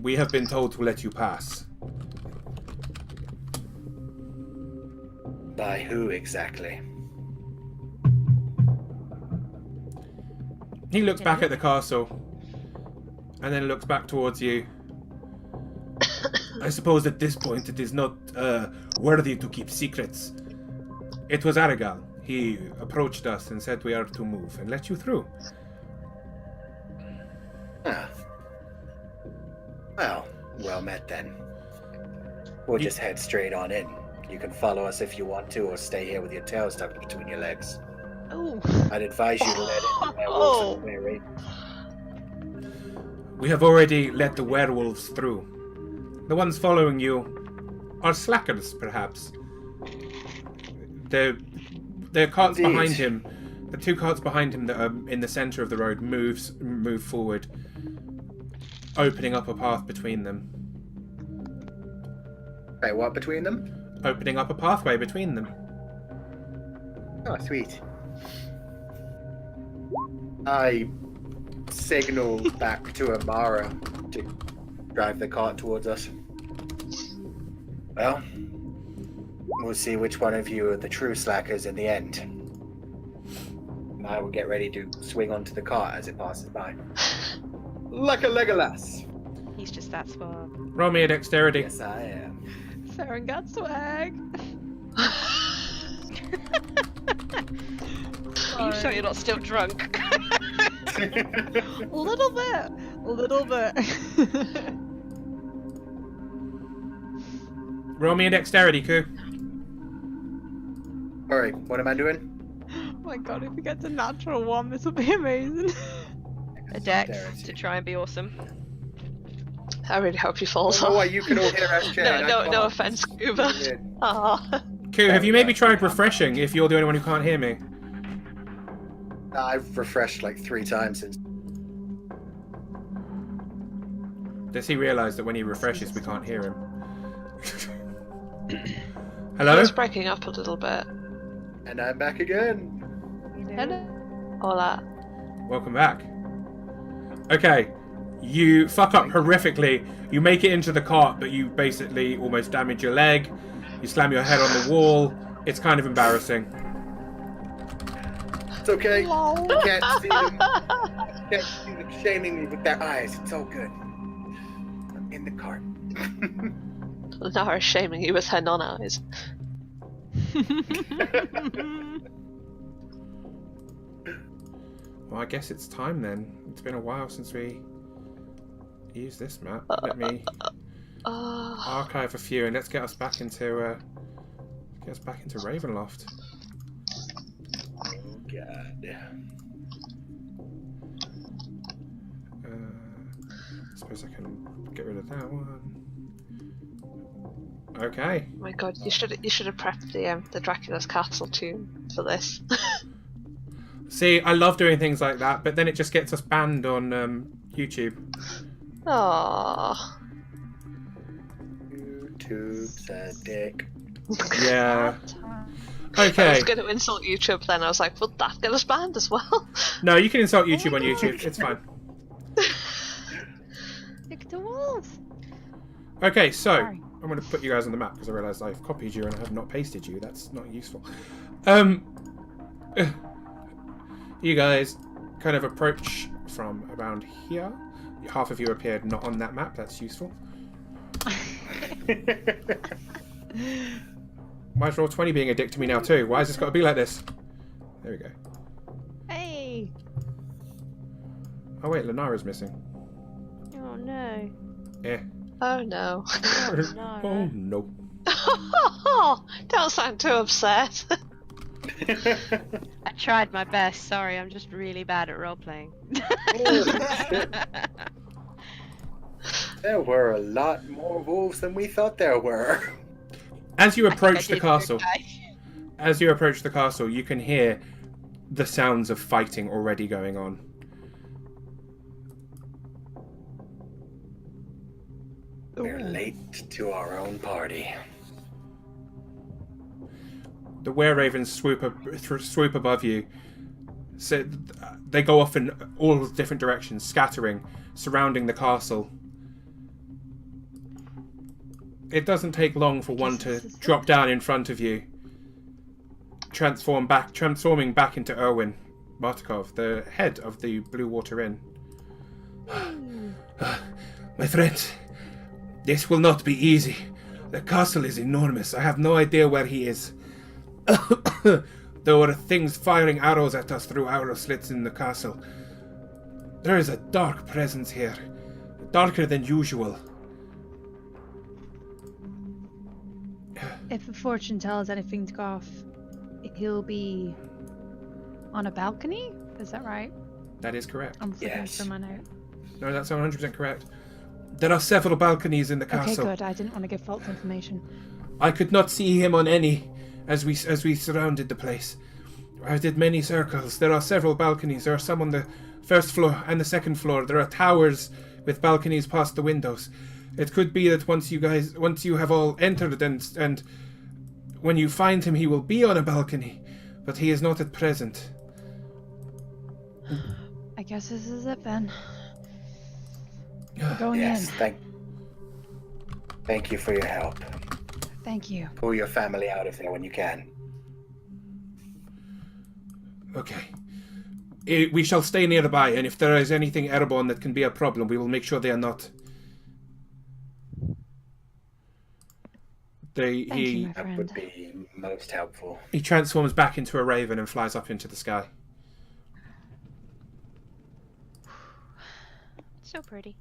We have been told to let you pass. By who exactly? He looks back at the castle, and then looks back towards you. I suppose at this point it is not worthy to keep secrets. It was Aragal. He approached us and said we are to move, and let you through. Ah. Well met then. We'll just head straight on in. You can follow us if you want to, or stay here with your tail stuck between your legs. Oh. I'd advise you to let in the werewolves and weary. We have already let the werewolves through. The ones following you are slackers, perhaps. The carts Indeed. behind him, the two carts behind him that are in the centre of the road, move forward, opening up a path between them. Wait, what between them? Opening up a pathway between them. Oh, sweet. I signal back to Amara to drive the cart towards us. Well, we'll see which one of you are the true slackers in the end. And I will get ready to swing onto the cart as it passes by. Like a Legolas! He's just that smart. Roll me a dexterity. Yes, I am. Theron got swag. You sure you're not still drunk? A little bit. A little bit. Roll me a dexterity, Koo. Alright, what am I doing? Oh my god, if we get to natural one, this will be amazing. A dex Dexterity. to try and be awesome. I really hope he falls Oh, off. what, you can all hear us chatting. No offense, Scuba. Aw. Koo, have you maybe tried refreshing if you're the only one who can't hear me? I've refreshed like 3 times since. Does he realise that when he refreshes we can't hear him? Oh, Hello? it's breaking up a little bit. And I'm back again. Hola. Welcome back. Okay, you fuck up horrifically. You make it into the cart, but you basically almost damage your leg. You slam your head on the wall. It's kind of embarrassing. It's okay. You can't see them. You can't see them shaming me with their eyes. It's all good. I'm in the cart. Nara's shaming you with her non-eyes. Well, I guess it's time then. It's been a while since we used this map. Let me archive a few and let's get us back into Ravenloft. Oh god. I suppose I can get rid of that one. Okay. Oh my god, you should have prepped the Dracula's Castle tune for this. See, I love doing things like that, but then it just gets us banned on YouTube. Aww. YouTube's a dick. Yeah. I Okay. was going to insult YouTube then. I was like, will that get us banned as well? No, you can insult YouTube on YouTube. It's fine. Pick the wolves. Okay, so Sorry. I'm going to put you guys on the map because I realise I've copied you and I have not pasted you. That's not useful. You guys kind of approach from around here. Half of you appeared not on that map. That's useful. Why is Roll20 being a dick to me now too? Why has this got to be like this? There we go. Hey. Oh wait, Lenara's missing. Oh no. Eh. Oh no. Oh no. Don't sound too upset. I tried my best. Sorry, I'm just really bad at role playing. There were a lot more wolves than we thought there were. As you I think approach I the did castle, okay. you can hear the sounds of fighting already going on. We're late to our own party. The were-ravens swoop above you. So they go off in all different directions, scattering, surrounding the castle. It doesn't take long for one to drop down in front of you, transforming back into Erwin Bartikov, the head of the Blue Water Inn. My friends, this will not be easy. The castle is enormous. I have no idea where he is. There were things firing arrows at us through arrow slits in the castle. There is a dark presence here, darker than usual. If a fortune tells anything to go off, he'll be on a balcony? Is that right? That is correct. I'm flipping Yes. through my note. No, that's 100% correct. There are several balconies in the Okay, castle. good. I didn't want to give false information. I could not see him on any as we surrounded the place. I did many circles. There are several balconies. There are some on the first floor and the second floor. There are towers with balconies past the windows. It could be that once you have all entered and when you find him, he will be on a balcony, but he is not at present. I guess this is it then. We're going Yes, in. thank you for your help. Thank you. Pull your family out of there when you can. Okay. We shall stay nearby, and if there is anything airborne that can be a problem, we will make sure they are not. Thank you, my That friend. would be most helpful. He transforms back into a raven and flies up into the sky. So pretty.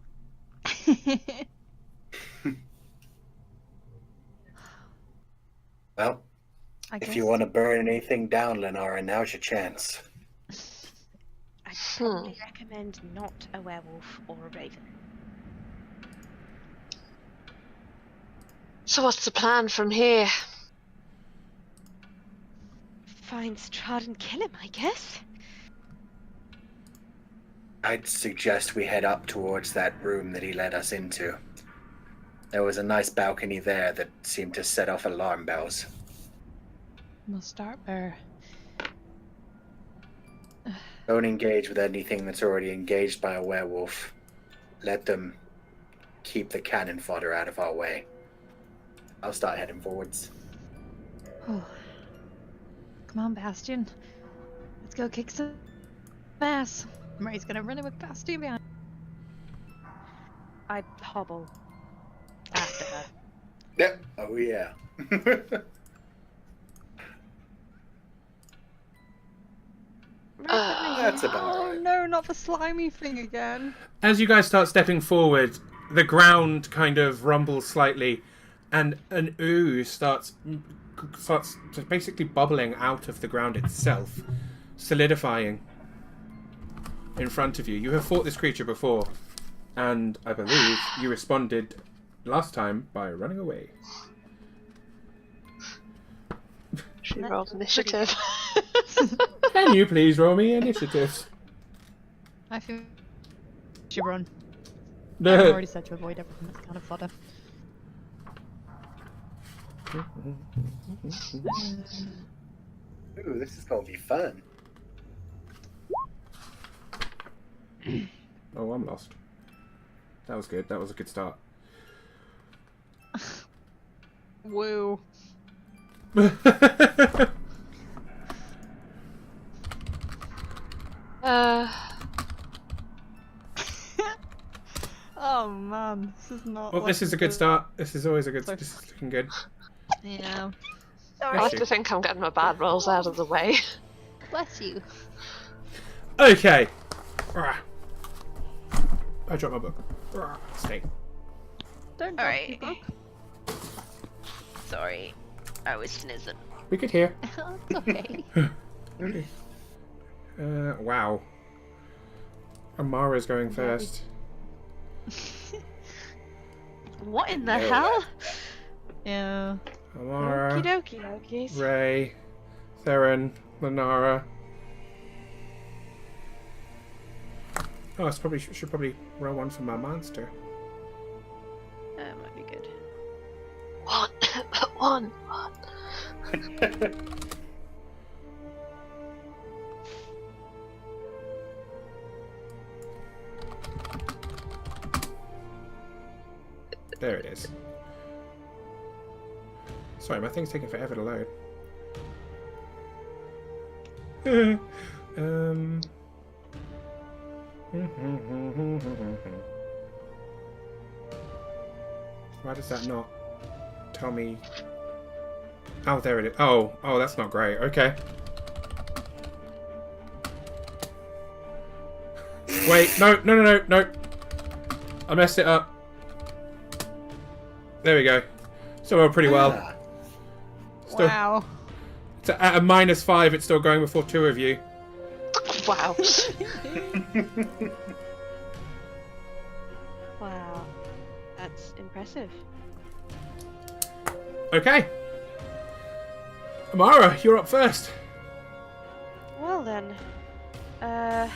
Well, I if guess. you want to burn anything down, Lenara, now's your chance. I probably recommend not a werewolf or a raven. So what's the plan from here? Find Strahd and kill him, I guess. I'd suggest we head up towards that room that he led us into. There was a nice balcony there that seemed to set off alarm bells. We'll start there. Don't engage with anything that's already engaged by a werewolf. Let them keep the cannon fodder out of our way. I'll start heading forwards. Oh. Come on, Bastion. Let's go kick some ass. Ray's gonna run in with Bastion behind. I hobble after her. Yep. Oh yeah. That's about Oh right. no, not the slimy thing again. As you guys start stepping forward, the ground kind of rumbles slightly, and an ooze starts just basically bubbling out of the ground itself, solidifying in front of you. You have fought this creature before, and I believe you responded last time by running away. She rolled initiative. Can you please roll me initiatives? I feel you should run. I've already said to avoid everything that's kind of fodder. Ooh, this is gonna be fun. Oh, I'm lost. That was good. That was a good start. Woo. Oh man, this is not. Well, this is a good start. This is always a good. So- This is looking good. Yeah. I like to think I'm getting my bad rolls out of the way. Bless you. Okay. Rah. I dropped my book. Rah. Stay. Don't All drop right. your book. Sorry, I was snizzing. We could hear. It's okay. Wow. Amara's going first. What in the No, hell? Yeah. Amara, Okie dokies. Ray, Theron, Lenara. Oh, I should probably roll one for my monster. That might be good. One. There it is. Sorry, my thing's taking forever to load. Why does that not tell me? Oh, there it is. Oh, that's not great. Okay. Wait, no. I messed it up. There we go. Still rolled pretty well. Ah, Still, Wow. at a -5, it's still going before two of you. Wow. Wow, that's impressive. Okay. Amara, you're up first. Well then, oh,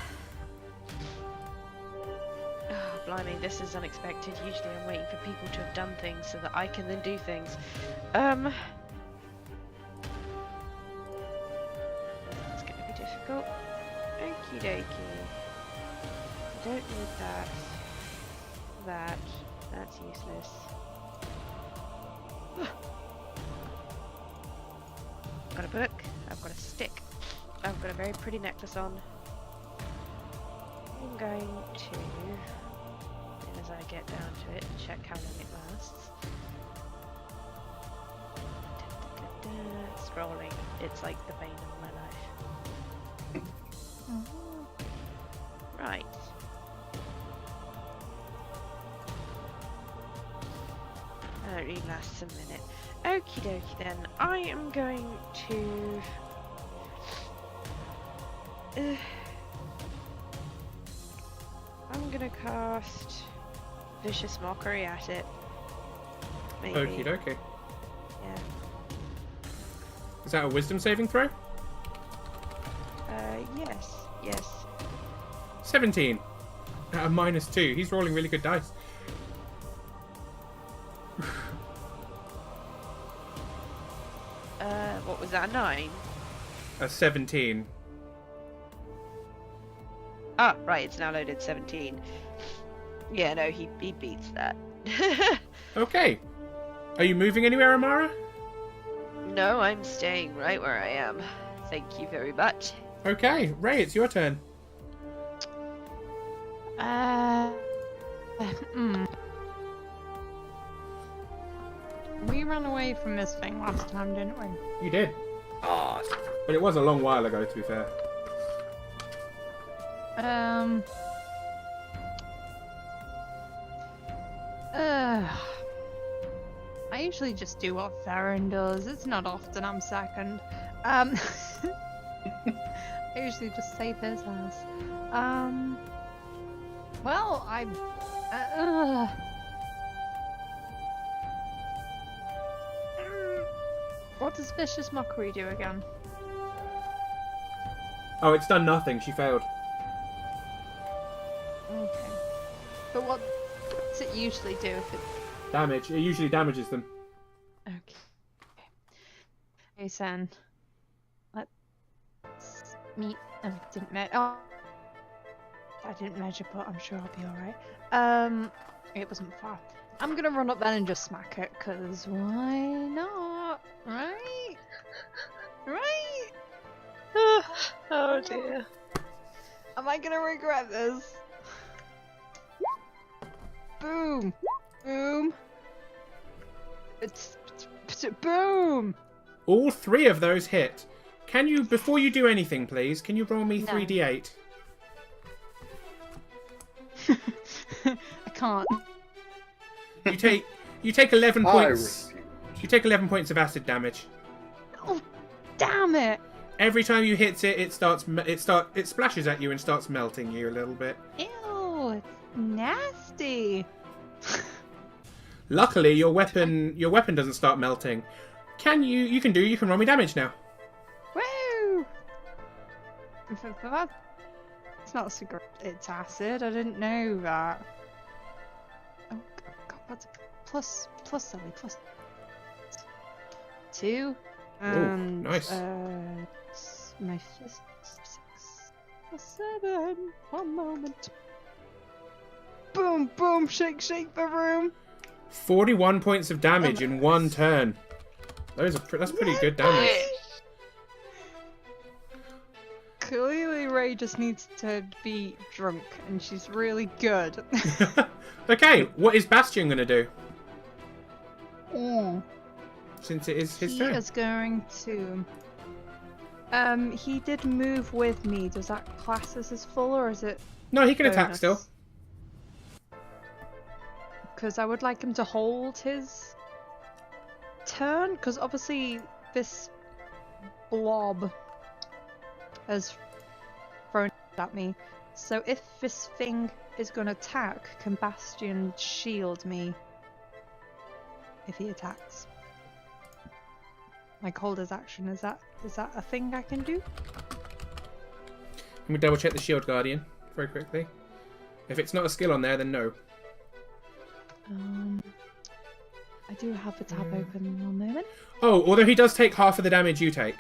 blimey, this is unexpected. Usually I'm waiting for people to have done things so that I can then do things. It's gonna be difficult. Okie dokie. I don't need that. That's useless. I've got a book, I've got a stick, I've got a very pretty necklace on. I'm going to, as I get down to it, check how long it lasts. Scrolling, it's like the bane of my life. Right. It really lasts a minute. Okie dokie then, I am going to... I'm gonna cast Vicious Mockery at it. Maybe. Okie dokie. Yeah. Is that a wisdom saving throw? Yes. 17. At a -2. He's rolling really good dice. What was that, a 9? A 17. Ah, right, it's now loaded 17. Yeah, no, he beats that. Okay. Are you moving anywhere, Amara? No, I'm staying right where I am. Thank you very much. Okay. Ray, it's your turn. We ran away from this thing last time, didn't we? You did. Ah, But it was a long while ago, to be fair. I usually just do what Farron does. It's not often I'm second. I usually just save his ass. Well, what does Vicious Mockery do again? Oh, it's done nothing. She failed. Okay. But what does it usually do if it... Damage. It usually damages them. Okay. Hey, Sen. Let's meet... Oh, I didn't measure... Oh. I didn't measure, but I'm sure I'll be alright. It wasn't far. I'm gonna run up then and just smack it, because why not? Right? Right? Oh dear. Am I gonna regret this? Boom! Boom! It's boom! All 3 of those hit. Can you, before you do anything, please, can you roll me No. 3d8? I can't. You take 11 I points. refuse. You take 11 points of acid damage. Oh, damn it! Every time you hit it, it splashes at you and starts melting you a little bit. Ew, it's nasty. Luckily, your weapon doesn't start melting. You can roll me damage now. Woo! It's not cigarette, it's acid. I didn't know that. Oh god, that's plus Sally, plus 2. And nice. My fist 6 plus 7. 1 moment. Boom, boom, shake, shake the room. 41 points of damage in 1 turn. That's pretty good damage. Clearly, Ray just needs to be drunk, and she's really good. Okay, what is Bastion gonna do? Mm. Since it is his He turn. is going to. He did move with me. Does that class as his full, or is it? No, he can attack still. Because I would like him to hold his turn. Because obviously this blob has thrown at me. So if this thing is going to attack, can Bastion shield me if he attacks? Like hold his action. Is that a thing I can do? Let me double check the Shield Guardian very quickly. If it's not a skill on there, then no. I do have the tab open one moment. Oh, although he does take half of the damage you take,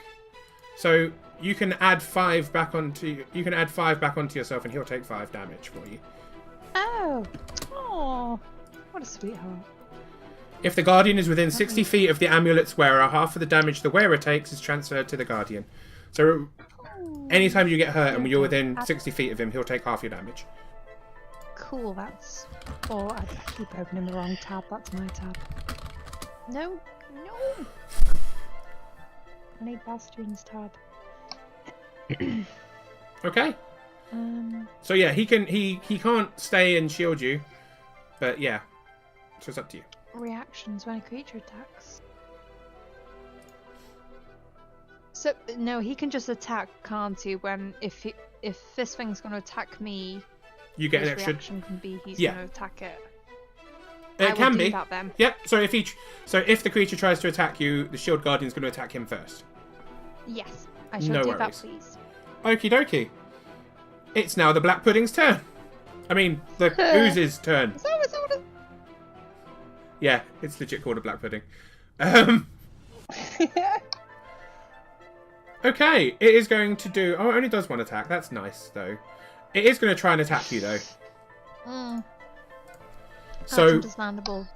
so you can add 5 back onto yourself, and he'll take 5 damage for you. Oh, what a sweetheart. If the Guardian is within 60 feet of the amulet's wearer, half of the damage the wearer takes is transferred to the Guardian. So anytime you get hurt and you're within 60 feet of him, he'll take half your damage. Cool, that's... Oh, I keep opening the wrong tab. That's my tab. No, no! I need Bastion's tab. Okay. So yeah, he can't stay and shield you, but yeah, so it's up to you. Reactions when a creature attacks. So no, he can just attack, can't he? If this thing's going to attack me, You get his an extra. reaction can be he's Yeah. going to attack it. It can be. That, then. Yep. So if the creature tries to attack you, the Shield Guardian's going to attack him first. Yes, I shall No do that, worries. please. Okie dokie. It's now the Black Pudding's turn. I mean, the Ooze's turn. Is that what it... Yeah, it's legit called a Black Pudding. Okay, it is going to do... Oh, it only does 1 attack. That's nice, though. It is going to try and attack you, though. That's So, understandable.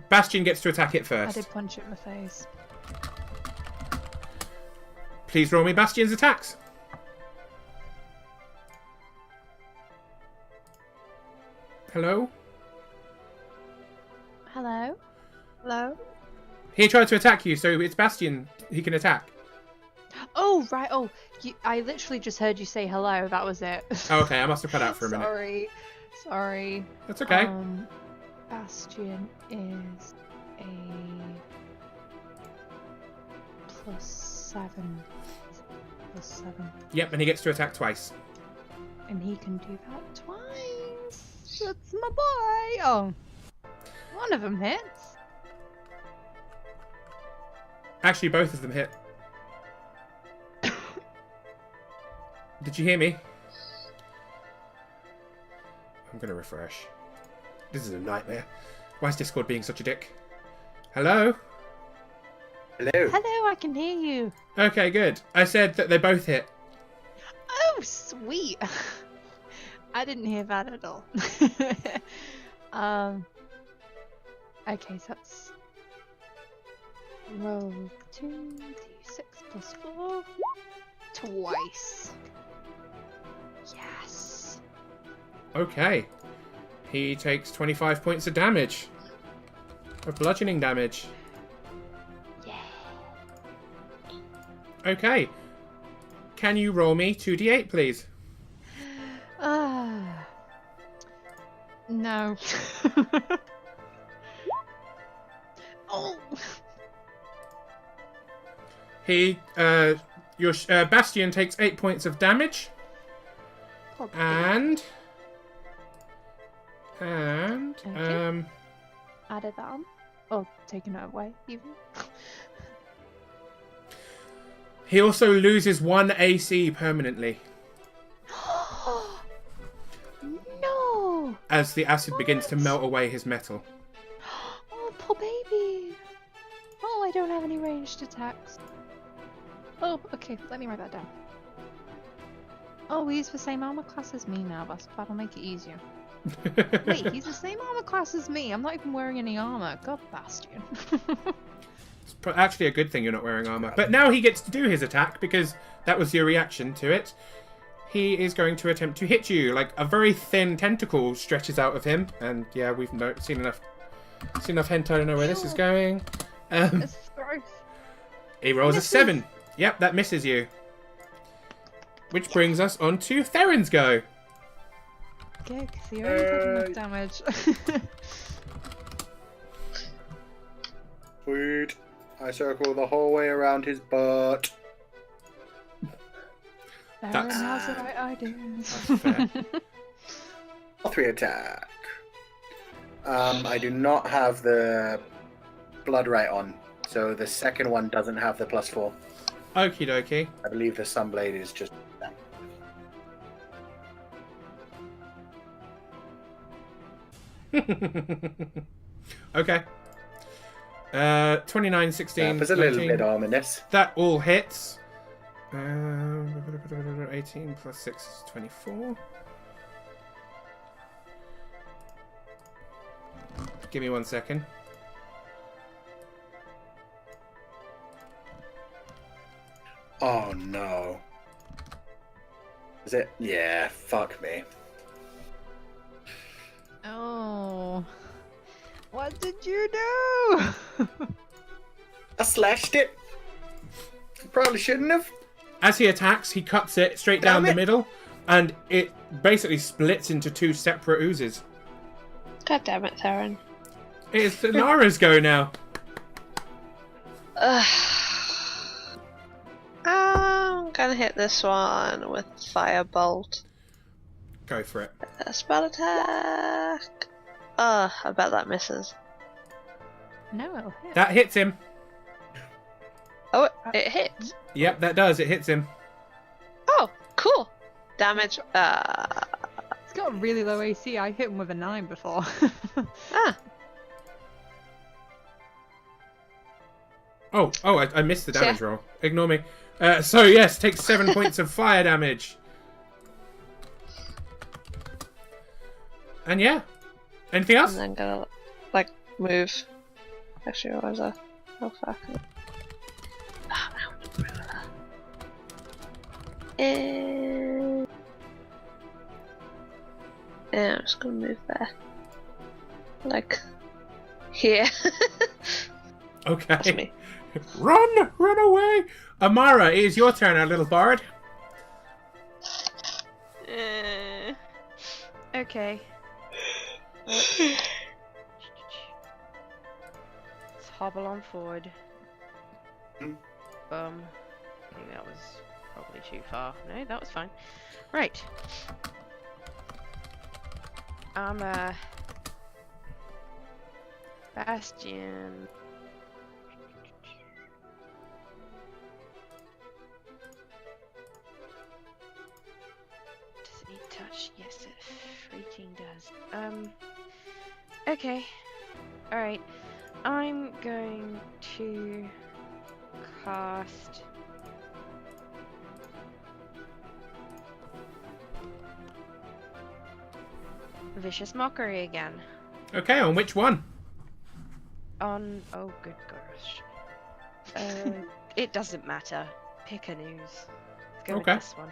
Bastion gets to attack it I first. did punch it in the face. Please roll me Bastion's attacks. Hello? Hello? Hello? He tried to attack you, so it's Bastion he can attack. Oh, right. Oh, I literally just heard you say hello. That was it. Oh, okay, I must have cut out for a minute. Sorry. That's okay. Bastion is a +7. +7. Yep, and he gets to attack twice. And he can do that twice. That's my boy. Oh, one of them hits. Actually, both of them hit. Did you hear me? I'm gonna refresh. This is a nightmare. Why is Discord being such a dick? Hello? Hello. Hello, I can hear you. Okay, good. I said that they both hit. Oh, sweet. I didn't hear that at all. Okay, so that's roll 2d6 plus 4 twice. Yes. Okay. He takes 25 points of damage. Of bludgeoning damage. Yeah. Okay. Can you roll me 2d8, please? No. Oh. Your Bastion takes 8 points of damage. Okay. And Okay. Added that on. Oh, taken it away, even. he also loses 1 AC permanently No! as the acid begins to What? melt away his metal. Oh, poor baby! Oh, I don't have any ranged attacks. Oh, okay, let me write that down. Oh, he's the same armor class as me now, that'll make it easier. Wait, he's the same armor class as me. I'm not even wearing any armor. God, Bastion. It's actually a good thing you're not wearing armor. But now he gets to do his attack because that was your reaction to it. He is going to attempt to hit you. Like a very thin tentacle stretches out of him, and yeah, we've seen enough hentai to know where this is going. It's gross. He rolls a 7. Yep, that misses you. Which brings us on to Theron's go. Okay, because he already did enough damage. Sweet. I circle the whole way around his butt. Theron has the right ideas. Fair. 3 attack. I do not have the blood right on, so the second one doesn't have the +4. Okie dokie. I believe the Sunblade is just. Okay. 29, 16, There's a little 19. bit ominous. That all hits. 18 plus 6 is 24. Give me 1 second. Oh no. Is it? Yeah, fuck me. Oh. What did you do? I slashed it. Probably shouldn't have. As he attacks, he cuts it straight Damn down the it. middle, and it basically splits into 2 separate oozes. God damn it, Theron. It is Nara's go now. I'm gonna hit this one with Firebolt. Go for it. A spell attack. I bet that misses. No, it'll hit. That hits him. Oh, it hits. Yep, that does. It hits him. Oh, cool. Damage. It's got a really low AC. I hit him with a 9 before. Oh, I missed the damage roll. Ignore me. So, yes, takes 7 points of fire damage. And yeah. Anything else? And then gonna, like, move. Actually, what was that? Oh, fuck. And I'm just gonna move there. Like, here. That's Okay. me. Run away! Amara, it is your turn, our little bard. Okay. Let's hobble on forward. I think that was probably too far. No, that was fine. Right. I'm Bastion. Does it need touch? Yes, it freaking does. Okay. Alright. I'm going to cast Vicious Mockery again. Okay, on which one? On oh good gosh. It doesn't matter. Pick a news. Let's go Okay. with this one.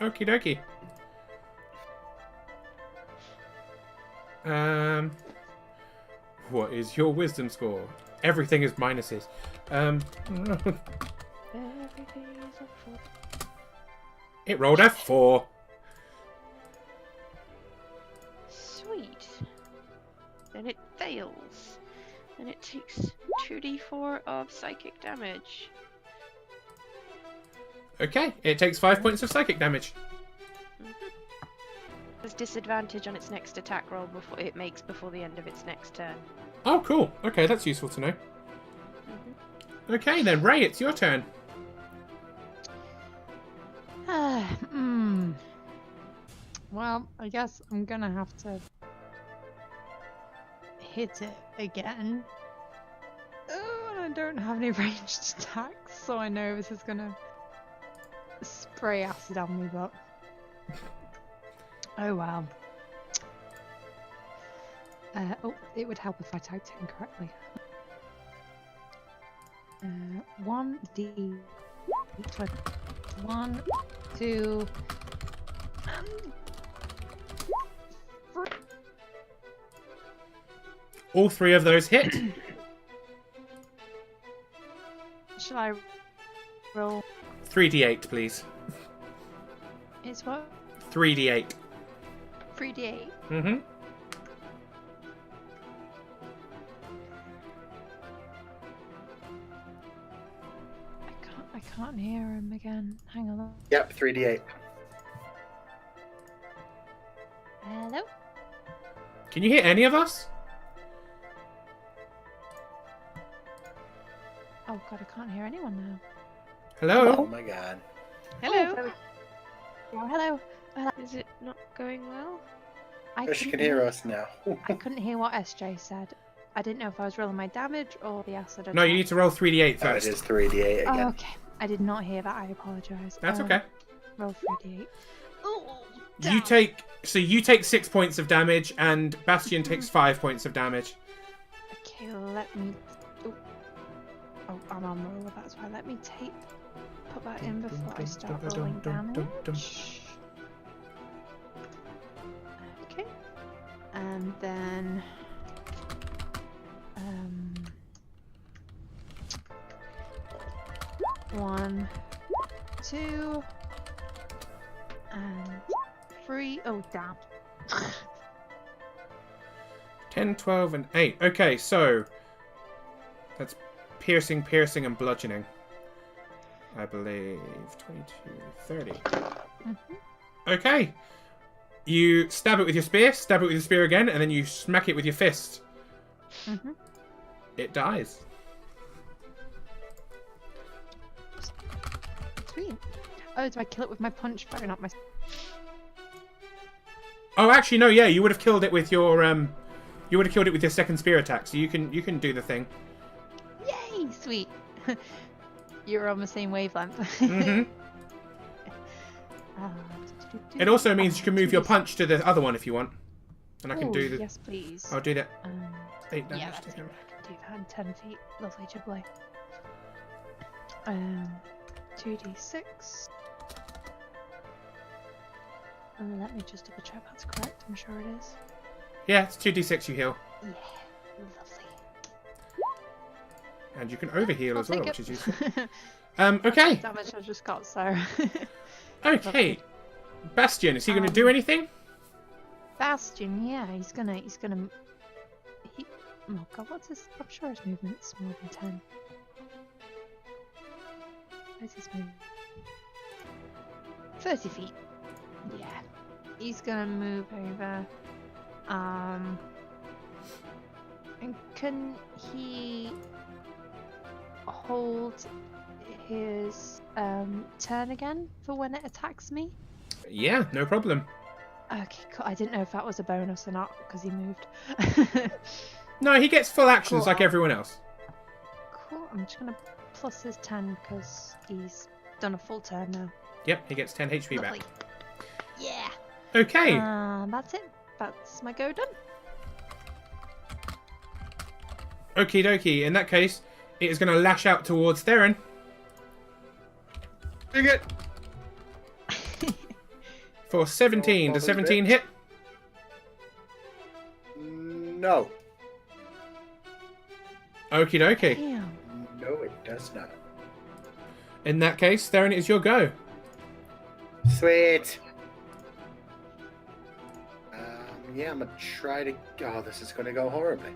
Okie dokie. What is your wisdom score? Everything is minuses. Everything is up for It rolled a 4. sweet. Then it fails. And it takes 2d4 of psychic damage. Okay, it takes 5 points of psychic damage. There's disadvantage on its next attack roll before it makes before the end of its next turn. Oh, cool. Okay, that's useful to know. Okay, then, Ray, it's your turn. Well, I guess I'm gonna have to hit it again. Oh, and I don't have any ranged attacks, so I know this is gonna spray acid on me, but oh well. Oh, it would help if I typed it incorrectly. 1d 20. 1, 2, All 3 of those hit. should I roll? 3d8, please. It's what? 3d8. 3d8. Mm-hmm. I can't hear him again. Hang on. Yep, 3d8. Hello? Can you hear any of us? Oh god, I can't hear anyone now. Hello? Oh my god. Hello. Oh, hello. Is it not going well? I She couldn't can hear us now. I couldn't hear what SJ said. I didn't know if I was rolling my damage or the acid attack. No, you need to roll 3d8 Oh, it first. is 3d8 again. Oh, okay. I did not hear that. I apologise. That's okay. Roll 3d8. Oh, You take 6 points of damage, and Bastion takes 5 points of damage. Okay, let me. Oh, I'm on roll. That's why. Let me put that in before I start rolling damage. Okay, and then 1, 2, and 3. Oh, damn. 10, 12, and 8. Okay, so that's piercing, and bludgeoning. I believe 22, 30. Okay. You stab it with your spear, stab it with your spear again, and then you smack it with your fist. It dies. Sweet. Oh, do I kill it with my punch bow, not my... Oh, actually, no. Yeah, you would have killed it with your you would have killed it with your second spear attack. So you can do the thing. Yay! Sweet. You're on the same wavelength. Mm-hmm. It also means you can move your punch to the other one if you want, and I can do the. Yes, please. I'll do that. 8 damage Yeah, to that's him. good. I can do that in 10 feet. Lovely jubbly. 2d6. Let me just double check that's correct. I'm sure it is. Yeah, it's 2d6 you heal. Yeah, lovely. And you can overheal I'll as well, take which it. is useful. Okay. Damage I just got, so. Okay. Bastion, is he going to do anything? Bastion, yeah, he's gonna. He, oh god, what's his? I'm sure his movement's more than 10. Where's his movement? 30 feet. Yeah. He's gonna move over. And can he hold his turn again for when it attacks me? Yeah, no problem. Okay, cool. I didn't know if that was a bonus or not because he moved. No, he gets full actions Cool. like everyone else. Cool. I'm just gonna plus his 10 because he's done a full turn now. Yep, he gets 10 HP Lovely. back. Yeah. Okay. That's it. That's my go done. Okie dokie. In that case, it is going to lash out towards Theron. Dang it! For 17. Does 17 hit? No. Okie dokie. Damn. No, it does not. In that case, Theron, it is your go. Sweet. Yeah, I'm gonna try to. Oh, this is gonna go horribly.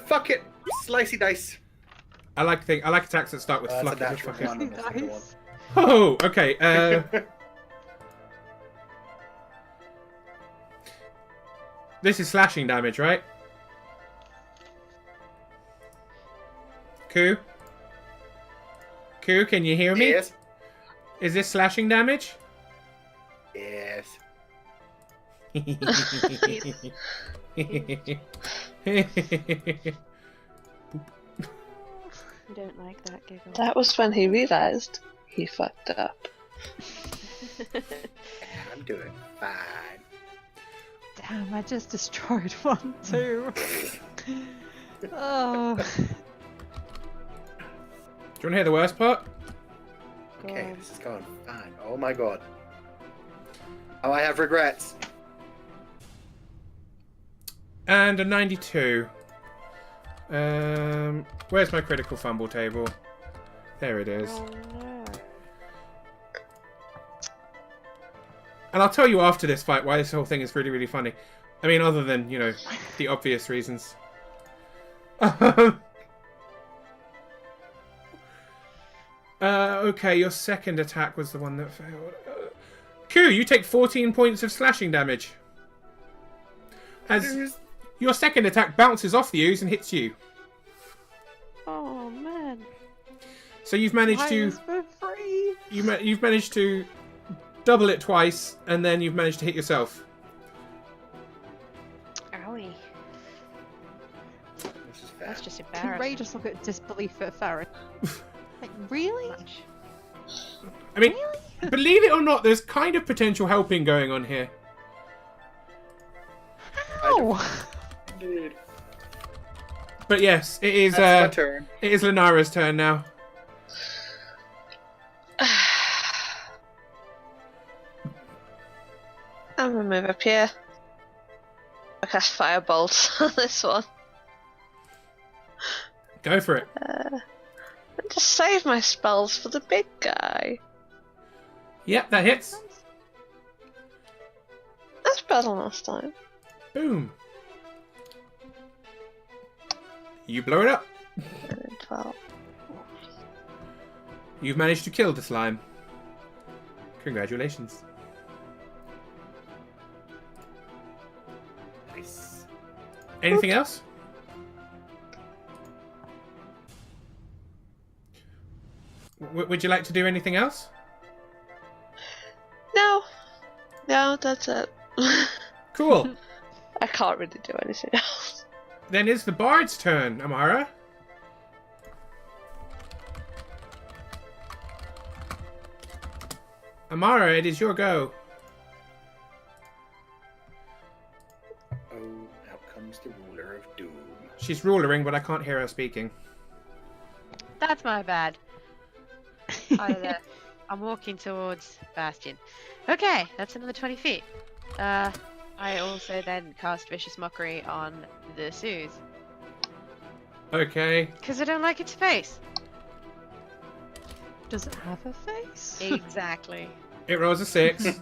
Fuck it, slicey dice. I like attacks that start with That's a fluck. natural Fuck it. one on the second one. Nice. Oh, okay. This is slashing damage, right? Koo? Koo, can you hear me? Yes. Is this slashing damage? Yes. I don't like that giggle. That was when he realised he fucked up. I'm doing fine. Damn, I just destroyed one too. Oh. Do you want to hear the worst part? Okay, this is going fine. Oh my god. Oh, I have regrets. And a 92. Where's my critical fumble table? There it is. Oh no. And I'll tell you after this fight why this whole thing is really, really funny. I mean, other than, you know, the obvious reasons. Okay, your second attack was the one that failed. Q, you take 14 points of slashing damage. As your second attack bounces off the ooze and hits you. Oh man. So you've managed to... Mine's for free. You've managed to double it twice, and then you've managed to hit yourself. Owie. This is bad. That's just Can Ray embarrassing. just look at disbelief at Farron? Like, really? Much. I mean, Really? believe it or not, there's kind of potential helping going on here. Ow! Indeed. But yes, it is. That's my turn. It is Lenara's turn now. I'm gonna move up here. I cast firebolts on this one. Go for it. And just save my spells for the big guy. Yep, that hits. That's better than last time. Boom. You blow it up. And then 12. You've managed to kill the slime. Congratulations. Nice. Anything else? Would you like to do anything else? No. No, that's it. Cool. I can't really do anything else. Then it's the bard's turn, Amara. Amara, it is your go. Oh, out comes the ruler of doom. She's rulering, but I can't hear her speaking. That's my bad. I'm walking towards Bastion. Okay, that's another 20 feet. I also then cast Vicious Mockery on the Suze. Okay. Because I don't like its face. Does it have a face? Exactly. It rolls a 6.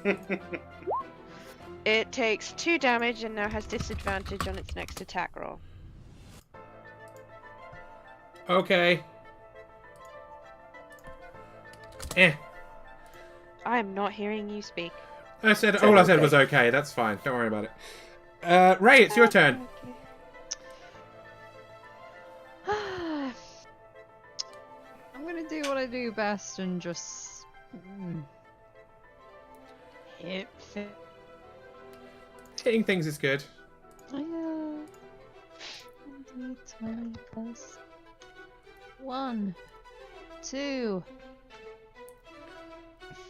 It takes 2 damage and now has disadvantage on its next attack roll. Okay. I I am not hearing you speak. said all I said was okay. That's fine. Don't worry about it. Ray, it's your turn. I'm gonna do what I do best and just hit. Hitting things is good. Oh, yeah. 20 plus 1, 2,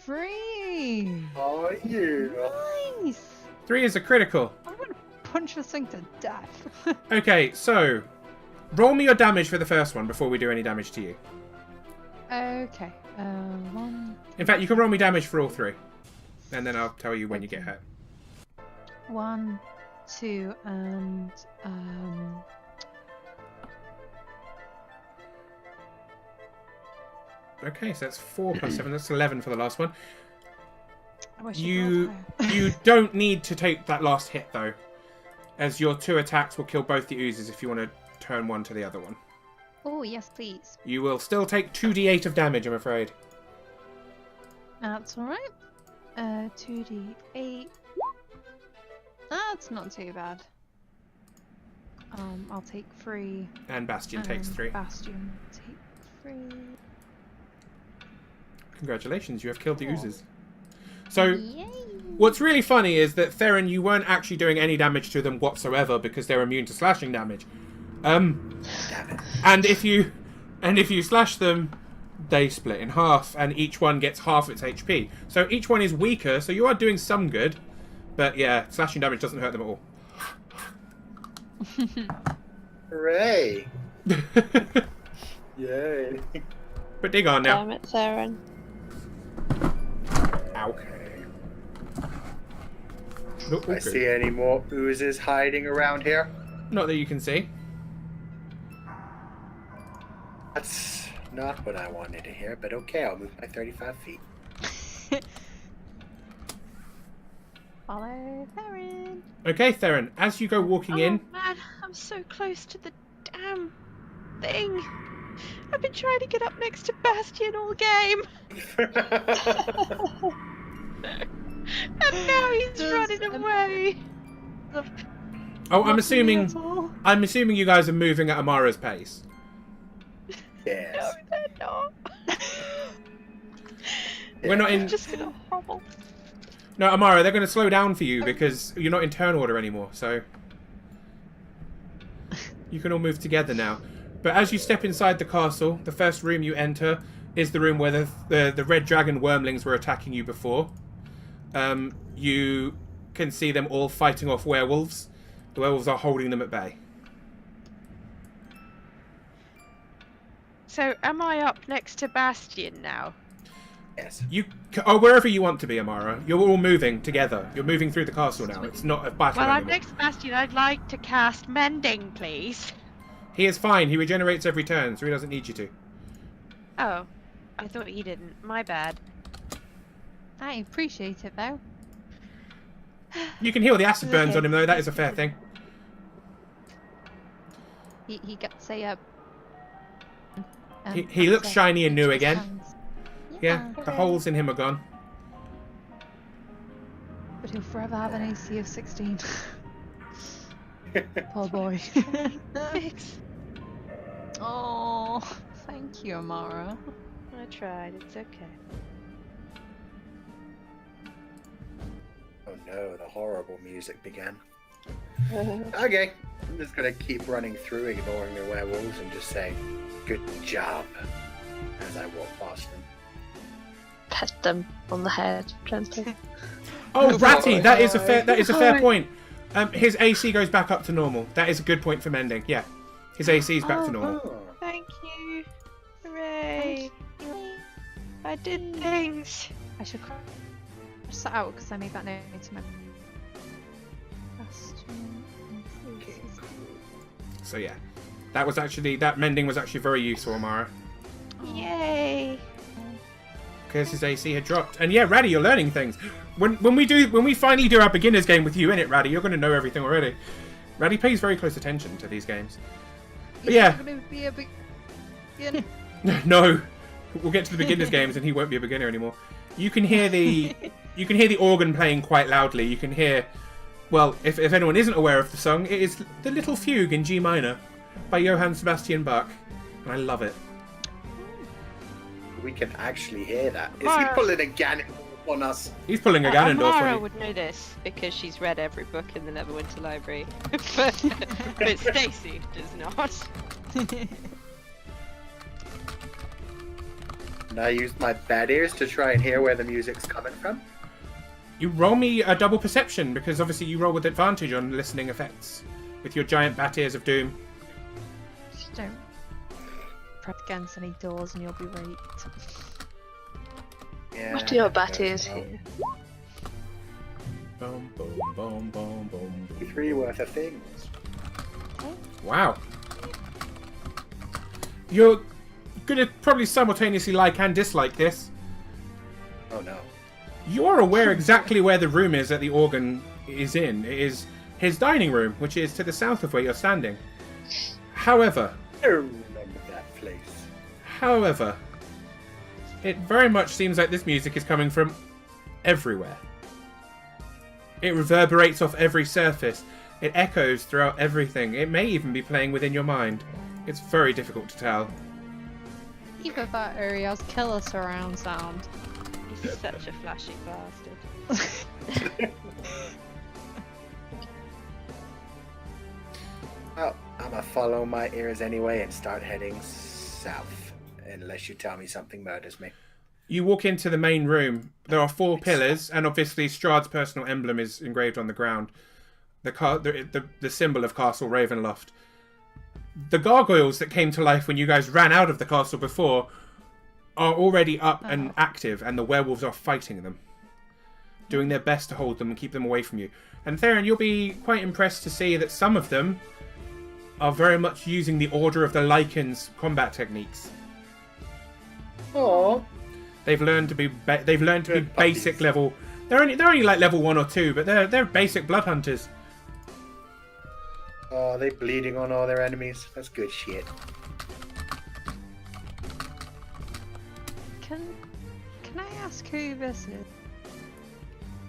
3. Oh, you. Nice. 3 is a critical. I'm gonna punch this thing to death. Okay, so roll me your damage for the first one before we do any damage to you. Okay. 1, In fact, you can roll me damage for all 3, and then I'll tell you when you get hurt. 1, 2, and Okay, so that's 4 plus 7. That's 11 for the last one. I wish You it you don't need to take that last hit though, as your 2 attacks will kill both the oozes if you want to turn one to the other one. Oh yes, please. You will still take 2d8 of damage, I'm afraid. That's all right. 2d8. That's not too bad. I'll take 3. And Bastion takes 3. Bastion take 3. Congratulations, you have killed the oozes. So, Yay! what's really funny is that Theron, you weren't actually doing any damage to them whatsoever because they're immune to slashing damage. Damn it. And if you slash them, they split in half, and each one gets half its HP. So each one is weaker, so you are doing some good. But yeah, slashing damage doesn't hurt them at all. Hooray! Yay. But dig on now. Damn it, Theron. Ow. Okay. Oh, I okay. see any more oozes hiding around here? Not that you can see. That's not what I wanted to hear, but okay, I'll move my 35 feet. Follow Theron. Okay, Theron, as you go walking in, Oh man, I'm so close to the damn thing. I've been trying to get up next to Bastion all game, and now he's running away. oh, I'm assuming you guys are moving at Amara's pace. Yes. No, they're not. We're not I'm in. just gonna hobble. No, Amara, they're going to slow down for you because you're not in turn order anymore. So you can all move together now. But as you step inside the castle, the first room you enter is the room where the red dragon wormlings were attacking you before. You can see them all fighting off werewolves. The werewolves are holding them at bay. So, am I up next to Bastion now? Yes. Wherever you want to be, Amara. You're all moving together. You're moving through the castle now. It's not a battle Well, I'm anymore. next to Bastion. I'd like to cast Mending, please. He is fine. He regenerates every turn, so he doesn't need you to. Oh, I thought he didn't. My bad. I appreciate it though. You can heal the acid burns on him, though. That is a fair thing. He got say He looks shiny and new again. hands. Yeah, the holes in him are gone. But he'll forever have an AC of 16. Poor boy. Fix. Oh, thank you, Amara. I tried. It's okay. Oh no, the horrible music began. Okay, I'm just gonna keep running through, ignoring the werewolves, and just say, "Good job," as I walk past them. Pet them on the head, gently. Oh, Ratty, that is a fair point. His AC goes back up to normal. That is a good point for mending. Yeah, his AC is back to normal. Oh, Thank you. Hooray. I did things. I should cross that out because I made that note to my. So yeah, That mending was actually very useful, Amara. Yay! Because his AC had dropped. And yeah, Raddy, you're learning things. When we finally do our beginner's game with you in it, Raddy, you're going to know everything already. Raddy pays very close attention to these games. But yeah. Going to be a big... No, we'll get to the beginner's games and he won't be a beginner anymore. You can hear the organ playing quite loudly. You can hear, well, if anyone isn't aware of the song, it is the Little Fugue in G minor by Johann Sebastian Bach, and I love it. We can actually hear that. Is he pulling a Ganondorf on us? He's pulling a Ganondorf on Amara you. would know this because she's read every book in the Neverwinter Library, but Stacey does not. And I used my bad ears to try and hear where the music's coming from. You roll me a double perception, because obviously you roll with advantage on listening effects with your giant bat ears of doom. Just don't press against any doors and you'll be raped. Yeah, What do your bat does ears help. hear? Boom, boom, boom, boom, boom, boom. 3 worth of things. Wow. You're gonna probably simultaneously like and dislike this. Oh no. You are aware exactly where the room is that the organ is in. It is his dining room, which is to the south of where you're standing. However, I remember that place. it very much seems like this music is coming from everywhere. It reverberates off every surface. It echoes throughout everything. It may even be playing within your mind. It's very difficult to tell. Either that or he has killer surround sound. He's such a flashy bastard. Well, I'm gonna follow my ears anyway and start heading south. Unless you tell me something murders me. You walk into the main room. There are 4 pillars, and obviously Strahd's personal emblem is engraved on the ground. The symbol of Castle Ravenloft. The gargoyles that came to life when you guys ran out of the castle before are already up and active, and the werewolves are fighting them, doing their best to hold them and keep them away from you. And Theron, you'll be quite impressed to see that some of them are very much using the Order of the Lycan's combat techniques. Oh. They've learned to be Good basic puppies. level. They're only like level 1 or 2, but they're basic blood hunters. Oh, are they bleeding on all their enemies? That's good shit. Can I ask who this is?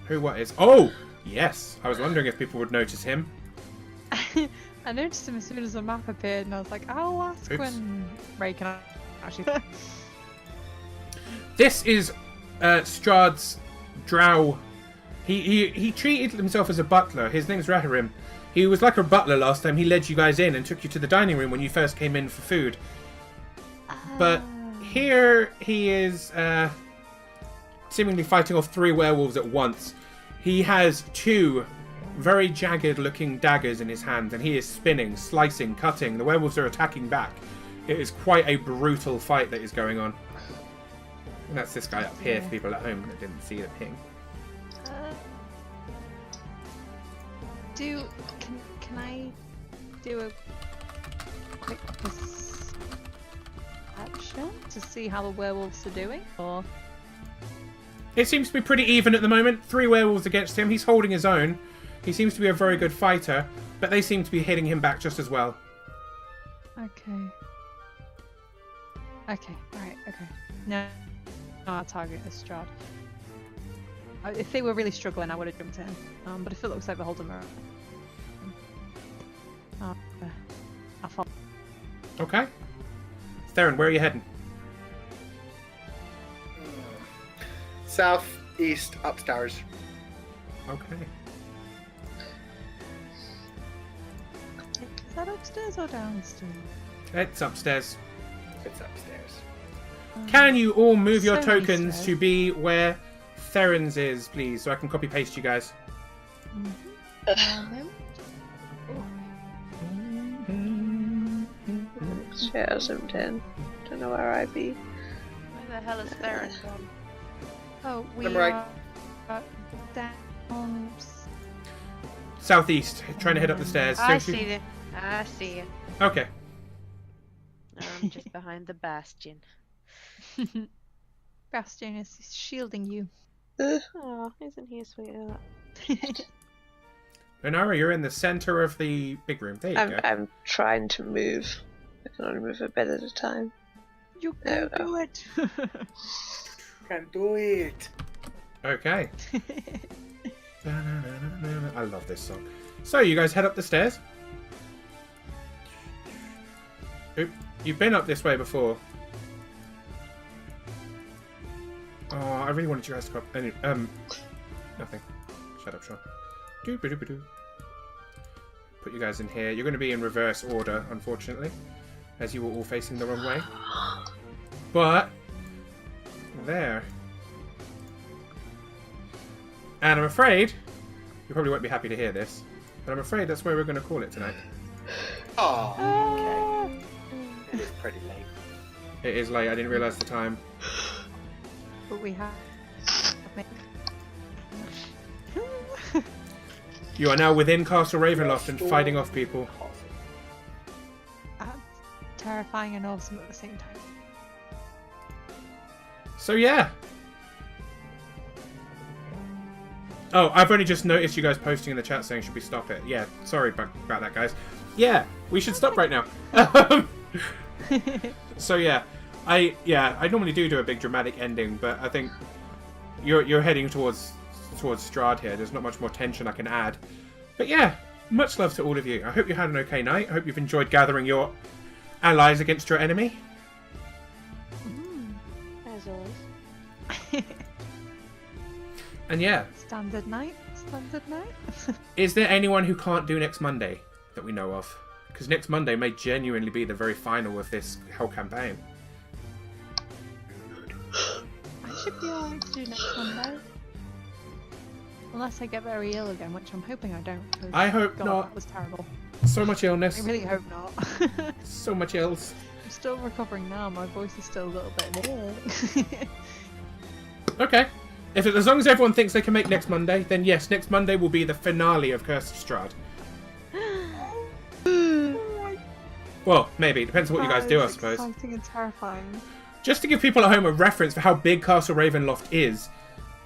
Who? What is? Oh, yes. I was wondering if people would notice him. I noticed him as soon as the map appeared, and I was like, I'll ask Oops. when Ray can actually. This is Strahd's drow. He treated himself as a butler. His name's Ratarim. He was like a butler last time. He led you guys in and took you to the dining room when you first came in for food. But here he is seemingly fighting off 3 werewolves at once. He has 2 very jagged looking daggers in his hands, and he is spinning, slicing, cutting. The werewolves are attacking back. It is quite a brutal fight that is going on. And that's this guy up here for people at home that didn't see the ping. Can I do a quick perception to see how the werewolves are doing? Or It seems to be pretty even at the moment. 3 werewolves against him. He's holding his own. He seems to be a very good fighter, but they seem to be hitting him back just as well. okay, right, okay. No, our target is Strahd. If they were really struggling, I would have jumped in. But if it looks like they're holding their own, I'll follow. Okay. Theron, where are you heading? South, east, upstairs. Okay. Is that upstairs or downstairs? It's upstairs. It's upstairs. Can you all move your So he tokens says. to be where Theron's is, please, so I can copy paste you guys? Shit, I zoomed in. Don't know where I be. Where the hell is Theron gone? Oh, we Number eight. are down. Southeast, trying to head up the stairs. I So- see you. I see you. Okay. I'm just behind the bastion. Bastion is shielding you. Oh, isn't he a sweetheart? Inara, you're in the center of the big room. There you go. I'm trying to move. I can only move a bit at a time. You There can we do it. Can do it. Okay. I love this song. So, you guys head up the stairs. Oop, you've been up this way before. Oh, I really wanted you guys to go up. Anyway, nothing. Shut up, Sean. Doo-ba-doo-ba-doo. Put you guys in here. You're going to be in reverse order, unfortunately, as you were all facing the wrong way. But there. And I'm afraid you probably won't be happy to hear this, but I'm afraid that's where we're going to call it tonight. Oh, okay. It is pretty late. It is late. I didn't realise the time. But we have. You are now within Castle Ravenloft and fighting off people. Terrifying and awesome at the same time. So yeah. Oh, I've only just noticed you guys posting in the chat saying should we stop it. Yeah, sorry about that, guys. Yeah, we should stop right now. So yeah, I normally do a big dramatic ending, but I think you're heading towards Strahd here. There's not much more tension I can add. But yeah, much love to all of you. I hope you had an okay night. I hope you've enjoyed gathering your allies against your enemy. As always. And yeah, Standard night. is there anyone who can't do next Monday that we know of? Because next Monday may genuinely be the very final of this whole campaign. I should be alright to do next Monday. Unless I get very ill again, which I'm hoping I don't. 'Cause I hope God, not. That was terrible. So much illness. I really hope not. So much ills. I'm still recovering now. My voice is still a little bit. Okay. As long as everyone thinks they can make next Monday, then yes, next Monday will be the finale of Curse of Strahd. Well, maybe. It depends on what you guys do, I suppose. Exciting and terrifying. Just to give people at home a reference for how big Castle Ravenloft is,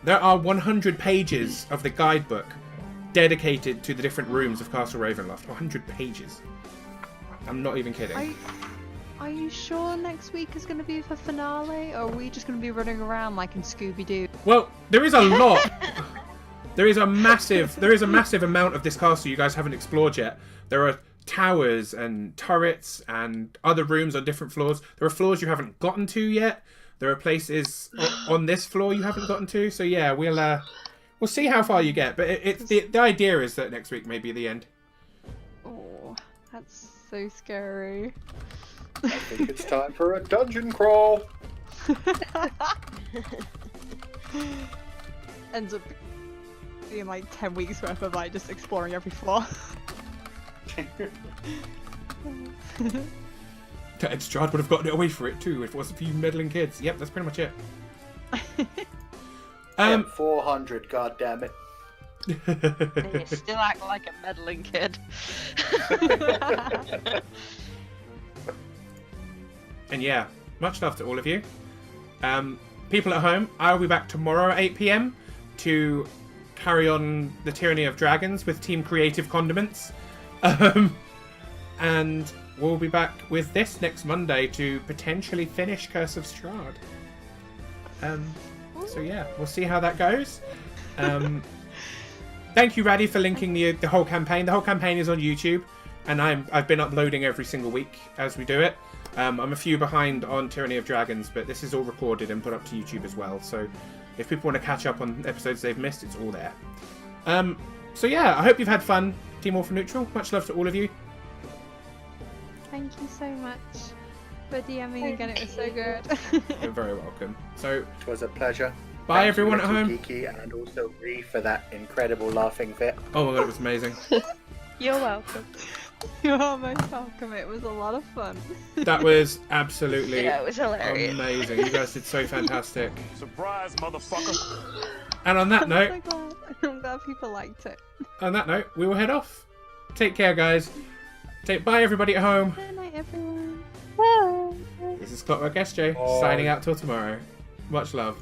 there are 100 pages of the guidebook dedicated to the different rooms of Castle Ravenloft. 100 pages. I'm not even kidding. Are you sure next week is going to be the finale, or are we just going to be running around like in Scooby-Doo? Well, there is a lot. There is a massive amount of this castle you guys haven't explored yet. There are towers and turrets and other rooms on different floors. There are floors you haven't gotten to yet. There are places on this floor you haven't gotten to. So yeah, we'll see how far you get. But the idea is that next week may be the end. Oh, that's so scary. I think it's time for a dungeon crawl. Ends up being like 10 weeks worth of like just exploring every floor. Strahd would have gotten it away for it too if it wasn't for you meddling kids. Yep, that's pretty much it. 400, goddammit. You still act like a meddling kid. And yeah, much love to all of you. People at home, I'll be back tomorrow at 8 PM to carry on the Tyranny of Dragons with Team Creative Condiments. And we'll be back with this next Monday to potentially finish Curse of Strahd. So yeah, we'll see how that goes. Thank you, Raddy, for linking the whole campaign. The whole campaign is on YouTube, and I've been uploading every single week as we do it. I'm a few behind on Tyranny of Dragons, but this is all recorded and put up to YouTube as well. So if people want to catch up on episodes they've missed, it's all there. So yeah, I hope you've had fun, Team All for Neutral. Much love to all of you. Thank you so much for DMing again. It was so good. You're very welcome. So It was a pleasure. bye, Thank everyone you, at home. Geeky, and also Ree for that incredible laughing fit. Oh my god, it was amazing. You're welcome. You're most welcome. It was a lot of fun. That was absolutely Yeah, it was hilarious. amazing. You guys did so fantastic. Surprise, motherfucker! And on that note, I'm so glad. I'm glad people liked it. we will head off. Take care, guys. Bye, everybody at home. Good night, everyone. Bye. is Clockwork SJ, signing out till tomorrow. Much love.